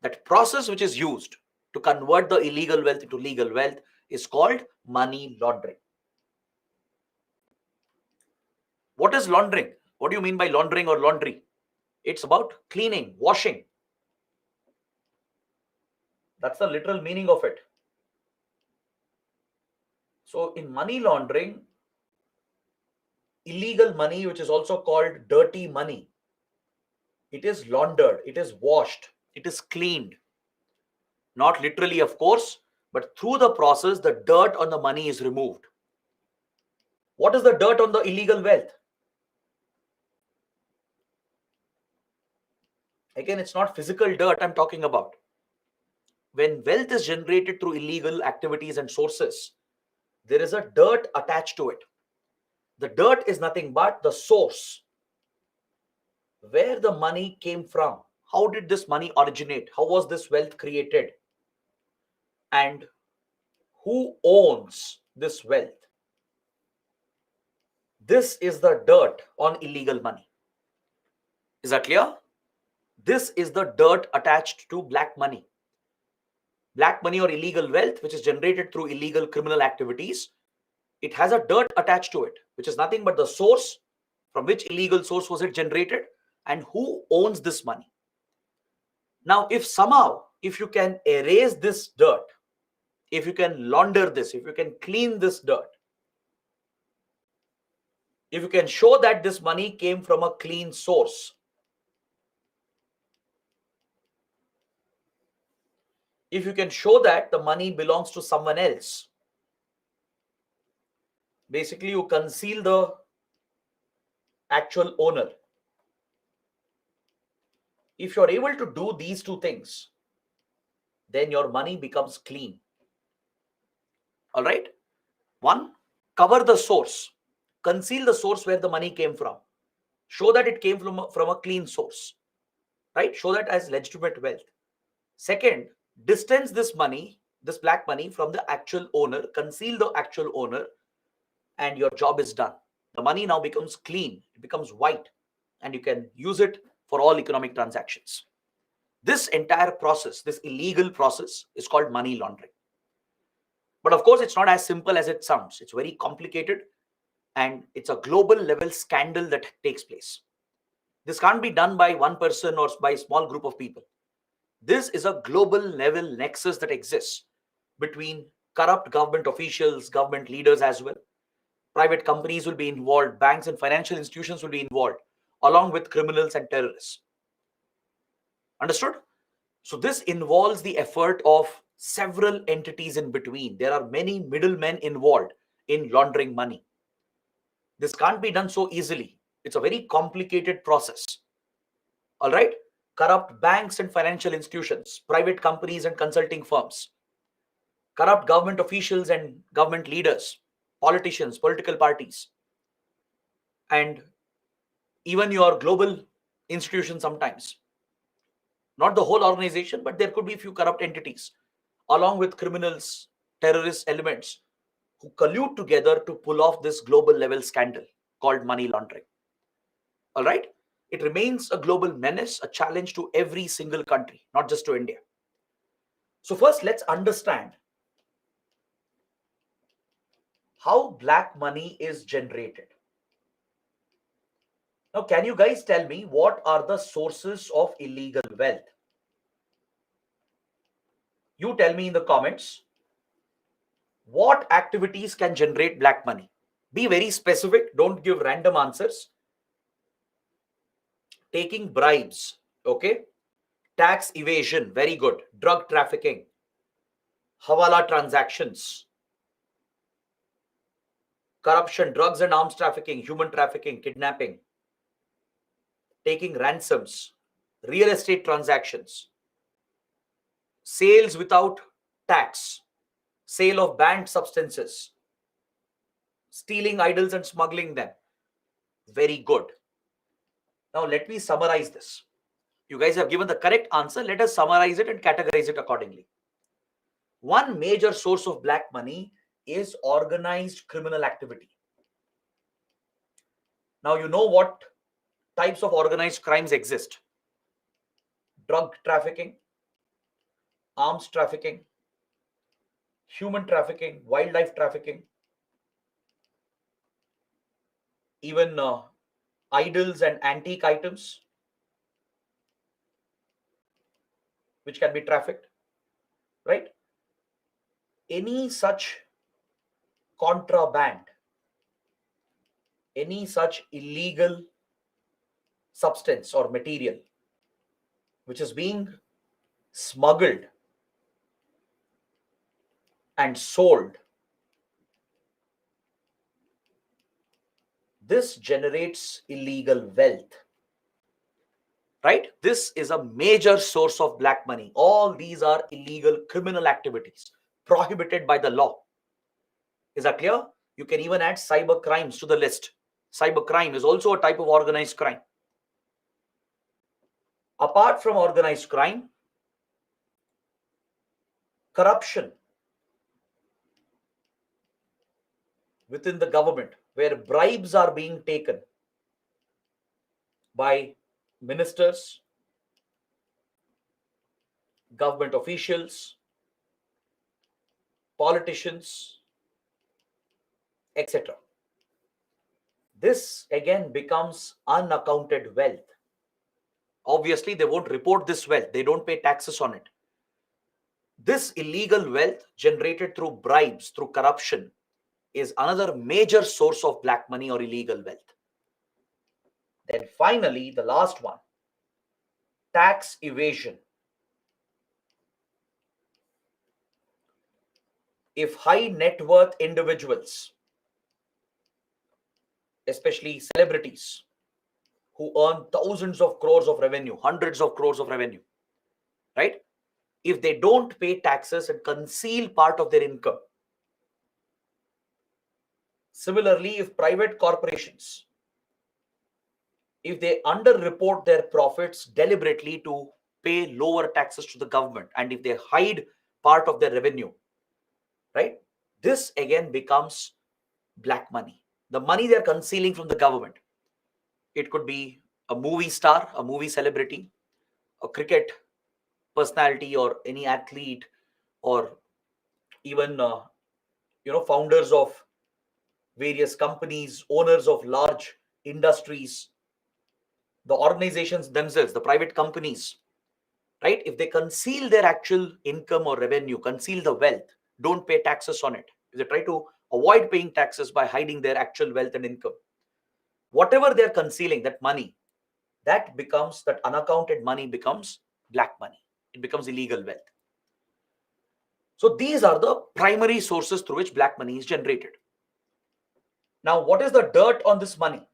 that process which is used to convert the illegal wealth into legal wealth is called money laundering. What is laundering? What do you mean by laundering or laundry? It's about cleaning, washing. That's the literal meaning of it. So in money laundering, illegal money, which is also called dirty money, it is laundered, it is washed, it is cleaned. Not literally, of course, but through the process, the dirt on the money is removed. What is the dirt on the illegal wealth? Again, it's not physical dirt I'm talking about. When wealth is generated through illegal activities and sources, there is a dirt attached to it. The dirt is nothing but the source, where the money came from. How did this money originate? How was this wealth created? And who owns this wealth? This is the dirt on illegal money. Is that clear? This is the dirt attached to black money. Black money or illegal wealth, which is generated through illegal criminal activities, it has a dirt attached to it, which is nothing but the source, from which illegal source was it generated, and who owns this money. Now, if somehow, if you can erase this dirt, if you can launder this, if you can clean this dirt, if you can show that this money came from a clean source, if you can show that the money belongs to someone else, basically you conceal the actual owner. If you're able to do these two things, then your money becomes clean. All right. One, cover the source, conceal the source where the money came from, show that it came from a clean source, right? Show that as legitimate wealth. Second, distance this money, this black money, from the actual owner, conceal the actual owner, and your job is done. The money now becomes clean, it becomes white, and you can use it for all economic transactions. This entire process, this illegal process, is called money laundering. But of course, it's not as simple as it sounds. It's very complicated, and it's a global level scandal that takes place. This can't be done by one person or by a small group of people. This is a global level nexus that exists between corrupt government officials, government leaders as well. Private companies will be involved, banks and financial institutions will be involved, along with criminals and terrorists. Understood? So this involves the effort of several entities in between. There are many middlemen involved in laundering money. This can't be done so easily. It's a very complicated process. All right. Corrupt banks and financial institutions, private companies and consulting firms, corrupt government officials and government leaders, politicians, political parties, and even your global institutions sometimes. Not the whole organization, but there could be a few corrupt entities, along with criminals, terrorist elements who collude together to pull off this global level scandal called money laundering. All right. It remains a global menace, a challenge to every single country, not just to India. So, first, let's understand how black money is generated. Now, can you guys tell me what are the sources of illegal wealth? You tell me in the comments what activities can generate black money. Be very specific, don't give random answers. Taking bribes, okay? Tax evasion, very good. Drug trafficking, hawala transactions, corruption, drugs and arms trafficking, human trafficking, kidnapping, taking ransoms, real estate transactions, sales without tax, sale of banned substances, stealing idols and smuggling them. Very good. Now let me summarize this. You guys have given the correct answer. Let us summarize it and categorize it accordingly. One major source of black money is organized criminal activity. Now you know what types of organized crimes exist. Drug trafficking, arms trafficking, human trafficking, wildlife trafficking, even idols and antique items which can be trafficked, right? Any such contraband, any such illegal substance or material which is being smuggled and sold, this generates illegal wealth, right? This is a major source of black money. All these are illegal criminal activities prohibited by the law. Is that clear? You can even add cyber crimes to the list. Cyber crime is also a type of organized crime. Apart from organized crime, corruption within the government, where bribes are being taken by ministers, government officials, politicians, etc. This again becomes unaccounted wealth. Obviously, they won't report this wealth. They don't pay taxes on it. This illegal wealth generated through bribes, through corruption, is another major source of black money or illegal wealth. Then finally, the last one, tax evasion. If high net worth individuals, especially celebrities, who earn thousands of crores of revenue, hundreds of crores of revenue, right? If they don't pay taxes and conceal part of their income. Similarly, if private corporations, if they underreport their profits deliberately to pay lower taxes to the government, and if they hide part of their revenue, right? This again becomes black money. The money they're concealing from the government. It could be a movie star, a movie celebrity, a cricket personality, or any athlete, or even founders of various companies, owners of large industries, the organizations themselves, the private companies, right? If they conceal their actual income or revenue, conceal the wealth, don't pay taxes on it, if they try to avoid paying taxes by hiding their actual wealth and income, whatever they're concealing, that money, that unaccounted money becomes black money. It becomes illegal wealth. So these are the primary sources through which black money is generated. Now, what is the dirt on this money?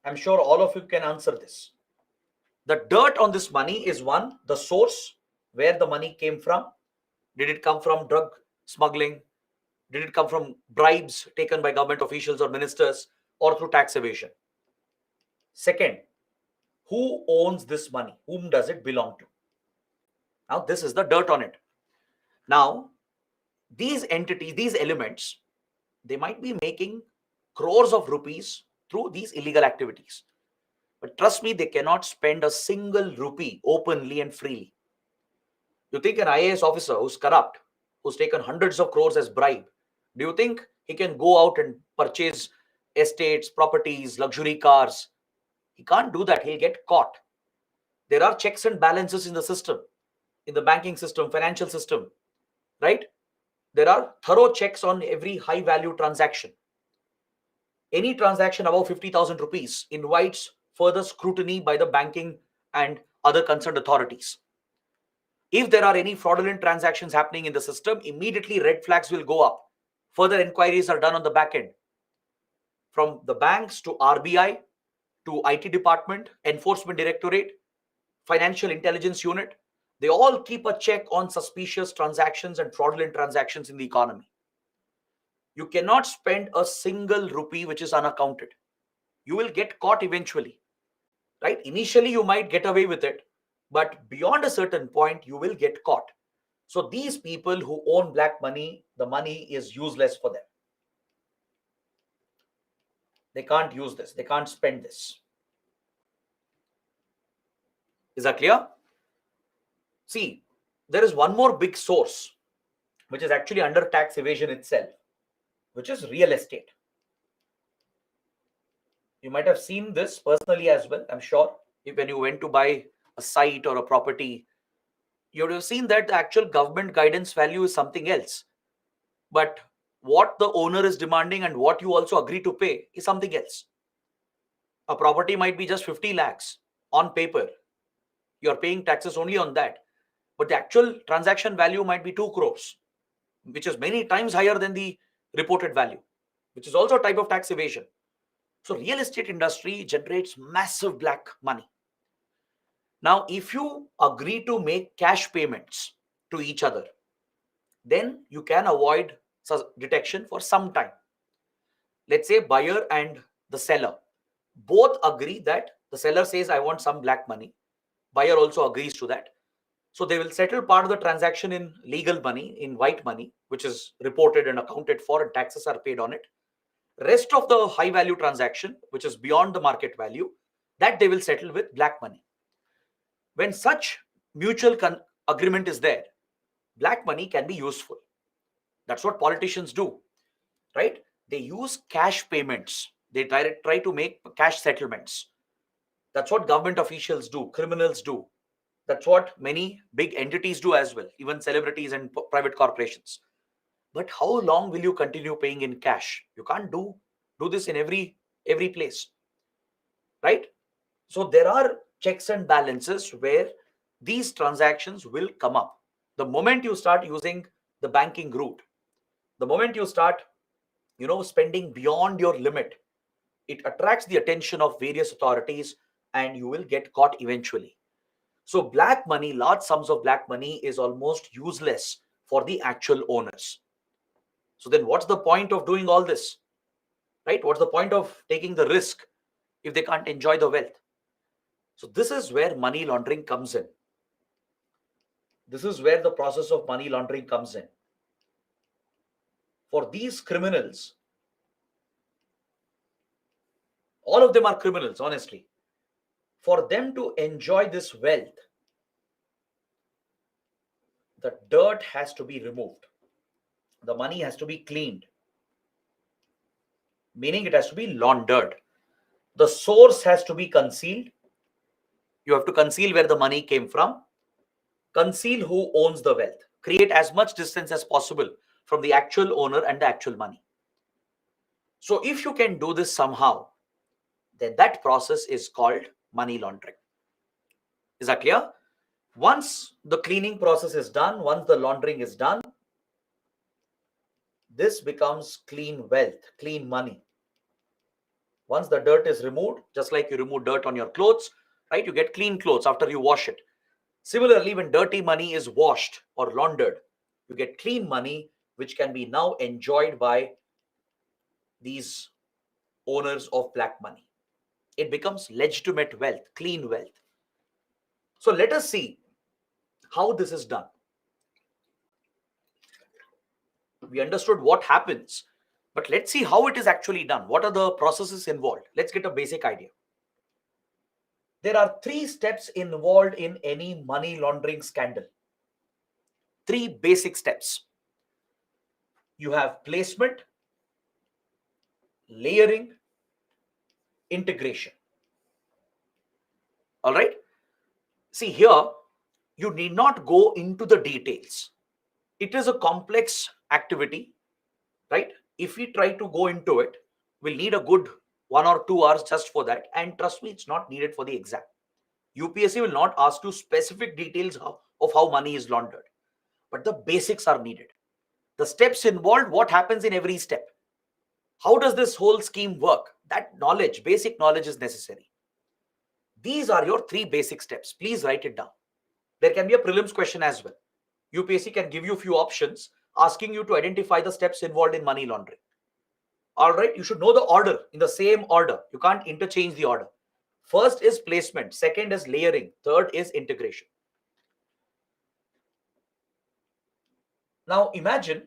I'm sure all of you can answer this. The dirt on this money is one, the source, where the money came from. Did it come from drug smuggling? Did it come from bribes taken by government officials or ministers, or through tax evasion? Second, who owns this money? Whom does it belong to? Now, this is the dirt on it. Now, these entities, these elements, they might be making crores of rupees through these illegal activities. But trust me, they cannot spend a single rupee openly and freely. You think an IAS officer who's corrupt, who's taken hundreds of crores as bribe, do you think he can go out and purchase estates, properties, luxury cars? He can't do that. He'll get caught. There are checks and balances in the system, in the banking system, financial system, right? There are thorough checks on every high value transaction. Any transaction above 50,000 rupees invites further scrutiny by the banking and other concerned authorities. If there are any fraudulent transactions happening in the system, immediately red flags will go up. Further inquiries are done on the back end. From the banks to RBI to IT department, enforcement directorate, financial intelligence unit, they all keep a check on suspicious transactions and fraudulent transactions in the economy. You cannot spend a single rupee which is unaccounted. You will get caught eventually, right? Initially, you might get away with it, but beyond a certain point, you will get caught. So these people who own black money, the money is useless for them. They can't use this. They can't spend this. Is that clear? See, there is one more big source, which is actually under tax evasion itself, which is real estate. You might have seen this personally as well, I'm sure. If when you went to buy a site or a property, you would have seen that the actual government guidance value is something else. But what the owner is demanding and what you also agree to pay is something else. A property might be just 50 lakhs on paper. You're paying taxes only on that. But the actual transaction value might be 2 crores, which is many times higher than the reported value, which is also a type of tax evasion. So real estate industry generates massive black money. Now, if you agree to make cash payments to each other, then you can avoid detection for some time. Let's say buyer and the seller both agree that the seller says, I want some black money. Buyer also agrees to that. So they will settle part of the transaction in legal money, in white money, which is reported and accounted for and taxes are paid on it. Rest of the high value transaction, which is beyond the market value, that they will settle with black money. When such mutual agreement is there, black money can be useful. That's what politicians do, right? They use cash payments. They try to make cash settlements. That's what government officials do, criminals do. That's what many big entities do as well, even celebrities and private corporations. But how long will you continue paying in cash? You can't do this in every place, right? So there are checks and balances where these transactions will come up. The moment you start using the banking route, the moment you start, spending beyond your limit, it attracts the attention of various authorities and you will get caught eventually. So black money, large sums of black money is almost useless for the actual owners. So then what's the point of doing all this, right? What's the point of taking the risk if they can't enjoy the wealth? So this is where money laundering comes in. This is where the process of money laundering comes in. For these criminals, all of them are criminals, honestly. For them to enjoy this wealth, the dirt has to be removed. The money has to be cleaned, meaning it has to be laundered. The source has to be concealed. You have to conceal where the money came from, conceal who owns the wealth, create as much distance as possible from the actual owner and the actual money. So if you can do this somehow, then that process is called money laundering. Is that clear? Once the cleaning process is done, once the laundering is done, this becomes clean wealth, clean money. Once the dirt is removed, just like you remove dirt on your clothes, right? You get clean clothes after you wash it. Similarly, when dirty money is washed or laundered, you get clean money, which can be now enjoyed by these owners of black money. It becomes legitimate wealth, clean wealth. So let us see how this is done. We understood what happens, but let's see how it is actually done. What are the processes involved? Let's get a basic idea. There are 3 steps involved in any money laundering scandal. 3 basic steps. You have placement, layering, integration. All right. See here, you need not go into the details. It is a complex activity, right? If we try to go into it, we'll need a good 1 or 2 hours just for that. And trust me, it's not needed for the exam. UPSC will not ask you specific details of how money is laundered, but the basics are needed. The steps involved, what happens in every step. How does this whole scheme work? That knowledge, basic knowledge is necessary. These are your 3 basic steps. Please write it down. There can be a prelims question as well. UPSC can give you a few options asking you to identify the steps involved in money laundering. All right, you should know the order, in the same order. You can't interchange the order. First is placement, second is layering, third is integration. Now imagine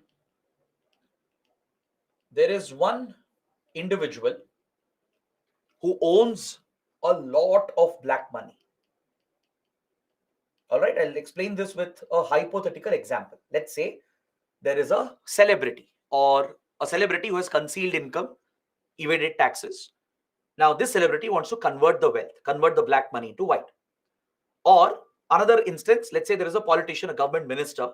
there is one individual who owns a lot of black money. All right, I'll explain this with a hypothetical example. Let's say there is a celebrity or a celebrity who has concealed income, evaded taxes. Now this celebrity wants to convert the wealth, convert the black money into white. Or another instance, let's say there is a politician, a government minister.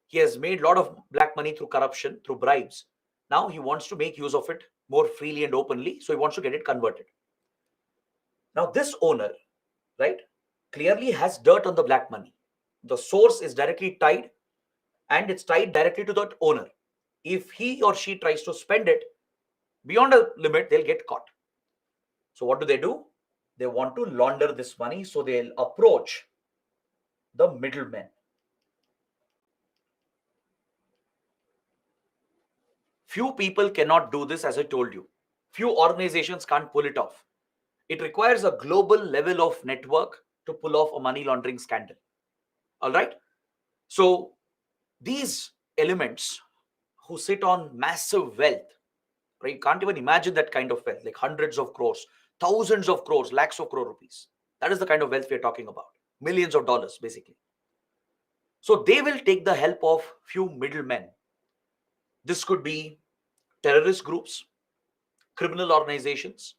He has made a lot of black money through corruption, through bribes. Now he wants to make use of it more freely and openly. So he wants to get it converted. Now this owner, right, clearly has dirt on the black money. The source is directly tied and it's tied directly to that owner. If he or she tries to spend it beyond a limit, they'll get caught. So what do? They want to launder this money, so they'll approach the middlemen. Few people cannot do this, as I told you. Few organizations can't pull it off. It requires a global level of network to pull off a money laundering scandal. All right. So these elements who sit on massive wealth, right? You can't even imagine that kind of wealth, like hundreds of crores, thousands of crores, lakhs of crore rupees. That is the kind of wealth we are talking about. Millions of dollars, basically. So they will take the help of few middlemen. This could be terrorist groups, criminal organizations,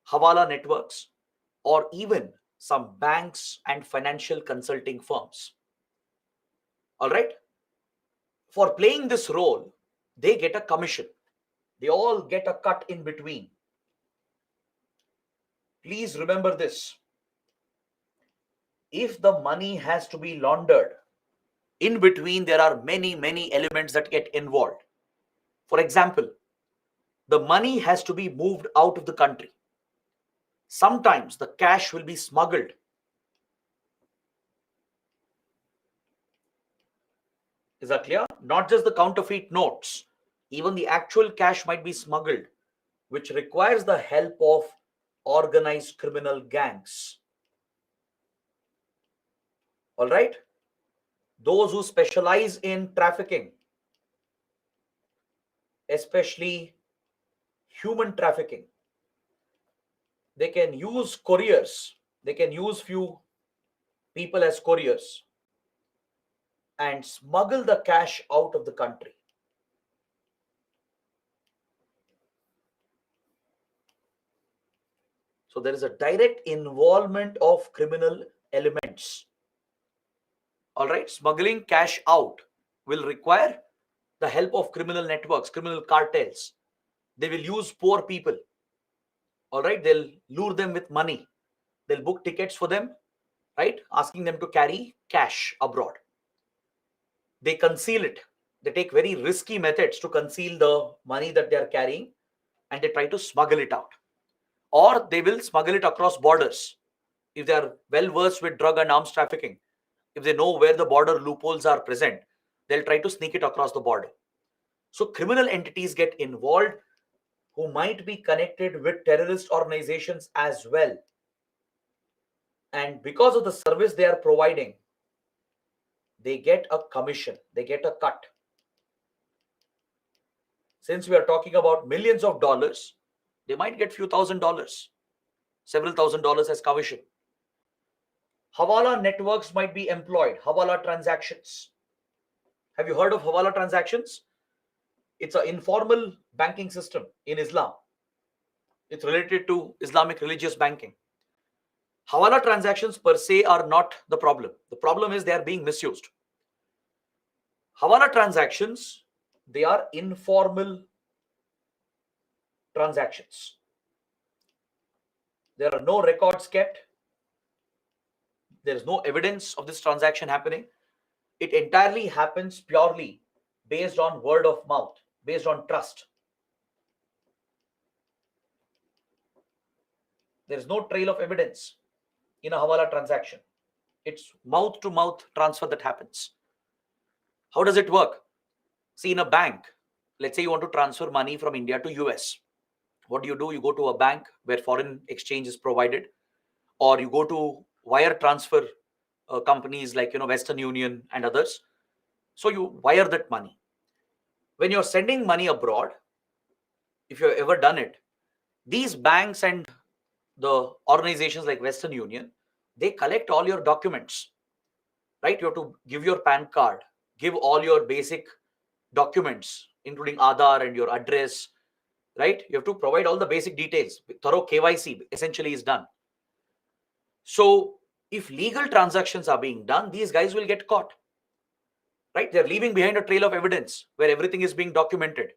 Hawala networks, or even some banks and financial consulting firms. All right. For playing this role, they get a commission. They all get a cut in between. Please remember this. If the money has to be laundered, in between there are many elements that get involved. For example, the money has to be moved out of the country. Sometimes the cash will be smuggled. Is that clear? Not just the counterfeit notes, even the actual cash might be smuggled, which requires the help of organized criminal gangs. All right? Those who specialize in trafficking, especially human trafficking, they can use couriers. They can use few people as couriers and smuggle the cash out of the country. So there is a direct involvement of criminal elements. All right, smuggling cash out will require the help of criminal networks, criminal cartels. They will use poor people. All right, they'll lure them with money. They'll book tickets for them, right? Asking them to carry cash abroad. They conceal it. They take very risky methods to conceal the money that they are carrying, and they try to smuggle it out. Or they will smuggle it across borders. If they are well versed with drug and arms trafficking, if they know where the border loopholes are present, they'll try to sneak it across the border. So criminal entities get involved who might be connected with terrorist organizations as well. And because of the service they are providing, they get a commission, they get a cut. Since we are talking about millions of dollars, they might get few $1,000s, several $1,000s as commission. Hawala networks might be employed, Hawala transactions. Have you heard of Hawala transactions? It's an informal banking system in Islam. It's related to Islamic religious banking. Hawala transactions per se are not the problem. The problem is they are being misused. Hawala transactions, they are informal transactions. There are no records kept. There is no evidence of this transaction happening. It entirely happens purely based on word of mouth, based on trust. There is no trail of evidence in a Hawala transaction. It's mouth to mouth transfer that happens. How does it work? See, in a bank, let's say you want to transfer money from India to US. What do? You go to a bank where foreign exchange is provided, or you go to wire transfer companies like Western Union and others. So you wire that money. When you're sending money abroad, if you've ever done it, these banks and the organizations like Western Union, they collect all your documents, right? You have to give your PAN card, give all your basic documents, including Aadhaar and your address, right? You have to provide all the basic details. Thorough KYC essentially is done. So if legal transactions are being done, these guys will get caught, right? They're leaving behind a trail of evidence where everything is being documented.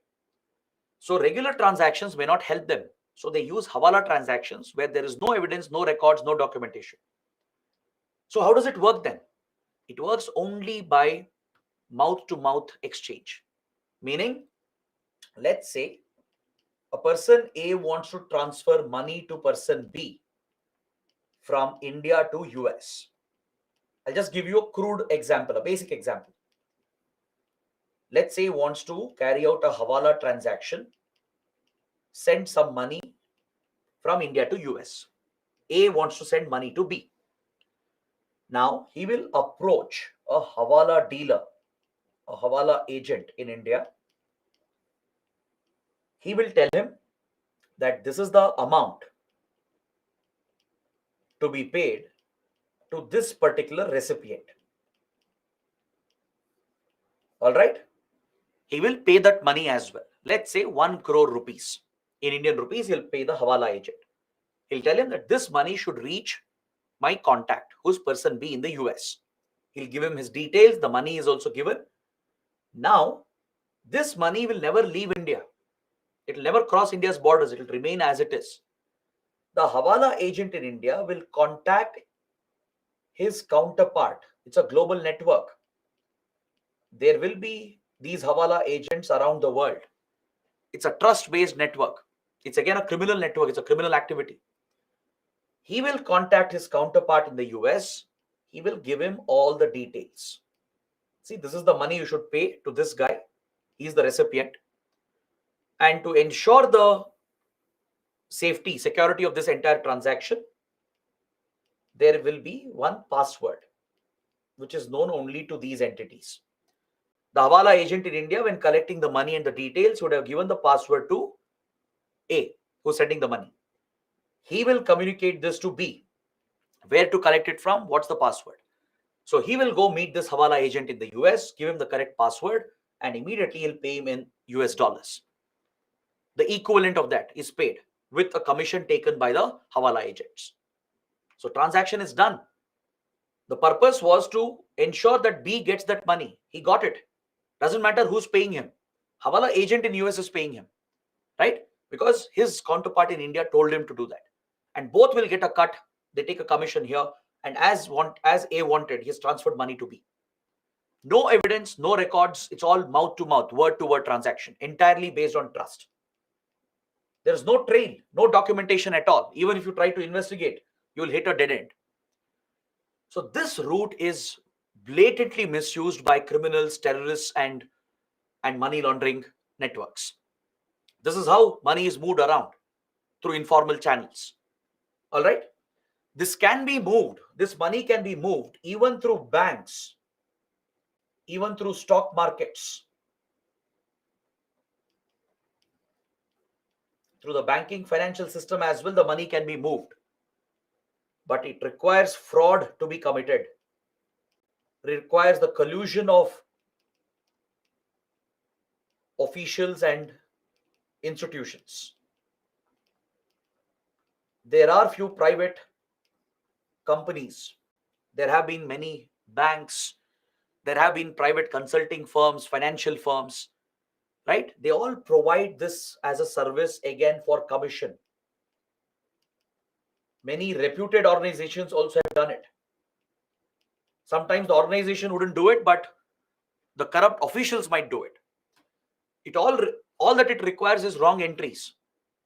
So regular transactions may not help them. So they use Hawala transactions where there is no evidence, no records, no documentation. So how does it work then? It works only by mouth-to-mouth exchange. Meaning, let's say a person A wants to transfer money to person B from India to US. I'll just give you a crude example, a basic example. Let's say he wants to carry out a Hawala transaction, send some money from India to US. A wants to send money to B. Now he will approach a Hawala dealer, a Hawala agent in India. He will tell him that this is the amount to be paid to this particular recipient. All right. He will pay that money as well. Let's say 1 crore rupees. In Indian rupees, he'll pay the Hawala agent. He'll tell him that this money should reach my contact, who's person B in the US. He'll give him his details. The money is also given. Now, this money will never leave India. It will never cross India's borders. It will remain as it is. The Hawala agent in India will contact his counterpart. It's a global network. There will be these Hawala agents around the world. It's a trust-based network. It's again a criminal network. It's a criminal activity. He will contact his counterpart in the US. He will give him all the details. See, this is the money you should pay to this guy. He's the recipient. And to ensure the safety, security of this entire transaction, there will be one password, which is known only to these entities. The Hawala agent in India, when collecting the money and the details, would have given the password to A, who's sending the money. He will communicate this to B. Where to collect it from? What's the password? So he will go meet this Hawala agent in the US, give him the correct password, and immediately he'll pay him in US dollars. The equivalent of that is paid with a commission taken by the Hawala agents. So transaction is done. The purpose was to ensure that B gets that money. He got it. Doesn't matter who's paying him. Hawala agent in US is paying him, right? Because his counterpart in India told him to do that. And both will get a cut. They take a commission here. And as A wanted, he has transferred money to B. No evidence, no records. It's all mouth to mouth, word to word transaction, entirely based on trust. There's no trail, no documentation at all. Even if you try to investigate, you will hit a dead end. So this route is blatantly misused by criminals, terrorists, and money laundering networks. This is how money is moved around, through informal channels. All right. This can be moved. This money can be moved even through banks, even through stock markets, through the banking financial system as well. The money can be moved, but it requires fraud to be committed. It requires the collusion of officials and institutions. There are few private companies. There have been many banks. There have been private consulting firms, financial firms, right? They all provide this as a service, again, for commission. Many reputed organizations also have done it. Sometimes the organization wouldn't do it, but the corrupt officials might do it. All that it requires is wrong entries.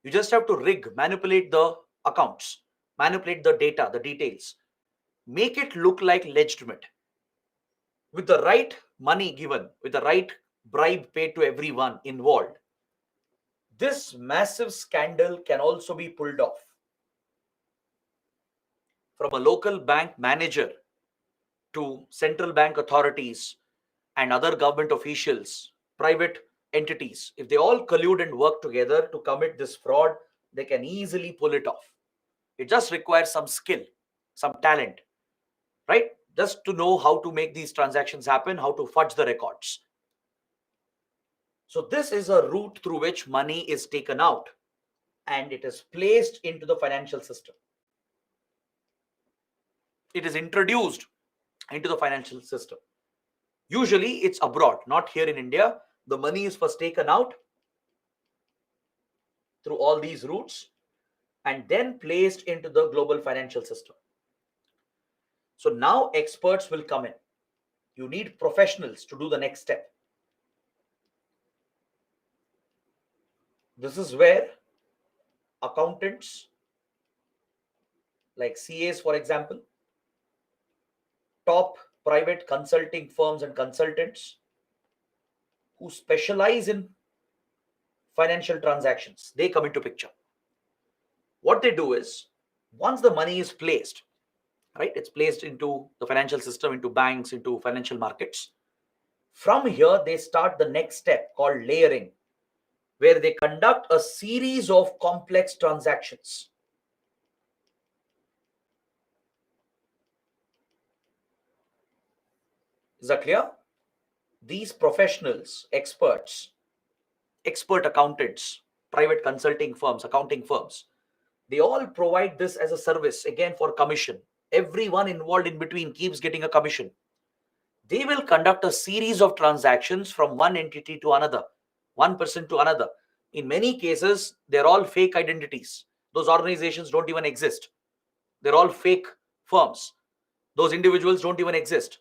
You just have to manipulate the accounts, manipulate the data, the details, make it look like legitimate. With the right money given, with the right bribe paid to everyone involved, this massive scandal can also be pulled off. From a local bank manager to central bank authorities and other government officials, private entities, if they all collude and work together to commit this fraud, they can easily pull it off. It just requires some skill, some talent, right? Just to know how to make these transactions happen, how to fudge the records. So this is a route through which money is taken out and it is placed into the financial system. It is introduced into the financial system. Usually it's abroad, not here in India. The money is first taken out through all these routes and then placed into the global financial system. So now experts will come in. You need professionals to do the next step. This is where accountants, like CAs, for example, top private consulting firms and consultants who specialize in financial transactions, they come into picture. What they do is, once the money is placed, right, it's placed into the financial system, into banks, into financial markets. From here, they start the next step called layering, where they conduct a series of complex transactions. Is that clear? These professionals, experts, expert accountants, private consulting firms, accounting firms, they all provide this as a service, again, for commission. Everyone involved in between keeps getting a commission. They will conduct a series of transactions from one entity to another, one person to another. In many cases, they're all fake identities. Those organizations don't even exist. They're all fake firms. Those individuals don't even exist.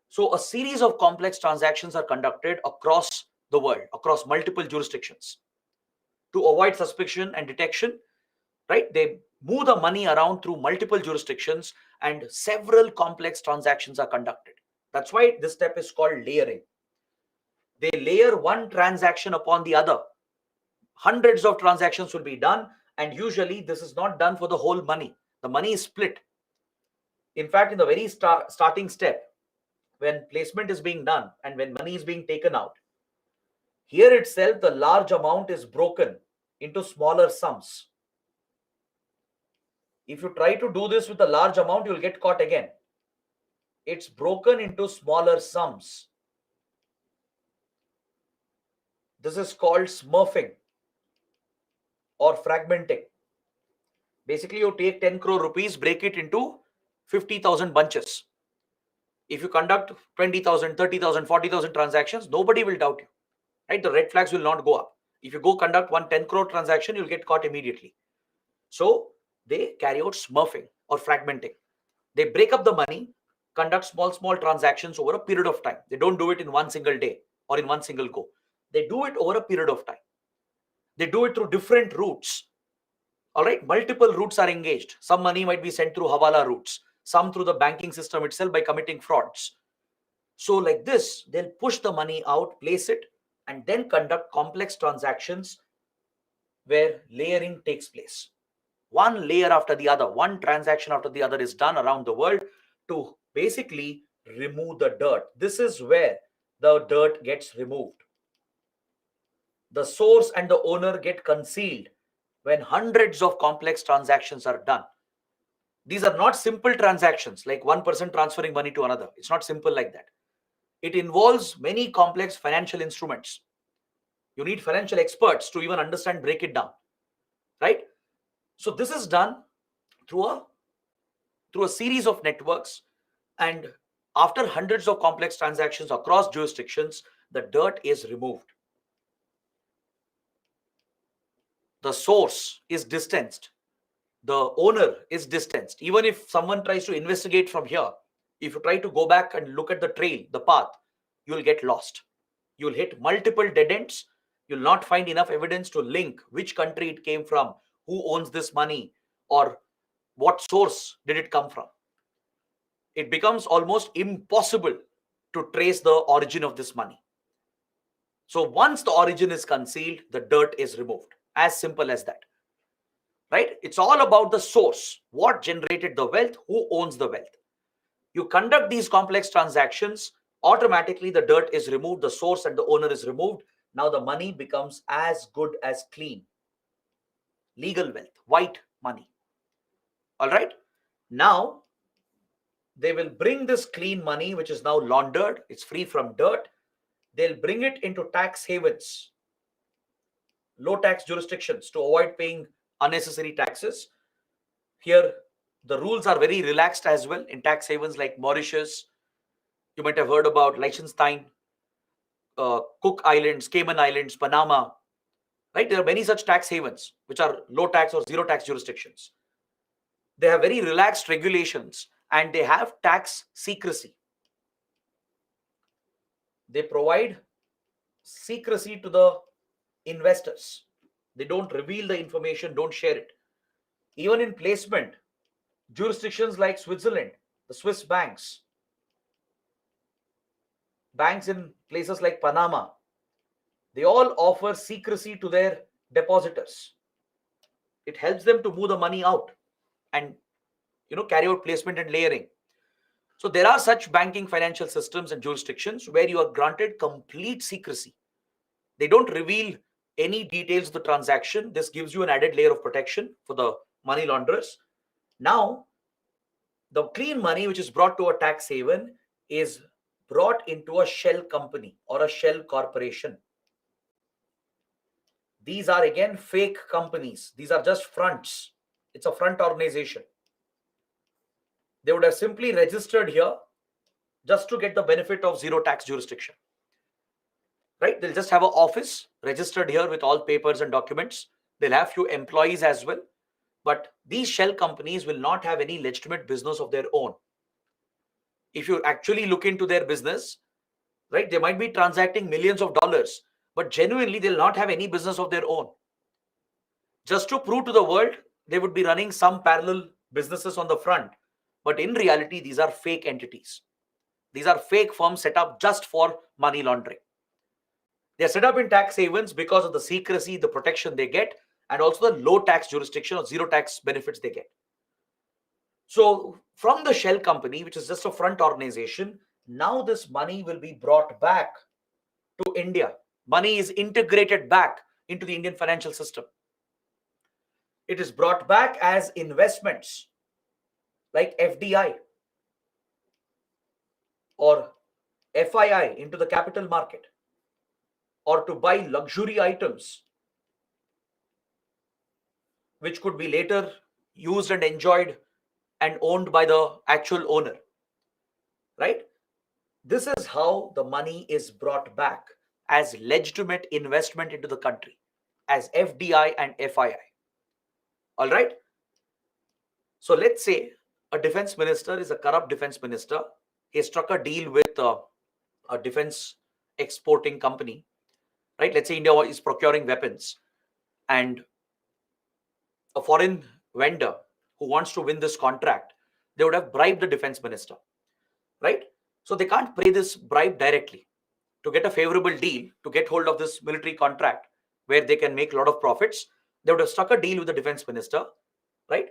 So a series of complex transactions are conducted across the world, across multiple jurisdictions. To avoid suspicion and detection, right, they move the money around through multiple jurisdictions and several complex transactions are conducted. That's why this step is called layering. They layer one transaction upon the other. Hundreds of transactions will be done, and usually this is not done for the whole money. The money is split. In fact, in the very starting step, when placement is being done and when money is being taken out, here itself the large amount is broken into smaller sums. If you try to do this with a large amount, you'll get caught again. It's broken into smaller sums. This is called smurfing or fragmenting. Basically, you take 10 crore rupees, break it into 50,000 bunches. If you conduct 20,000, 30,000, 40,000 transactions, nobody will doubt you, right? The red flags will not go up. If you go conduct one 10 crore transaction, you'll get caught immediately. So they carry out smurfing or fragmenting. They break up the money conduct small transactions over a period of time. They don't do it in one single day or in one single go. They do it over a period of time. They do it through different routes. All right, multiple routes are engaged. Some money might be sent through Hawala routes, some through the banking system itself by committing frauds. So like this, they'll push the money out, place it, and then conduct complex transactions where layering takes place. One layer after the other, one transaction after the other is done around the world to basically remove the dirt. This is where the dirt gets removed. The source and the owner get concealed when hundreds of complex transactions are done. These are not simple transactions like one person transferring money to another. It's not simple like that. It involves many complex financial instruments. You need financial experts to even understand, break it down, right? So this is done through a series of networks, and after hundreds of complex transactions across jurisdictions, the dirt is removed. The source is distanced. The owner is distanced. Even if someone tries to investigate from here, if you try to go back and look at the trail, the path, you will get lost. You will hit multiple dead ends. You'll not find enough evidence to link which country it came from, who owns this money, or what source did it come from. It becomes almost impossible to trace the origin of this money. So once the origin is concealed, the dirt is removed. As simple as that. Right? It's all about the source. What generated the wealth? Who owns the wealth? You conduct these complex transactions, automatically the dirt is removed, the source and the owner is removed. Now the money becomes as good as clean. Legal wealth, white money. All right. Now they will bring this clean money, which is now laundered, it's free from dirt. They'll bring it into tax havens, low tax jurisdictions, to avoid paying unnecessary taxes. Here, the rules are very relaxed as well in tax havens like Mauritius. You might have heard about Liechtenstein, Cook Islands, Cayman Islands, Panama. Right? There are many such tax havens which are low tax or zero tax jurisdictions. They have very relaxed regulations and they have tax secrecy. They provide secrecy to the investors. They don't reveal the information, don't share it. Even in placement, jurisdictions like Switzerland, the Swiss banks in places like Panama, they all offer secrecy to their depositors. It helps them to move the money out and carry out placement and layering. So there are such banking financial systems and jurisdictions where you are granted complete secrecy. They don't reveal any details of the transaction. This gives you an added layer of protection for the money launderers. Now, the clean money which is brought to a tax haven is brought into a shell company or a shell corporation. These are again fake companies. These are just fronts. It's a front organization. They would have simply registered here just to get the benefit of zero tax jurisdiction. Right? They'll just have an office registered here with all papers and documents. They'll have few employees as well. But these shell companies will not have any legitimate business of their own. If you actually look into their business, right, they might be transacting millions of dollars, but genuinely they'll not have any business of their own. Just to prove to the world, they would be running some parallel businesses on the front. But in reality, these are fake entities. These are fake firms set up just for money laundering. They are set up in tax havens because of the secrecy, the protection they get, and also the low tax jurisdiction or zero tax benefits they get. So from the shell company, which is just a front organization, now this money will be brought back to India. Money is integrated back into the Indian financial system. It is brought back as investments like FDI or FII into the capital market, or to buy luxury items which could be later used and enjoyed and owned by the actual owner. Right? This is how the money is brought back as legitimate investment into the country, as FDI and FII. All right? So let's say a defense minister is a corrupt defense minister he struck a deal with a defense exporting company, right? Let's say India is procuring weapons, and a foreign vendor who wants to win this contract, they would have bribed the defense minister, right? So they can't pay this bribe directly. To get a favorable deal, to get hold of this military contract where they can make a lot of profits, they would have struck a deal with the defense minister, right?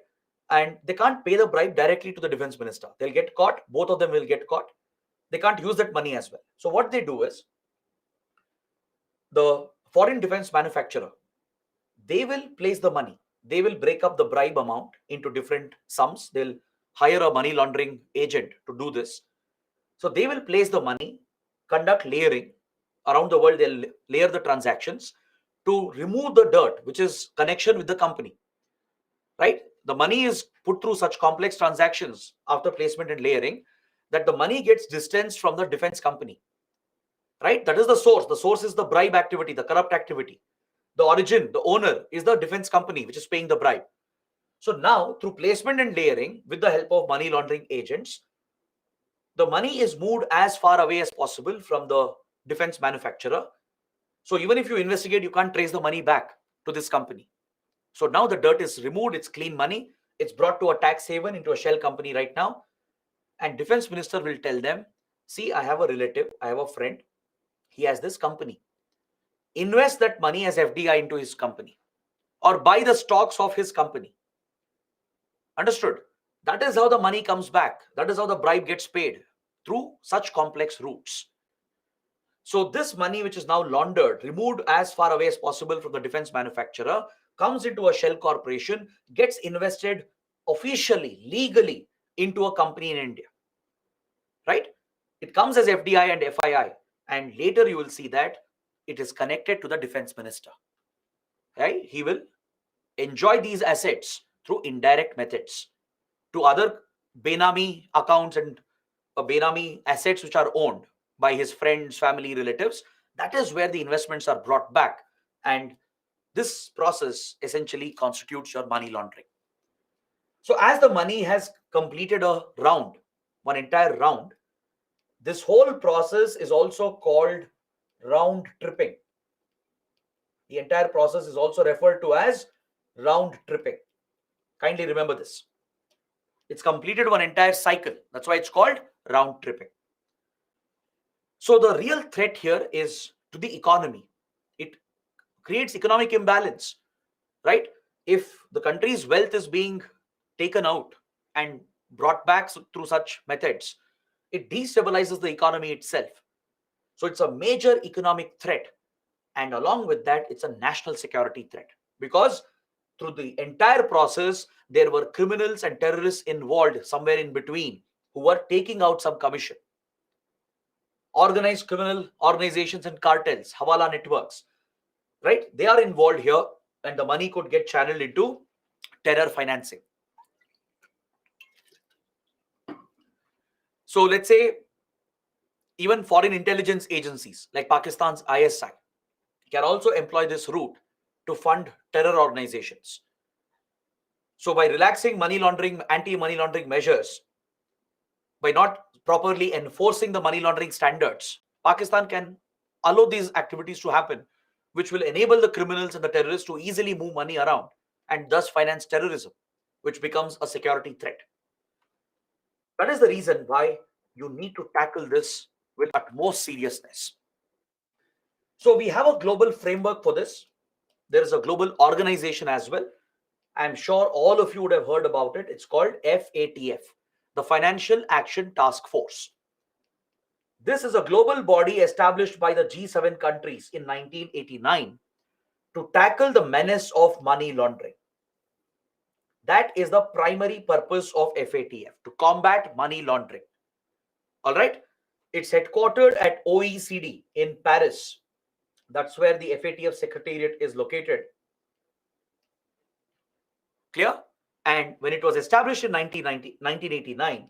And they can't pay the bribe directly to the defense minister. They'll get caught. Both of them will get caught. They can't use that money as well. So what they do is, the foreign defense manufacturer, they will place the money. They will break up the bribe amount into different sums. They'll hire a money laundering agent to do this. So they will place the money, conduct layering around the world. They'll layer the transactions to remove the dirt, which is connection with the company, right? The money is put through such complex transactions after placement and layering that the money gets distanced from the defense company, right? That is the source. The source is the bribe activity, the corrupt activity. The origin, the owner is the defense company, which is paying the bribe. So now, through placement and layering, with the help of money laundering agents, the money is moved as far away as possible from the defense manufacturer. So even if you investigate, you can't trace the money back to this company. So now the dirt is removed, it's clean money, it's brought to a tax haven, into a shell company right now. And defense minister will tell them, see, I have a relative, I have a friend, he has this company. Invest that money as FDI into his company, or buy the stocks of his company. Understood? That is how the money comes back. That is how the bribe gets paid, through such complex routes. So this money, which is now laundered, removed as far away as possible from the defense manufacturer, comes into a shell corporation, gets invested officially, legally into a company in India, right? It comes as FDI and FII, and later you will see that it is connected to the defense minister, right? He will enjoy these assets through indirect methods to other Benami accounts and Benami assets which are owned by his friends, family, relatives. That is where the investments are brought back. And this process essentially constitutes your money laundering. So as the money has completed a round, one entire round, this whole process is also called round tripping. The entire process is also referred to as round tripping. Kindly remember this. It's completed one entire cycle. That's why it's called round tripping. So the real threat here is to the economy. It creates economic imbalance, right? If the country's wealth is being taken out and brought back through such methods, it destabilizes the economy itself. So it's a major economic threat. And along with that, it's a national security threat, because through the entire process, there were criminals and terrorists involved somewhere in between who were taking out some commission. Organized criminal organizations and cartels, Hawala networks, right? They are involved here, and the money could get channeled into terror financing. So let's say even foreign intelligence agencies like Pakistan's ISI can also employ this route to fund terror organizations. So by relaxing money laundering, anti-money laundering measures, by not properly enforcing the money laundering standards, Pakistan can allow these activities to happen, which will enable the criminals and the terrorists to easily move money around and thus finance terrorism, which becomes a security threat. That is the reason why you need to tackle this with utmost seriousness. So we have a global framework for this. There is a global organization as well. I'm sure all of you would have heard about it. It's called FATF, the Financial Action Task Force. This is a global body established by the G7 countries in 1989 to tackle the menace of money laundering. That is the primary purpose of FATF, to combat money laundering. All right. It's headquartered at OECD in Paris. That's where the FATF secretariat is located. Clear? And when it was established in 1989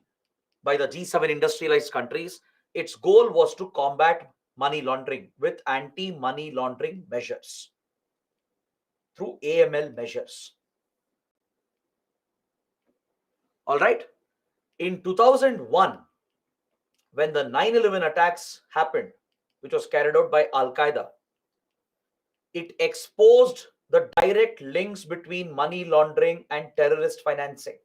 by the G7 industrialized countries, its goal was to combat money laundering with anti-money laundering measures through AML measures. All right. In 2001, when the 9/11 attacks happened, which was carried out by Al Qaeda, it exposed the direct links between money laundering and terrorist financing.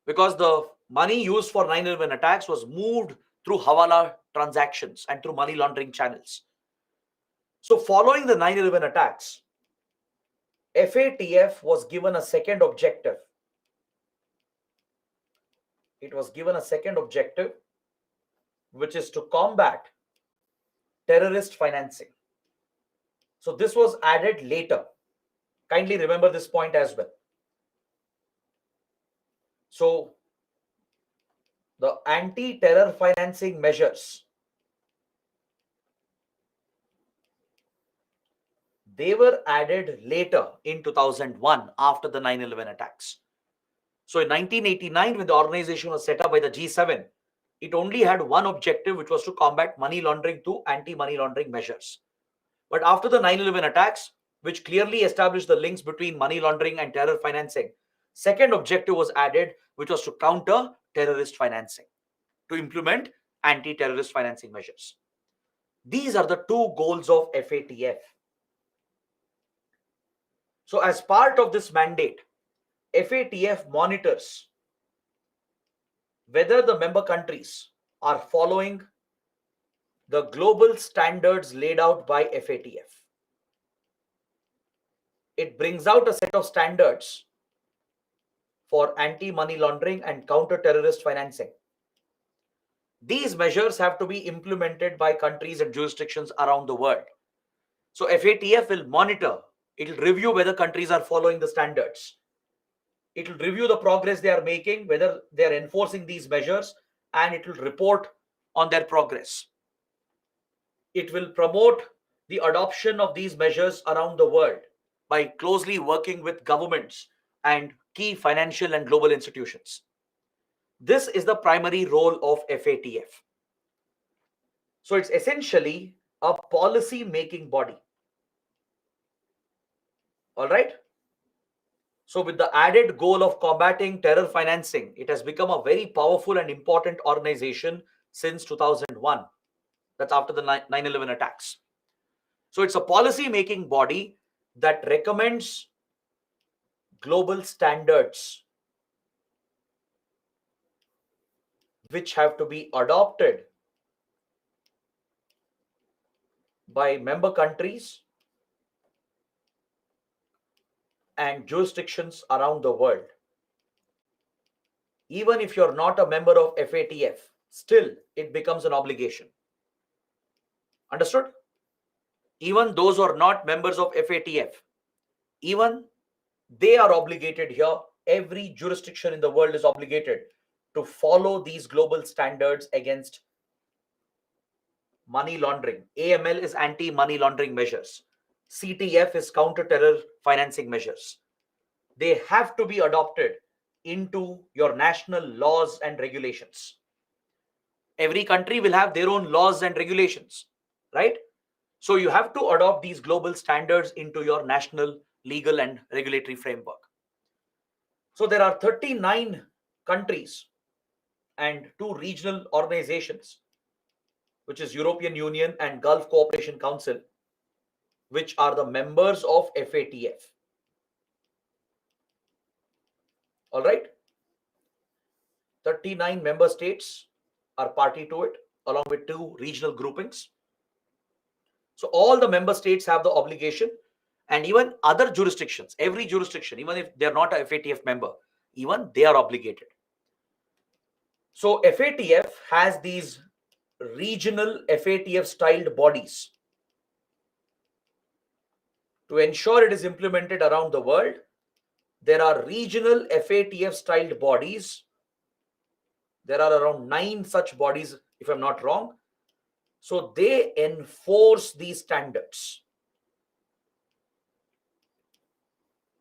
Because the money used for 9/11 attacks was moved through Hawala transactions and through money laundering channels. So, following the 9/11 attacks, FATF was given a second objective. It was given a second objective, which is to combat terrorist financing. So, this was added later. Kindly remember this point as well. So, the anti-terror financing measures, they were added later in 2001 after the 9/11 attacks. So in 1989, when the organization was set up by the G7, it only had one objective, which was to combat money laundering through anti-money laundering measures. But after the 9/11 attacks, which clearly established the links between money laundering and terror financing, second objective was added, which was to counter terrorist financing, to implement anti-terrorist financing measures. These are the two goals of FATF. So as part of this mandate, FATF monitors whether the member countries are following the global standards laid out by FATF. It brings out a set of standards for anti-money laundering and counter-terrorist financing. These measures have to be implemented by countries and jurisdictions around the world. So FATF will monitor, it will review whether countries are following the standards. It will review the progress they are making, whether they are enforcing these measures, and it will report on their progress. It will promote the adoption of these measures around the world by closely working with governments and key financial and global institutions. This is the primary role of FATF. So it's essentially a policy making body. All right. So with the added goal of combating terror financing, it has become a very powerful and important organization since 2001. That's after the 9/11 attacks. So it's a policy making body that recommends global standards which have to be adopted by member countries and jurisdictions around the world. Even if you're not a member of FATF, still it becomes an obligation. Understood? Even those who are not members of FATF, even they are obligated here. Every jurisdiction in the world is obligated to follow these global standards against money laundering. AML is anti-money laundering measures. CTF is counter-terror financing measures. They have to be adopted into your national laws and regulations. Every country will have their own laws and regulations, right? So you have to adopt these global standards into your national legal and regulatory framework. So there are 39 countries and 2 regional organizations, which is European Union and Gulf Cooperation Council, which are the members of FATF. All right. 39 member states are party to it, along with 2 regional groupings. So all the member states have the obligation, and even other jurisdictions, every jurisdiction, even if they're not a FATF member, even they are obligated. So FATF has these regional FATF styled bodies. To ensure it is implemented around the world, there are regional FATF styled bodies. There are around 9 such bodies, if I'm not wrong. So they enforce these standards.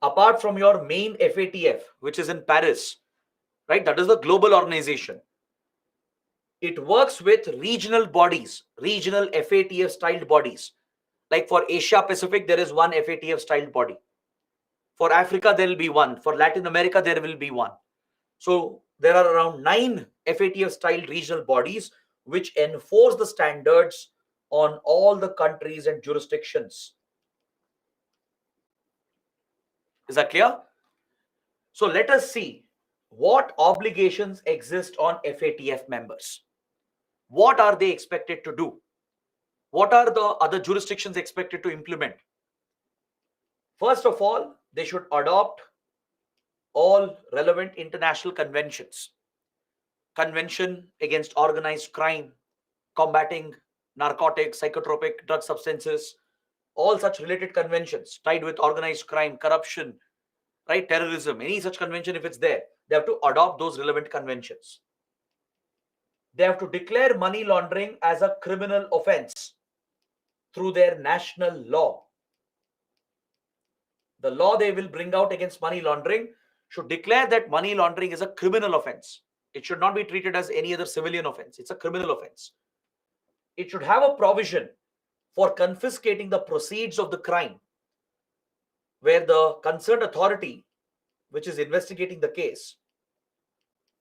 Apart from your main FATF, which is in Paris, right? That is the global organization. It works with regional bodies, regional FATF styled bodies. Like for Asia Pacific, there is one FATF styled body. For Africa, there will be one. For Latin America, there will be one. So There are around 9 FATF style regional bodies which enforce the standards on all the countries and jurisdictions. Is that clear? So let us see what obligations exist on FATF members. What are they expected to do? What are the other jurisdictions expected to implement? First of all, they should adopt all relevant international conventions. Convention against organized crime, combating narcotics, psychotropic drug substances, all such related conventions tied with organized crime, corruption, right, terrorism, any such convention, if it's there, they have to adopt those relevant conventions. They have to declare money laundering as a criminal offense through their national law. The law they will bring out against money laundering should declare that money laundering is a criminal offense. It should not be treated as any other civilian offense. It's a criminal offense. It should have a provision for confiscating the proceeds of the crime, where the concerned authority, which is investigating the case,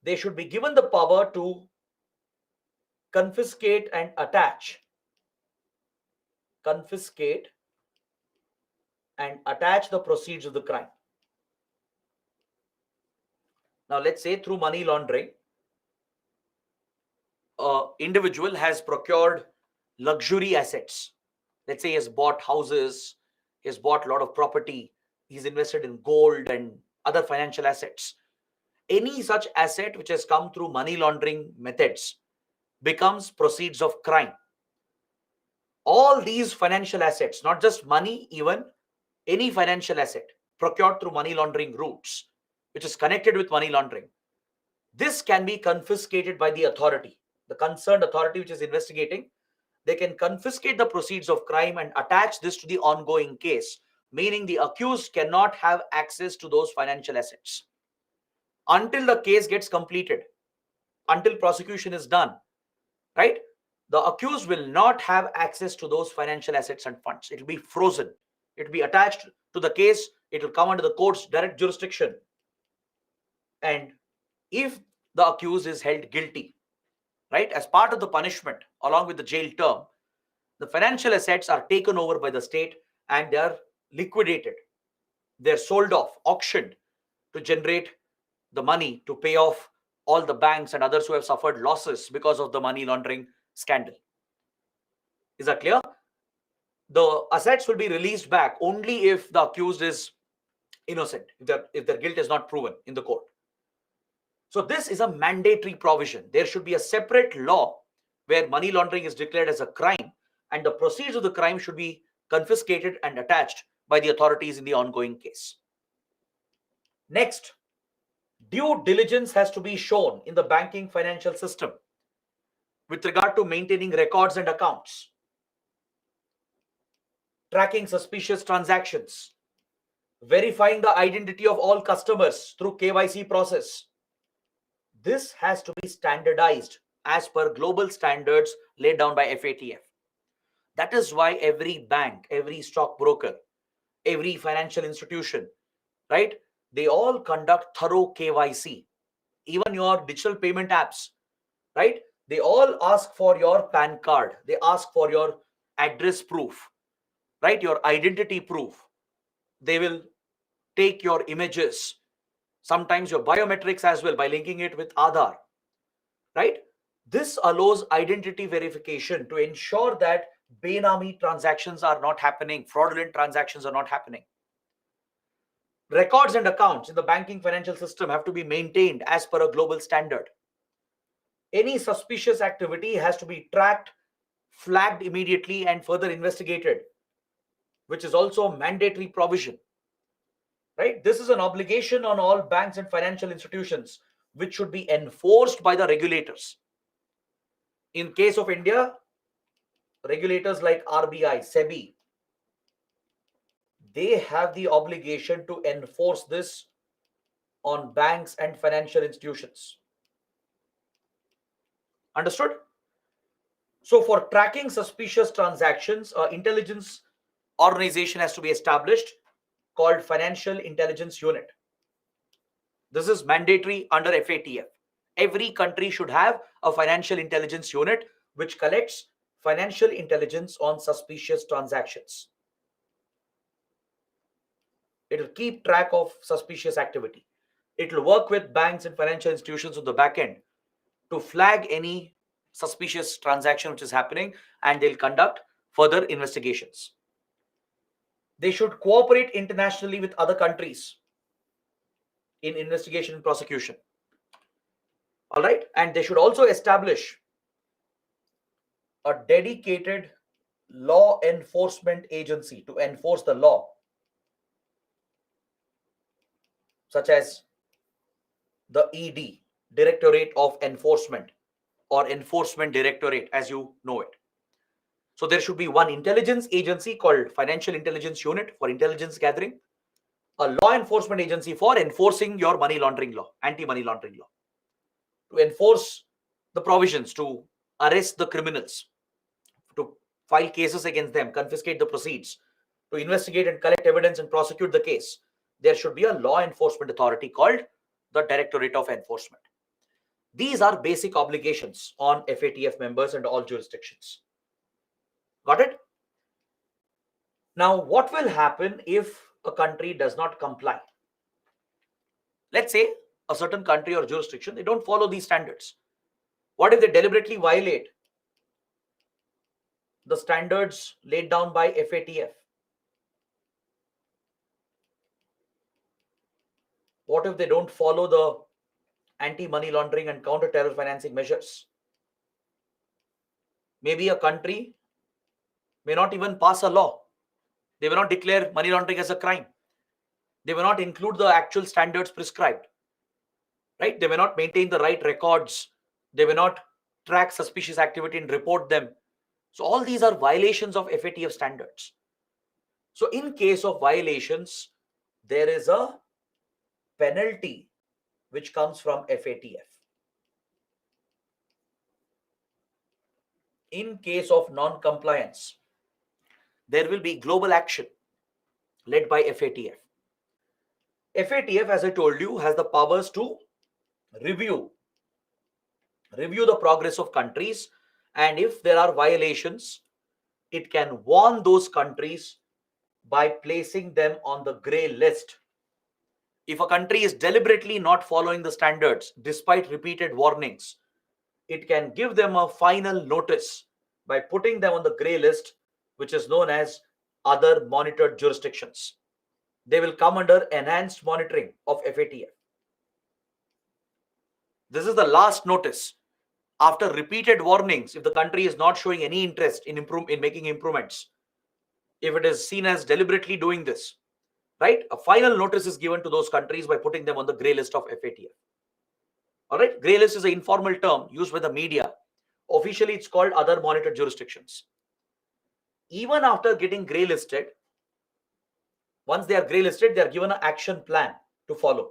they should be given the power to confiscate and attach the proceeds of the crime. Now, let's say through money laundering, an individual has procured luxury assets. Let's say he has bought houses, he has bought a lot of property, he's invested in gold and other financial assets. Any such asset which has come through money laundering methods becomes proceeds of crime. All these financial assets, not just money, even any financial asset procured through money laundering routes, which is connected with money laundering, this can be confiscated by the authority. The concerned authority which is investigating, they can confiscate the proceeds of crime and attach this to the ongoing case, meaning the accused cannot have access to those financial assets until the case gets completed, until prosecution is done, right? The accused will not have access to those financial assets and funds. It will be frozen. It will be attached to the case. It will come under the court's direct jurisdiction. And if the accused is held guilty, right, as part of the punishment, along with the jail term, the financial assets are taken over by the state and they are liquidated. They're sold off, auctioned to generate the money to pay off all the banks and others who have suffered losses because of the money laundering scandal. Is that clear? The assets will be released back only if the accused is innocent, if their guilt is not proven in the court. So this is a mandatory provision. There should be a separate law where money laundering is declared as a crime and the proceeds of the crime should be confiscated and attached by the authorities in the ongoing case. Next, due diligence has to be shown in the banking financial system with regard to maintaining records and accounts, tracking suspicious transactions, verifying the identity of all customers through KYC process. This has to be standardized as per global standards laid down by FATF. That is why every bank, every stockbroker, every financial institution, right, they all conduct thorough KYC. Even your digital payment apps, right, they all ask for your PAN card. They ask for your address proof, right, your identity proof. They will take your images, sometimes your biometrics as well, by linking it with Aadhaar, right? This allows identity verification to ensure that Benami transactions are not happening, fraudulent transactions are not happening. Records and accounts in the banking financial system have to be maintained as per a global standard. Any suspicious activity has to be tracked, flagged immediately, and further investigated, which is also a mandatory provision. Right? This is an obligation on all banks and financial institutions, which should be enforced by the regulators. In case of India, regulators like RBI, SEBI, they have the obligation to enforce this on banks and financial institutions. Understood? So for tracking suspicious transactions, an intelligence organization has to be established called Financial Intelligence Unit. This is mandatory under FATF. Every country should have a financial intelligence unit which collects financial intelligence on suspicious transactions. It will keep track of suspicious activity. It will work with banks and financial institutions on the back end to flag any suspicious transaction which is happening, and they'll conduct further investigations. They should cooperate internationally with other countries in investigation and prosecution. All right. And they should also establish a dedicated law enforcement agency to enforce the law, such as the ED, Directorate of Enforcement, or Enforcement Directorate, as you know it. So there should be one intelligence agency called Financial Intelligence Unit for intelligence gathering, a law enforcement agency for enforcing your money laundering law, anti-money laundering law, to enforce the provisions, to arrest the criminals, to file cases against them, confiscate the proceeds, to investigate and collect evidence and prosecute the case. There should be a law enforcement authority called the Directorate of Enforcement. These are basic obligations on FATF members and all jurisdictions. Got it? Now, what will happen if a country does not comply? Let's say a certain country or jurisdiction, they don't follow these standards. What if they deliberately violate the standards laid down by FATF? What if they don't follow the anti-money laundering and counter-terror financing measures? Maybe a country may not even pass a law. They will not declare money laundering as a crime. They will not include the actual standards prescribed. Right? They will not maintain the right records. They will not track suspicious activity and report them. So all these are violations of FATF standards. So in case of violations, there is a penalty which comes from FATF. In case of non-compliance, there will be global action led by FATF. FATF, as I told you, has the powers to review the progress of countries, and if there are violations, it can warn those countries by placing them on the gray list. If a country is deliberately not following the standards despite repeated warnings, it can give them a final notice by putting them on the gray list, which is known as other monitored jurisdictions. They will come under enhanced monitoring of FATF. This is the last notice. After repeated warnings, if the country is not showing any interest in making improvements, if it is seen as deliberately doing this, right, a final notice is given to those countries by putting them on the gray list of FATF. All right, gray list is an informal term used by the media. Officially, it's called other monitored jurisdictions. Even after getting gray listed, once they are gray listed, they are given an action plan to follow.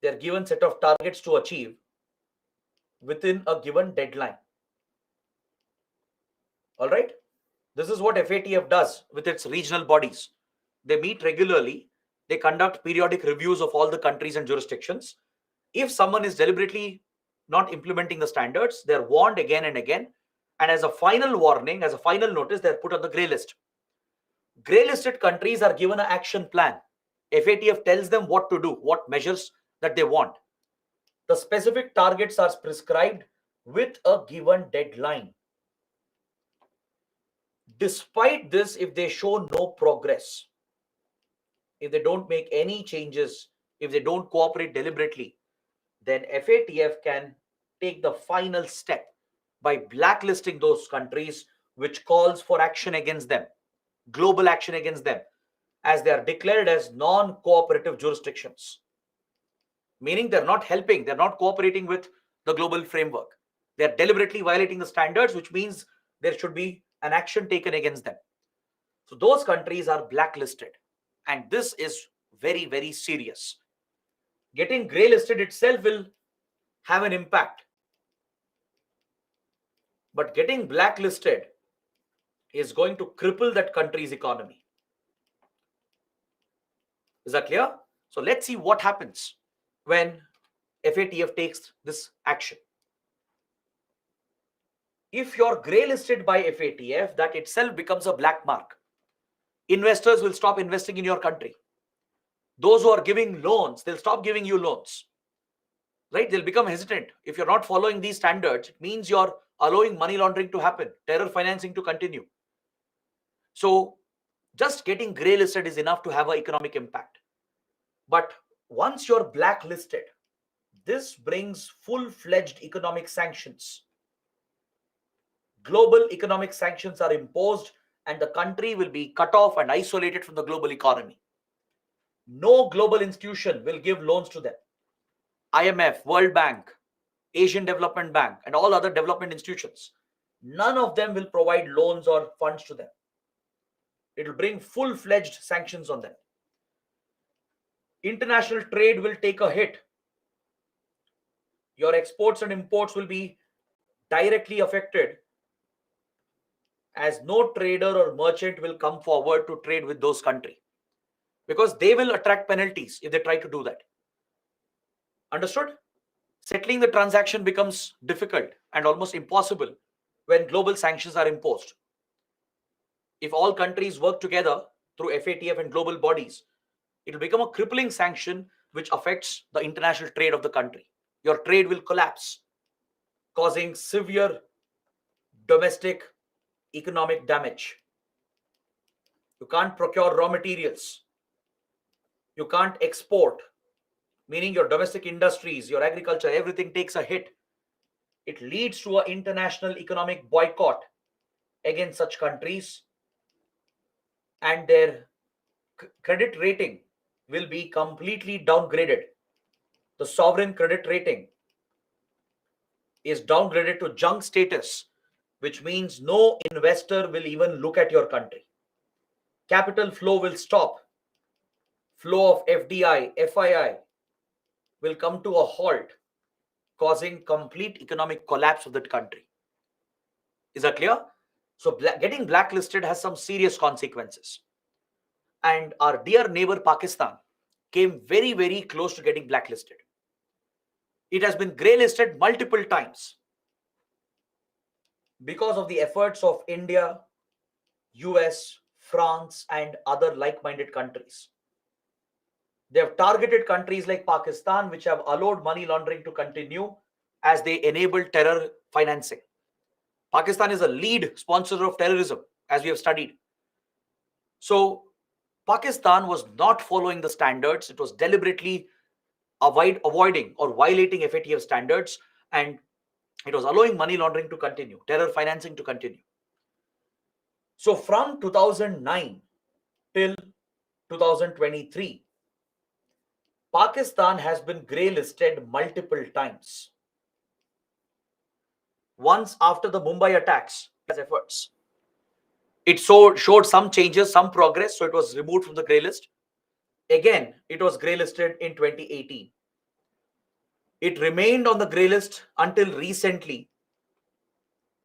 They are given set of targets to achieve within a given deadline. All right, this is what FATF does with its regional bodies. They meet regularly. They conduct periodic reviews of all the countries and jurisdictions. If someone is deliberately not implementing the standards, they're warned again and again. And as a final warning, as a final notice, they're put on the gray list. Gray listed countries are given an action plan. FATF tells them what to do, what measures that they want. The specific targets are prescribed with a given deadline. Despite this, if they show no progress, if they don't make any changes, if they don't cooperate deliberately, then FATF can take the final step by blacklisting those countries, which calls for action against them, global action against them, as they are declared as non-cooperative jurisdictions. Meaning they're not helping, they're not cooperating with the global framework. They're deliberately violating the standards, which means there should be an action taken against them. So those countries are blacklisted. And this is very, very serious. Getting grey listed itself will have an impact. But getting blacklisted is going to cripple that country's economy. Is that clear? So let's see what happens when FATF takes this action. If you're grey listed by FATF, that itself becomes a black mark. Investors will stop investing in your country. Those who are giving loans, they'll stop giving you loans. Right? They'll become hesitant. If you're not following these standards, it means you're allowing money laundering to happen, terror financing to continue. So just getting grey listed is enough to have an economic impact. But once you're blacklisted, this brings full-fledged economic sanctions. Global economic sanctions are imposed and the country will be cut off and isolated from the global economy. No global institution will give loans to them. IMF, World Bank, Asian Development Bank, and all other development institutions, none of them will provide loans or funds to them. It will bring full-fledged sanctions on them. International trade will take a hit. Your exports and imports will be directly affected, as no trader or merchant will come forward to trade with those countries because they will attract penalties if they try to do that. Understood? Settling the transaction becomes difficult and almost impossible when global sanctions are imposed. If all countries work together through FATF and global bodies, it will become a crippling sanction which affects the international trade of the country. Your trade will collapse, causing severe domestic economic damage. You can't procure raw materials. You can't export, meaning your domestic industries, your agriculture, everything takes a hit. It leads to an international economic boycott against such countries, and their credit rating will be completely downgraded. The sovereign credit rating is downgraded to junk status, which means no investor will even look at your country. Capital flow will stop. Flow of FDI, FII will come to a halt, causing complete economic collapse of that country. Is that clear? So getting blacklisted has some serious consequences. And our dear neighbor Pakistan came very, very close to getting blacklisted. It has been grey listed multiple times because of the efforts of India, US, France, and other like-minded countries. They have targeted countries like Pakistan, which have allowed money laundering to continue as they enable terror financing. Pakistan is a lead sponsor of terrorism, as we have studied. So Pakistan was not following the standards. It was deliberately avoiding or violating FATF standards, and it was allowing money laundering to continue, terror financing to continue. So from 2009 till 2023, Pakistan has been grey listed multiple times. Once after the Mumbai attacks, efforts, it showed some changes, some progress, so it was removed from the grey list. Again, it was grey listed in 2018. It remained on the grey list until recently,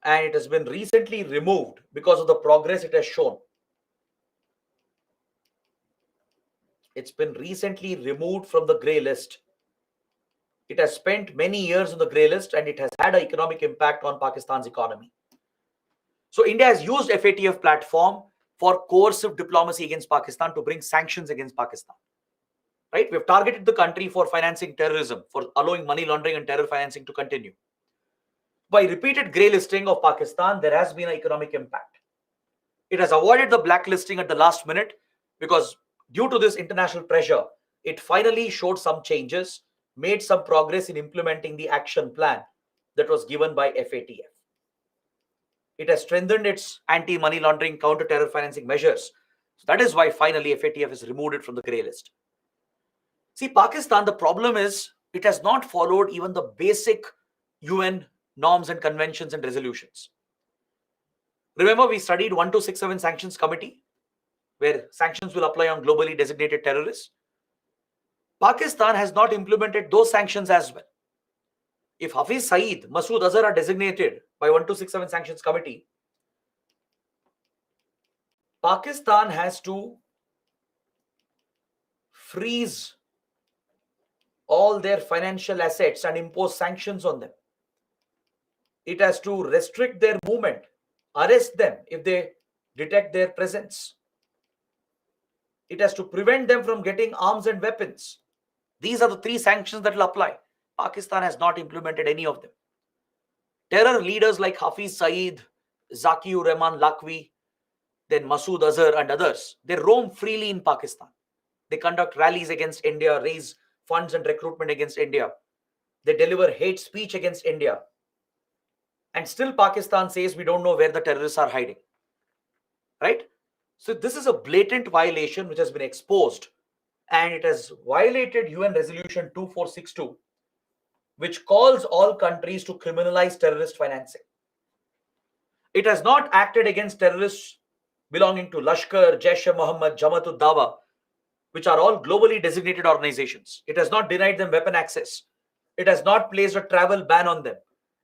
and it has been recently removed because of the progress it has shown. It's been recently removed from the grey list. It has spent many years on the grey list, and it has had an economic impact on Pakistan's economy. So India has used FATF platform for coercive diplomacy against Pakistan to bring sanctions against Pakistan. Right? We've targeted the country for financing terrorism, for allowing money laundering and terror financing to continue. By repeated grey listing of Pakistan, there has been an economic impact. It has avoided the blacklisting at the last minute because due to this international pressure, it finally showed some changes, made some progress in implementing the action plan that was given by FATF. It has strengthened its anti-money laundering, counter-terror financing measures. So that is why finally FATF has removed it from the grey list. See, Pakistan, the problem is it has not followed even the basic UN norms and conventions and resolutions. Remember, we studied 1267 Sanctions Committee, where sanctions will apply on globally designated terrorists. Pakistan has not implemented those sanctions as well. If Hafiz Saeed, Masood Azhar are designated by 1267 Sanctions Committee, Pakistan has to freeze all their financial assets and impose sanctions on them. It has to restrict their movement, arrest them if they detect their presence. It has to prevent them from getting arms and weapons. These are the three sanctions that will apply. Pakistan has not implemented any of them. Terror leaders like Hafiz Saeed, Zakiur Rahman Lakwi, then Masood Azhar and others, they roam freely in Pakistan. They conduct rallies against India, raise funds and recruitment against India. They deliver hate speech against India. And still Pakistan says we don't know where the terrorists are hiding. Right? So this is a blatant violation which has been exposed, and it has violated UN Resolution 2462, which calls all countries to criminalize terrorist financing. It has not acted against terrorists belonging to Lashkar, Jaish-e-Mohammed, Jamaat-ud-Dawa, which are all globally designated organizations. It has not denied them weapon access. It has not placed a travel ban on them.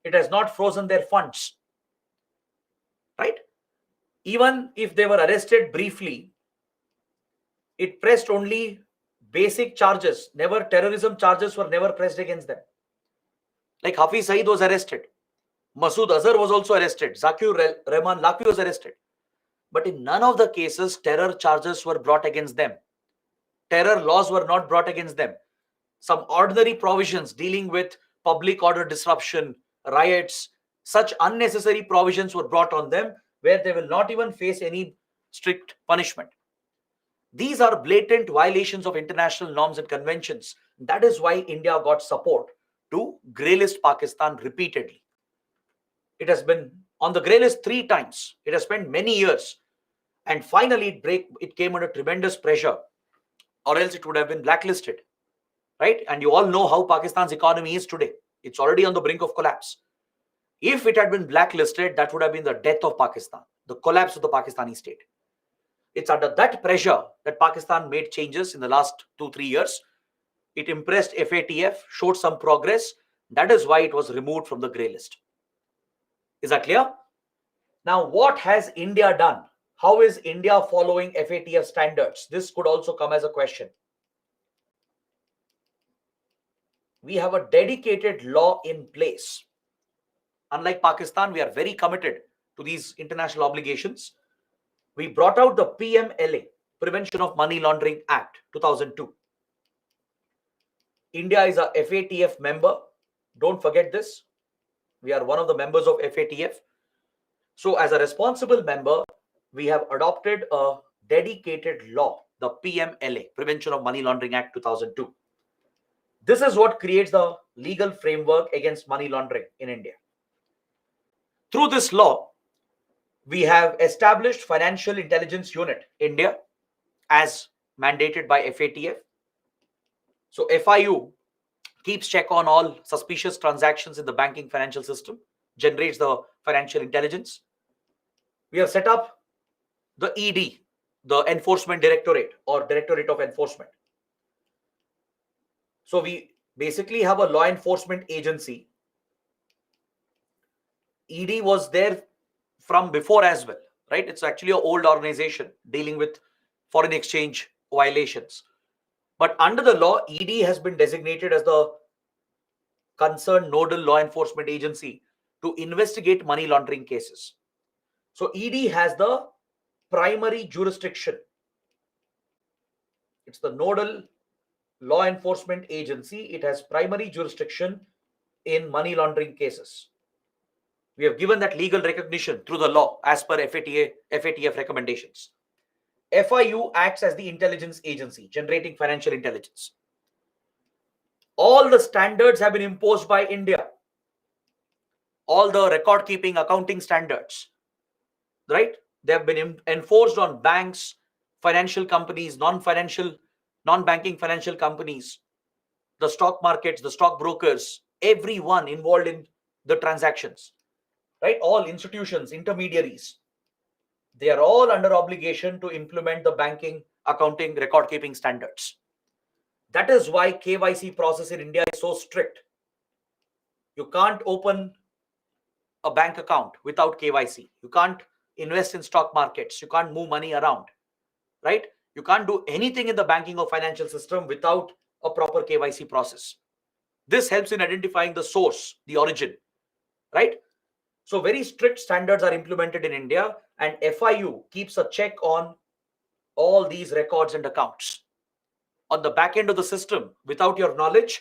It has not frozen their funds. Right? Even if they were arrested briefly, it pressed only basic charges. Never terrorism charges were never pressed against them. Like Hafiz Saeed was arrested. Masood Azhar was also arrested. Zakiur Rahman Lakwi was arrested. But in none of the cases, terror charges were brought against them. Terror laws were not brought against them. Some ordinary provisions dealing with public order disruption, riots, such unnecessary provisions were brought on them where they will not even face any strict punishment. These are blatant violations of international norms and conventions. That is why India got support to grey list Pakistan repeatedly. It has been on the grey list 3 times. It has spent many years. And finally, it came under tremendous pressure, or else it would have been blacklisted. Right? And you all know how Pakistan's economy is today. It's already on the brink of collapse. If it had been blacklisted, that would have been the death of Pakistan, the collapse of the Pakistani state. It's under that pressure that Pakistan made changes in the last 2-3 years. It impressed FATF, showed some progress. That is why it was removed from the grey list. Is that clear? Now, what has India done? How is India following FATF standards? This could also come as a question. We have a dedicated law in place. Unlike Pakistan, we are very committed to these international obligations. We brought out the PMLA, Prevention of Money Laundering Act, 2002. India is a FATF member. Don't forget this. We are one of the members of FATF. So as a responsible member, we have adopted a dedicated law, the PMLA, Prevention of Money Laundering Act, 2002. This is what creates the legal framework against money laundering in India. Through this law, we have established Financial Intelligence Unit, India, as mandated by FATF. So FIU keeps check on all suspicious transactions in the banking financial system, generates the financial intelligence. We have set up the ED, the Enforcement Directorate or Directorate of Enforcement. So we basically have a law enforcement agency. ED was there from before as well, right? It's actually an old organization dealing with foreign exchange violations. But under the law, ED has been designated as the concerned nodal law enforcement agency to investigate money laundering cases. So ED has the primary jurisdiction. It's the nodal law enforcement agency. It has primary jurisdiction in money laundering cases. We have given that legal recognition through the law as per FATF recommendations. FIU acts as the intelligence agency, generating financial intelligence. All the standards have been imposed by India. All the record keeping, accounting standards, right? They have been enforced on banks, financial companies, non-banking financial companies, the stock markets, the stock brokers, everyone involved in the transactions, right? All institutions, intermediaries, they are all under obligation to implement the banking, accounting, record keeping standards. That is why KYC process in India is so strict. You can't open a bank account without KYC. You can't invest in stock markets. You can't move money around, right? You can't do anything in the banking or financial system without a proper KYC process. This helps in identifying the source, the origin, right? So very strict standards are implemented in India, and FIU keeps a check on all these records and accounts. On the back end of the system, without your knowledge,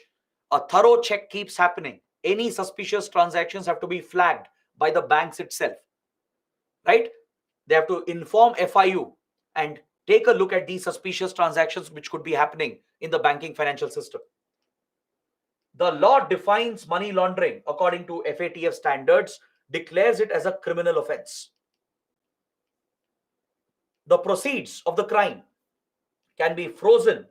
a thorough check keeps happening. Any suspicious transactions have to be flagged by the banks itself, right? They have to inform FIU and take a look at these suspicious transactions which could be happening in the banking financial system. The law defines money laundering according to FATF standards, declares it as a criminal offense. The proceeds of the crime can be frozen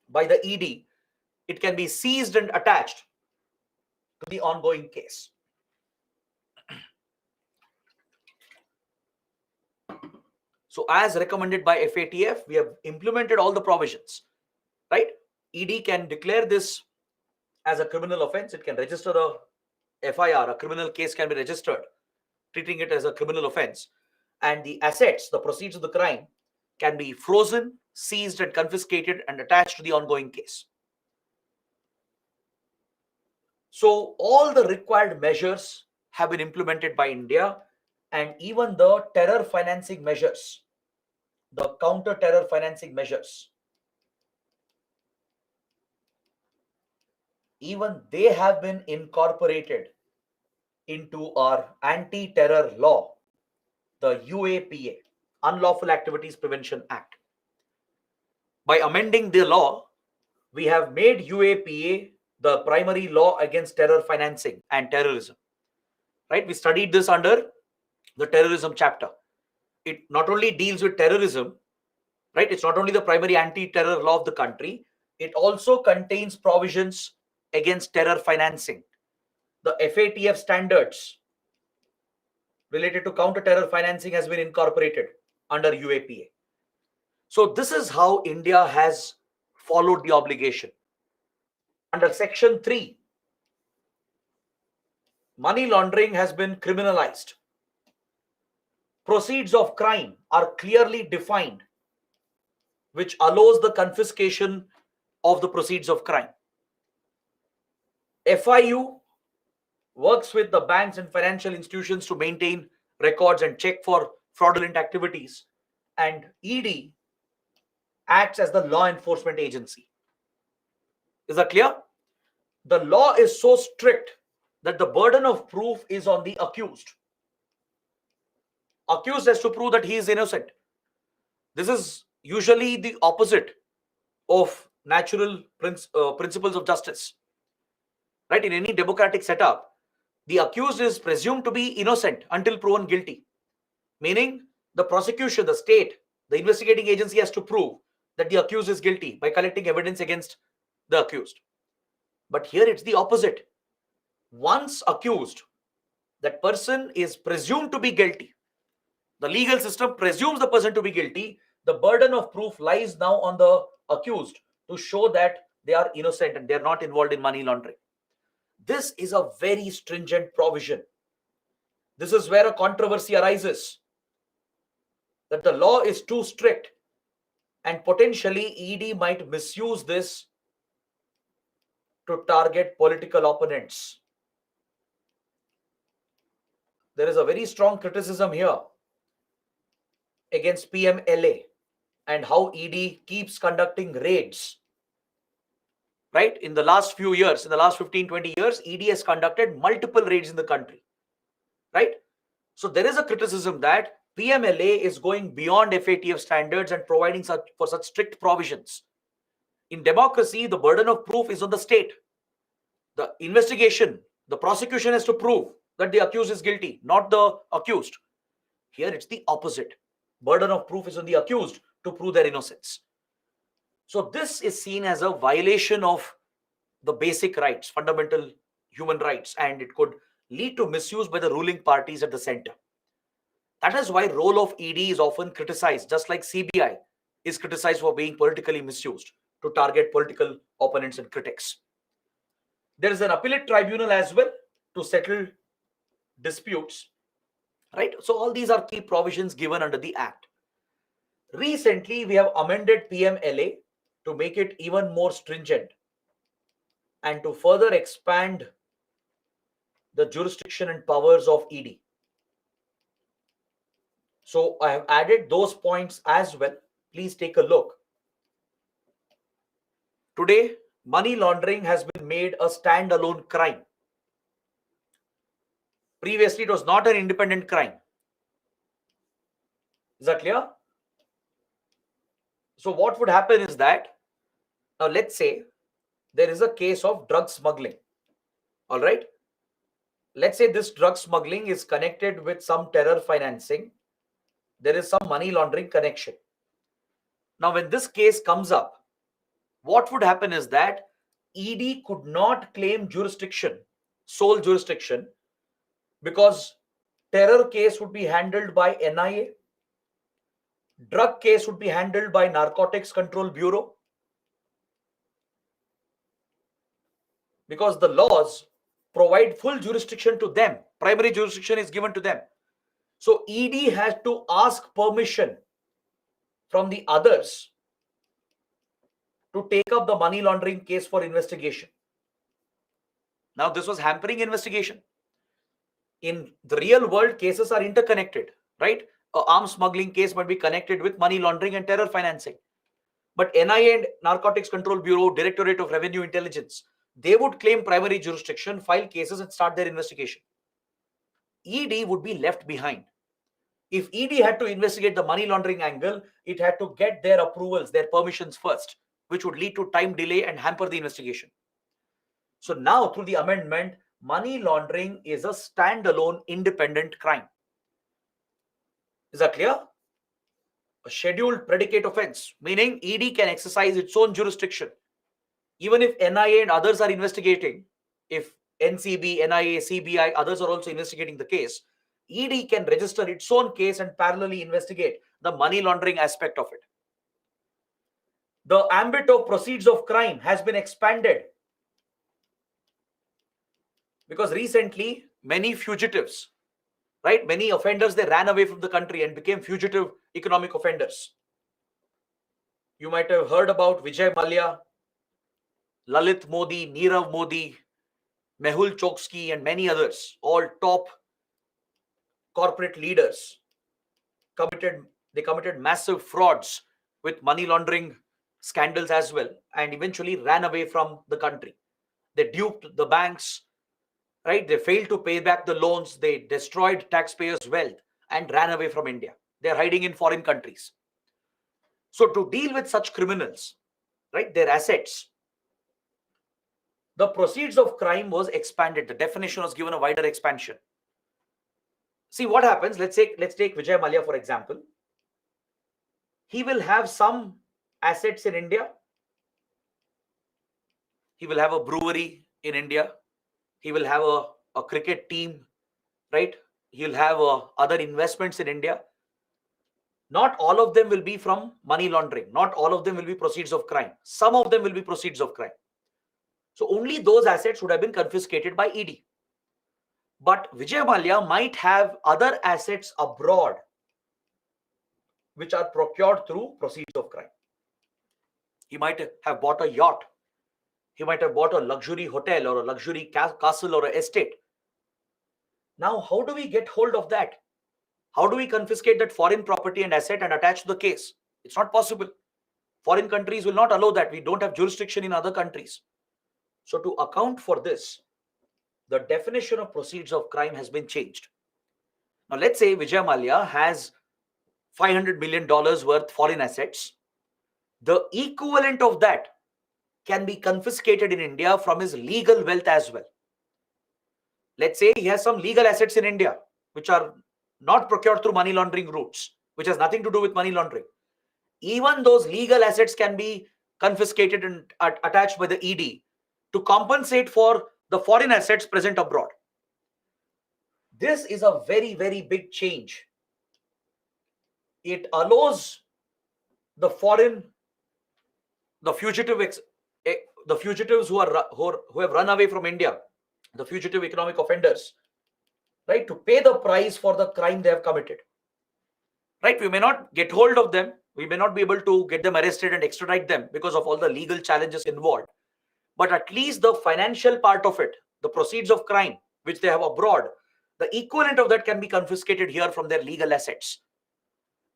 by the ED. It can be seized and attached to the ongoing case. So as recommended by FATF, we have implemented all the provisions, right? ED can declare this as a criminal offense. It can register a FIR, a criminal case can be registered, treating it as a criminal offense. And the assets, the proceeds of the crime, can be frozen, seized and confiscated and attached to the ongoing case. So all the required measures have been implemented by India, and even the terror financing measures, the counter-terror financing measures, even they have been incorporated into our anti-terror law, the UAPA, Unlawful Activities Prevention Act. By amending the law, we have made UAPA the primary law against terror financing and terrorism, right? We studied this under the terrorism chapter. It not only deals with terrorism, right? It's not only the primary anti-terror law of the country, it also contains provisions against terror financing. The FATF standards related to counter-terror financing has been incorporated under UAPA. So this is how India has followed the obligation. Under Section 3, money laundering has been criminalized. Proceeds of crime are clearly defined, which allows the confiscation of the proceeds of crime. FIU works with the banks and financial institutions to maintain records and check for fraudulent activities, and ED acts as the law enforcement agency. Is that clear? The law is so strict that the burden of proof is on the accused. Accused has to prove that he is innocent. This is usually the opposite of natural principles of justice, right? In any democratic setup, the accused is presumed to be innocent until proven guilty, meaning the prosecution, the state, the investigating agency has to prove that the accused is guilty by collecting evidence against the accused. But here it's the opposite. Once accused, that person is presumed to be guilty. The legal system presumes the person to be guilty. The burden of proof lies now on the accused to show that they are innocent and they are not involved in money laundering. This is a very stringent provision. This is where a controversy arises, that the law is too strict and potentially ED might misuse this to target political opponents. There is a very strong criticism here against PMLA and how ED keeps conducting raids. Right? In the last few years, in the last 15-20 years, ED has conducted multiple raids in the country. Right? So there is a criticism that PMLA is going beyond FATF standards and providing such strict provisions. In democracy, the burden of proof is on the state. The investigation, the prosecution has to prove that the accused is guilty, not the accused. Here it's the opposite. Burden of proof is on the accused to prove their innocence. So this is seen as a violation of the basic rights, fundamental human rights, and it could lead to misuse by the ruling parties at the center. That is why role of ED is often criticized, just like CBI is criticized for being politically misused to target political opponents and critics. There is an appellate tribunal as well to settle disputes, right? So all these are key provisions given under the Act. Recently, we have amended PMLA to make it even more stringent and to further expand the jurisdiction and powers of ED. So I have added those points as well. Please take a look. Today, money laundering has been made a standalone crime. Previously, it was not an independent crime. Is that clear? So what would happen is that, now let's say there is a case of drug smuggling. All right. Let's say this drug smuggling is connected with some terror financing. There is some money laundering connection. Now, when this case comes up, what would happen is that ED could not claim jurisdiction, sole jurisdiction, because terror case would be handled by NIA, drug case would be handled by Narcotics Control Bureau, because the laws provide full jurisdiction to them. Primary jurisdiction is given to them. So ED has to ask permission from the others to take up the money laundering case for investigation. Now, this was hampering investigation. In the real world, cases are interconnected, right? An arms smuggling case might be connected with money laundering and terror financing. But NIA and Narcotics Control Bureau, Directorate of Revenue Intelligence, they would claim primary jurisdiction, file cases and start their investigation. ED would be left behind. If ED had to investigate the money laundering angle, it had to get their approvals, their permissions first, which would lead to time delay and hamper the investigation. So now, through the amendment, money laundering is a standalone independent crime. Is that clear? A scheduled predicate offense, meaning ED can exercise its own jurisdiction. Even if NIA and others are investigating, if NCB, NIA, CBI, others are also investigating the case, ED can register its own case and parallelly investigate the money laundering aspect of it. The ambit of proceeds of crime has been expanded because recently many fugitives, right, many offenders, they ran away from the country and became fugitive economic offenders. You might have heard about Vijay Mallya, Lalit Modi, Nirav Modi, Mehul Choksky, and many others, all top corporate leaders. They committed massive frauds with money laundering scandals as well, and eventually ran away from the country. They duped the banks, right? They failed to pay back the loans. They destroyed taxpayers' wealth and ran away from India. They're hiding in foreign countries. So to deal with such criminals, right, their assets, the proceeds of crime was expanded. The definition was given a wider expansion. See what happens. Let's take Vijay Mallya, for example. He will have some assets in India. He will have a brewery in India. He will have a cricket team, right? He'll have other investments in India. Not all of them will be from money laundering. Not all of them will be proceeds of crime. Some of them will be proceeds of crime. So only those assets would have been confiscated by ED. But Vijay Mallya might have other assets abroad which are procured through proceeds of crime. He might have bought a yacht. He might have bought a luxury hotel or a luxury castle or an estate. Now, how do we get hold of that? How do we confiscate that foreign property and asset and attach to the case? It's not possible. Foreign countries will not allow that. We don't have jurisdiction in other countries. So to account for this, the definition of proceeds of crime has been changed. Now, let's say Vijay Mallya has $500 million worth foreign assets. The equivalent of that can be confiscated in India from his legal wealth as well. Let's say he has some legal assets in India which are not procured through money laundering routes, which has nothing to do with money laundering. Even those legal assets can be confiscated and attached by the ED to compensate for the foreign assets present abroad. This is a very, very big change. It allows the fugitives who have run away from India, the fugitive economic offenders, right, to pay the price for the crime they have committed. Right? We may not get hold of them, We may not be able to get them arrested and extradite them because of all the legal challenges involved. But at least the financial part of it, the proceeds of crime which they have abroad, the equivalent of that can be confiscated here from their legal assets.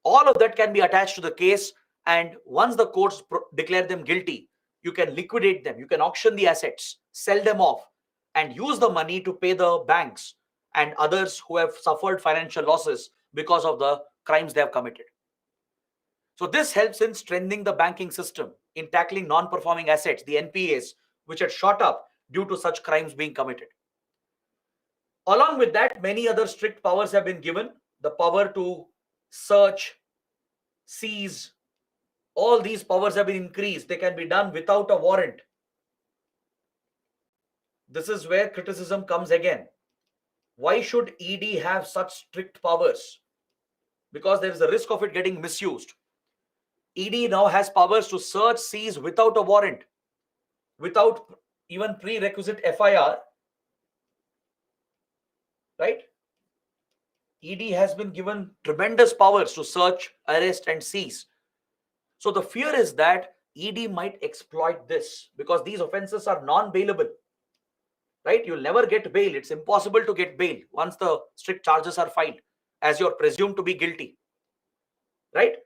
All of that can be attached to the case, and once the courts declare them guilty, you can liquidate them, you can auction the assets, sell them off, and use the money to pay the banks and others who have suffered financial losses because of the crimes they have committed. So this helps in strengthening the banking system, in tackling non-performing assets, the NPAs, which had shot up due to such crimes being committed. Along with that, many other strict powers have been given. The power to search, seize, all these powers have been increased. They can be done without a warrant. This is where criticism comes again. Why should ED have such strict powers? Because there is a risk of it getting misused. ED now has powers to search, seize without a warrant, without even prerequisite FIR, right? ED has been given tremendous powers to search, arrest, and seize. So the fear is that ED might exploit this because these offenses are non-bailable, right? You'll never get bail. It's impossible to get bail once the strict charges are filed, as you're presumed to be guilty, right?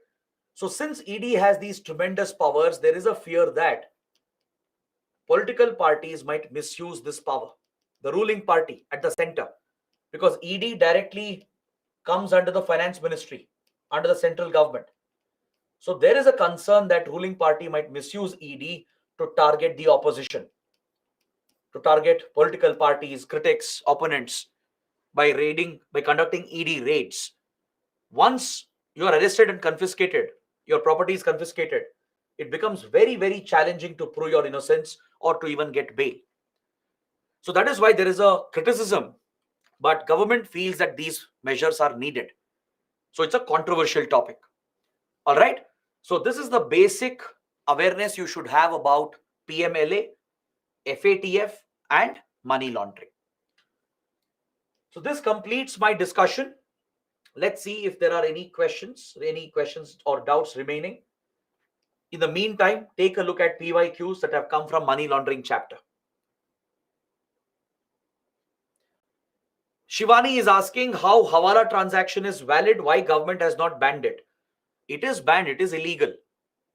So since ED has these tremendous powers, there is a fear that political parties might misuse this power, the ruling party at the center, because ED directly comes under the finance ministry, under the central government. So there is a concern that ruling party might misuse ED to target the opposition, to target political parties, critics, opponents by conducting ED raids. Once you are arrested and confiscated, your property is confiscated, it becomes very, very challenging to prove your innocence or to even get bail. So that is why there is a criticism, but government feels that these measures are needed. So it's a controversial topic. All right. So this is the basic awareness you should have about PMLA, FATF, and money laundering. So this completes my discussion. Let's see if there are any questions or doubts remaining. In the meantime, take a look at PYQs that have come from money laundering chapter. Shivani is asking how Hawala transaction is valid, why government has not banned it. It is banned, it is illegal,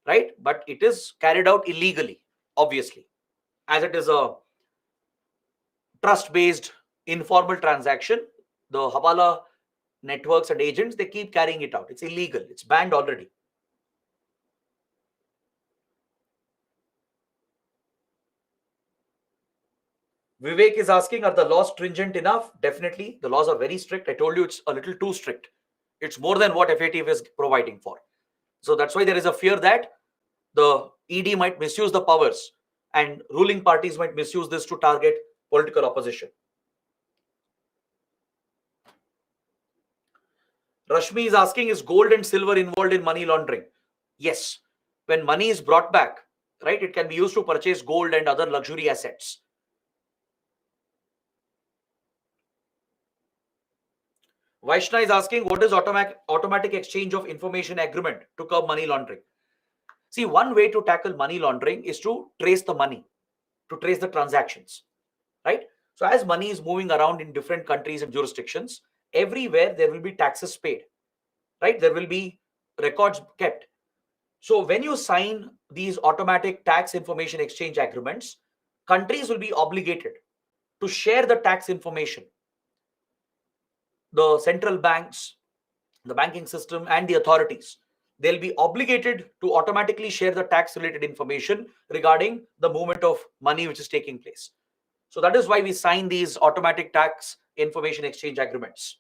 right? But it is carried out illegally, obviously, as it is a trust-based informal transaction. The Hawala networks and agents, they keep carrying it out. It's illegal. It's banned already. Vivek is asking, are the laws stringent enough? Definitely. The laws are very strict. I told you it's a little too strict. It's more than what FATF is providing for. So that's why there is a fear that the ED might misuse the powers and ruling parties might misuse this to target political opposition. Rashmi is asking, is gold and silver involved in money laundering? Yes. When money is brought back, right, it can be used to purchase gold and other luxury assets. Vaishna is asking, what is automatic exchange of information agreement to curb money laundering? See, one way to tackle money laundering is to trace the money, to trace the transactions, right? So as money is moving around in different countries and jurisdictions, everywhere there will be taxes paid, right? There will be records kept. So when you sign these automatic tax information exchange agreements, countries will be obligated to share the tax information. The central banks, the banking system, and the authorities, they'll be obligated to automatically share the tax related information regarding the movement of money which is taking place. So that is why we sign these automatic tax information exchange agreements.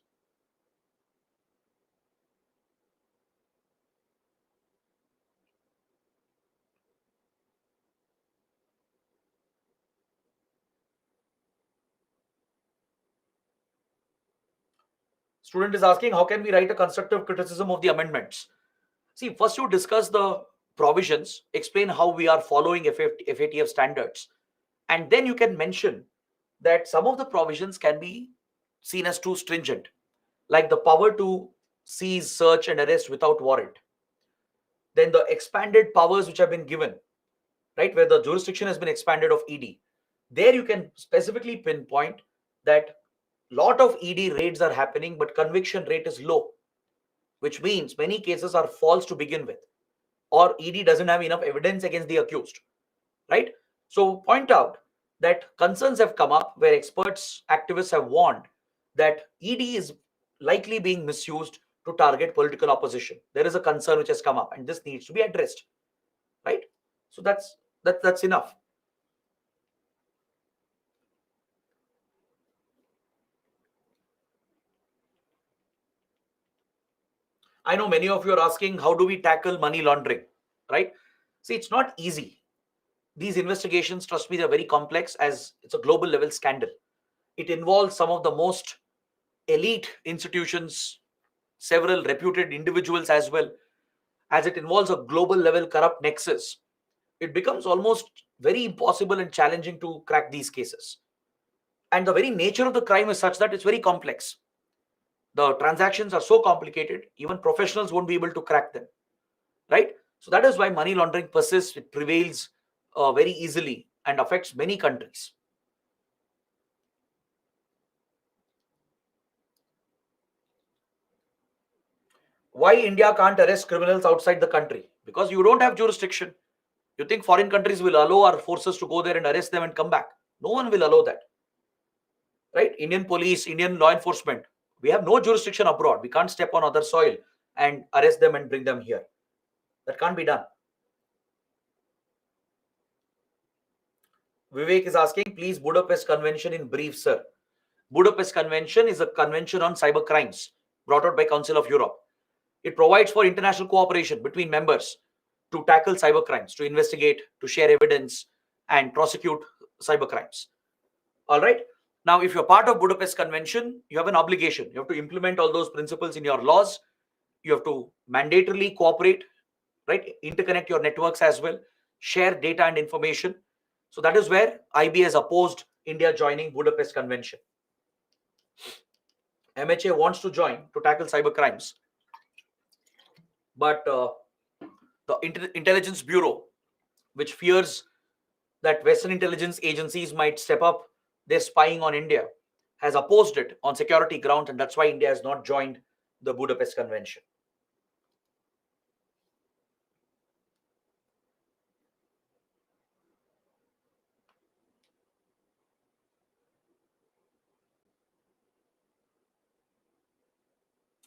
Student is asking, how can we write a constructive criticism of the amendments? See, first you discuss the provisions, explain how we are following FATF standards, and then you can mention that some of the provisions can be seen as too stringent, like the power to seize, search, and arrest without warrant. then the expanded powers which have been given, right, where the jurisdiction has been expanded of ED, there you can specifically pinpoint that lot of ED raids are happening, but conviction rate is low, which means many cases are false to begin with, or ED doesn't have enough evidence against the accused, right? So point out that concerns have come up where experts, activists have warned that ED is likely being misused to target political opposition. There is a concern which has come up, and this needs to be addressed, right? So that's enough. I know many of you are asking, how do we tackle money laundering, right? See, it's not easy. These investigations, trust me, they're very complex as it's a global level scandal. It involves some of the most elite institutions, several reputed individuals as well, as it involves a global level corrupt nexus. It becomes almost very impossible and challenging to crack these cases. And the very nature of the crime is such that it's very complex. The transactions are so complicated, even professionals won't be able to crack them, right? So that is why money laundering persists, it prevails very easily and affects many countries. Why India can't arrest criminals outside the country? Because you don't have jurisdiction. You think foreign countries will allow our forces to go there and arrest them and come back? No one will allow that, right? Indian police, Indian law enforcement, we have no jurisdiction abroad. We can't step on other soil and arrest them and bring them here. That can't be done. Vivek is asking, please, Budapest Convention in brief, sir. Budapest Convention is a convention on cyber crimes brought out by Council of Europe. It provides for international cooperation between members to tackle cyber crimes, to investigate, to share evidence, and prosecute cyber crimes. All right. Now, if you're part of Budapest Convention, you have an obligation. You have to implement all those principles in your laws. You have to mandatorily cooperate, right? Interconnect your networks as well, share data and information. So that is where IB has opposed India joining Budapest Convention. MHA wants to join to tackle cyber crimes, but the Intelligence Bureau, which fears that Western intelligence agencies might step up their spying on India, has opposed it on security grounds, and that's why India has not joined the Budapest Convention.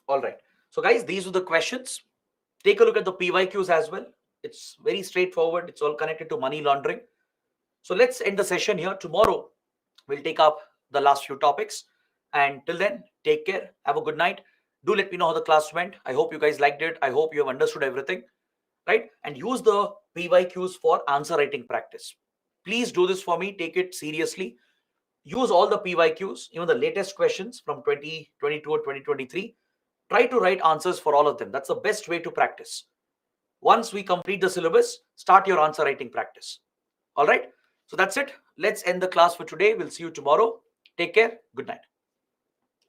All right. So, guys, these are the questions. Take a look at the PYQs as well. It's very straightforward. It's all connected to money laundering. So let's end the session here. Tomorrow, we'll take up the last few topics. And till then, take care. Have a good night. Do let me know how the class went. I hope you guys liked it. I hope you have understood everything, right? And use the PYQs for answer writing practice. Please do this for me. Take it seriously. Use all the PYQs, even the latest questions from 2022 or 2023. Try to write answers for all of them. That's the best way to practice. Once we complete the syllabus, start your answer writing practice. All right. So that's it. Let's end the class for today. We'll see you tomorrow. Take care. Good night.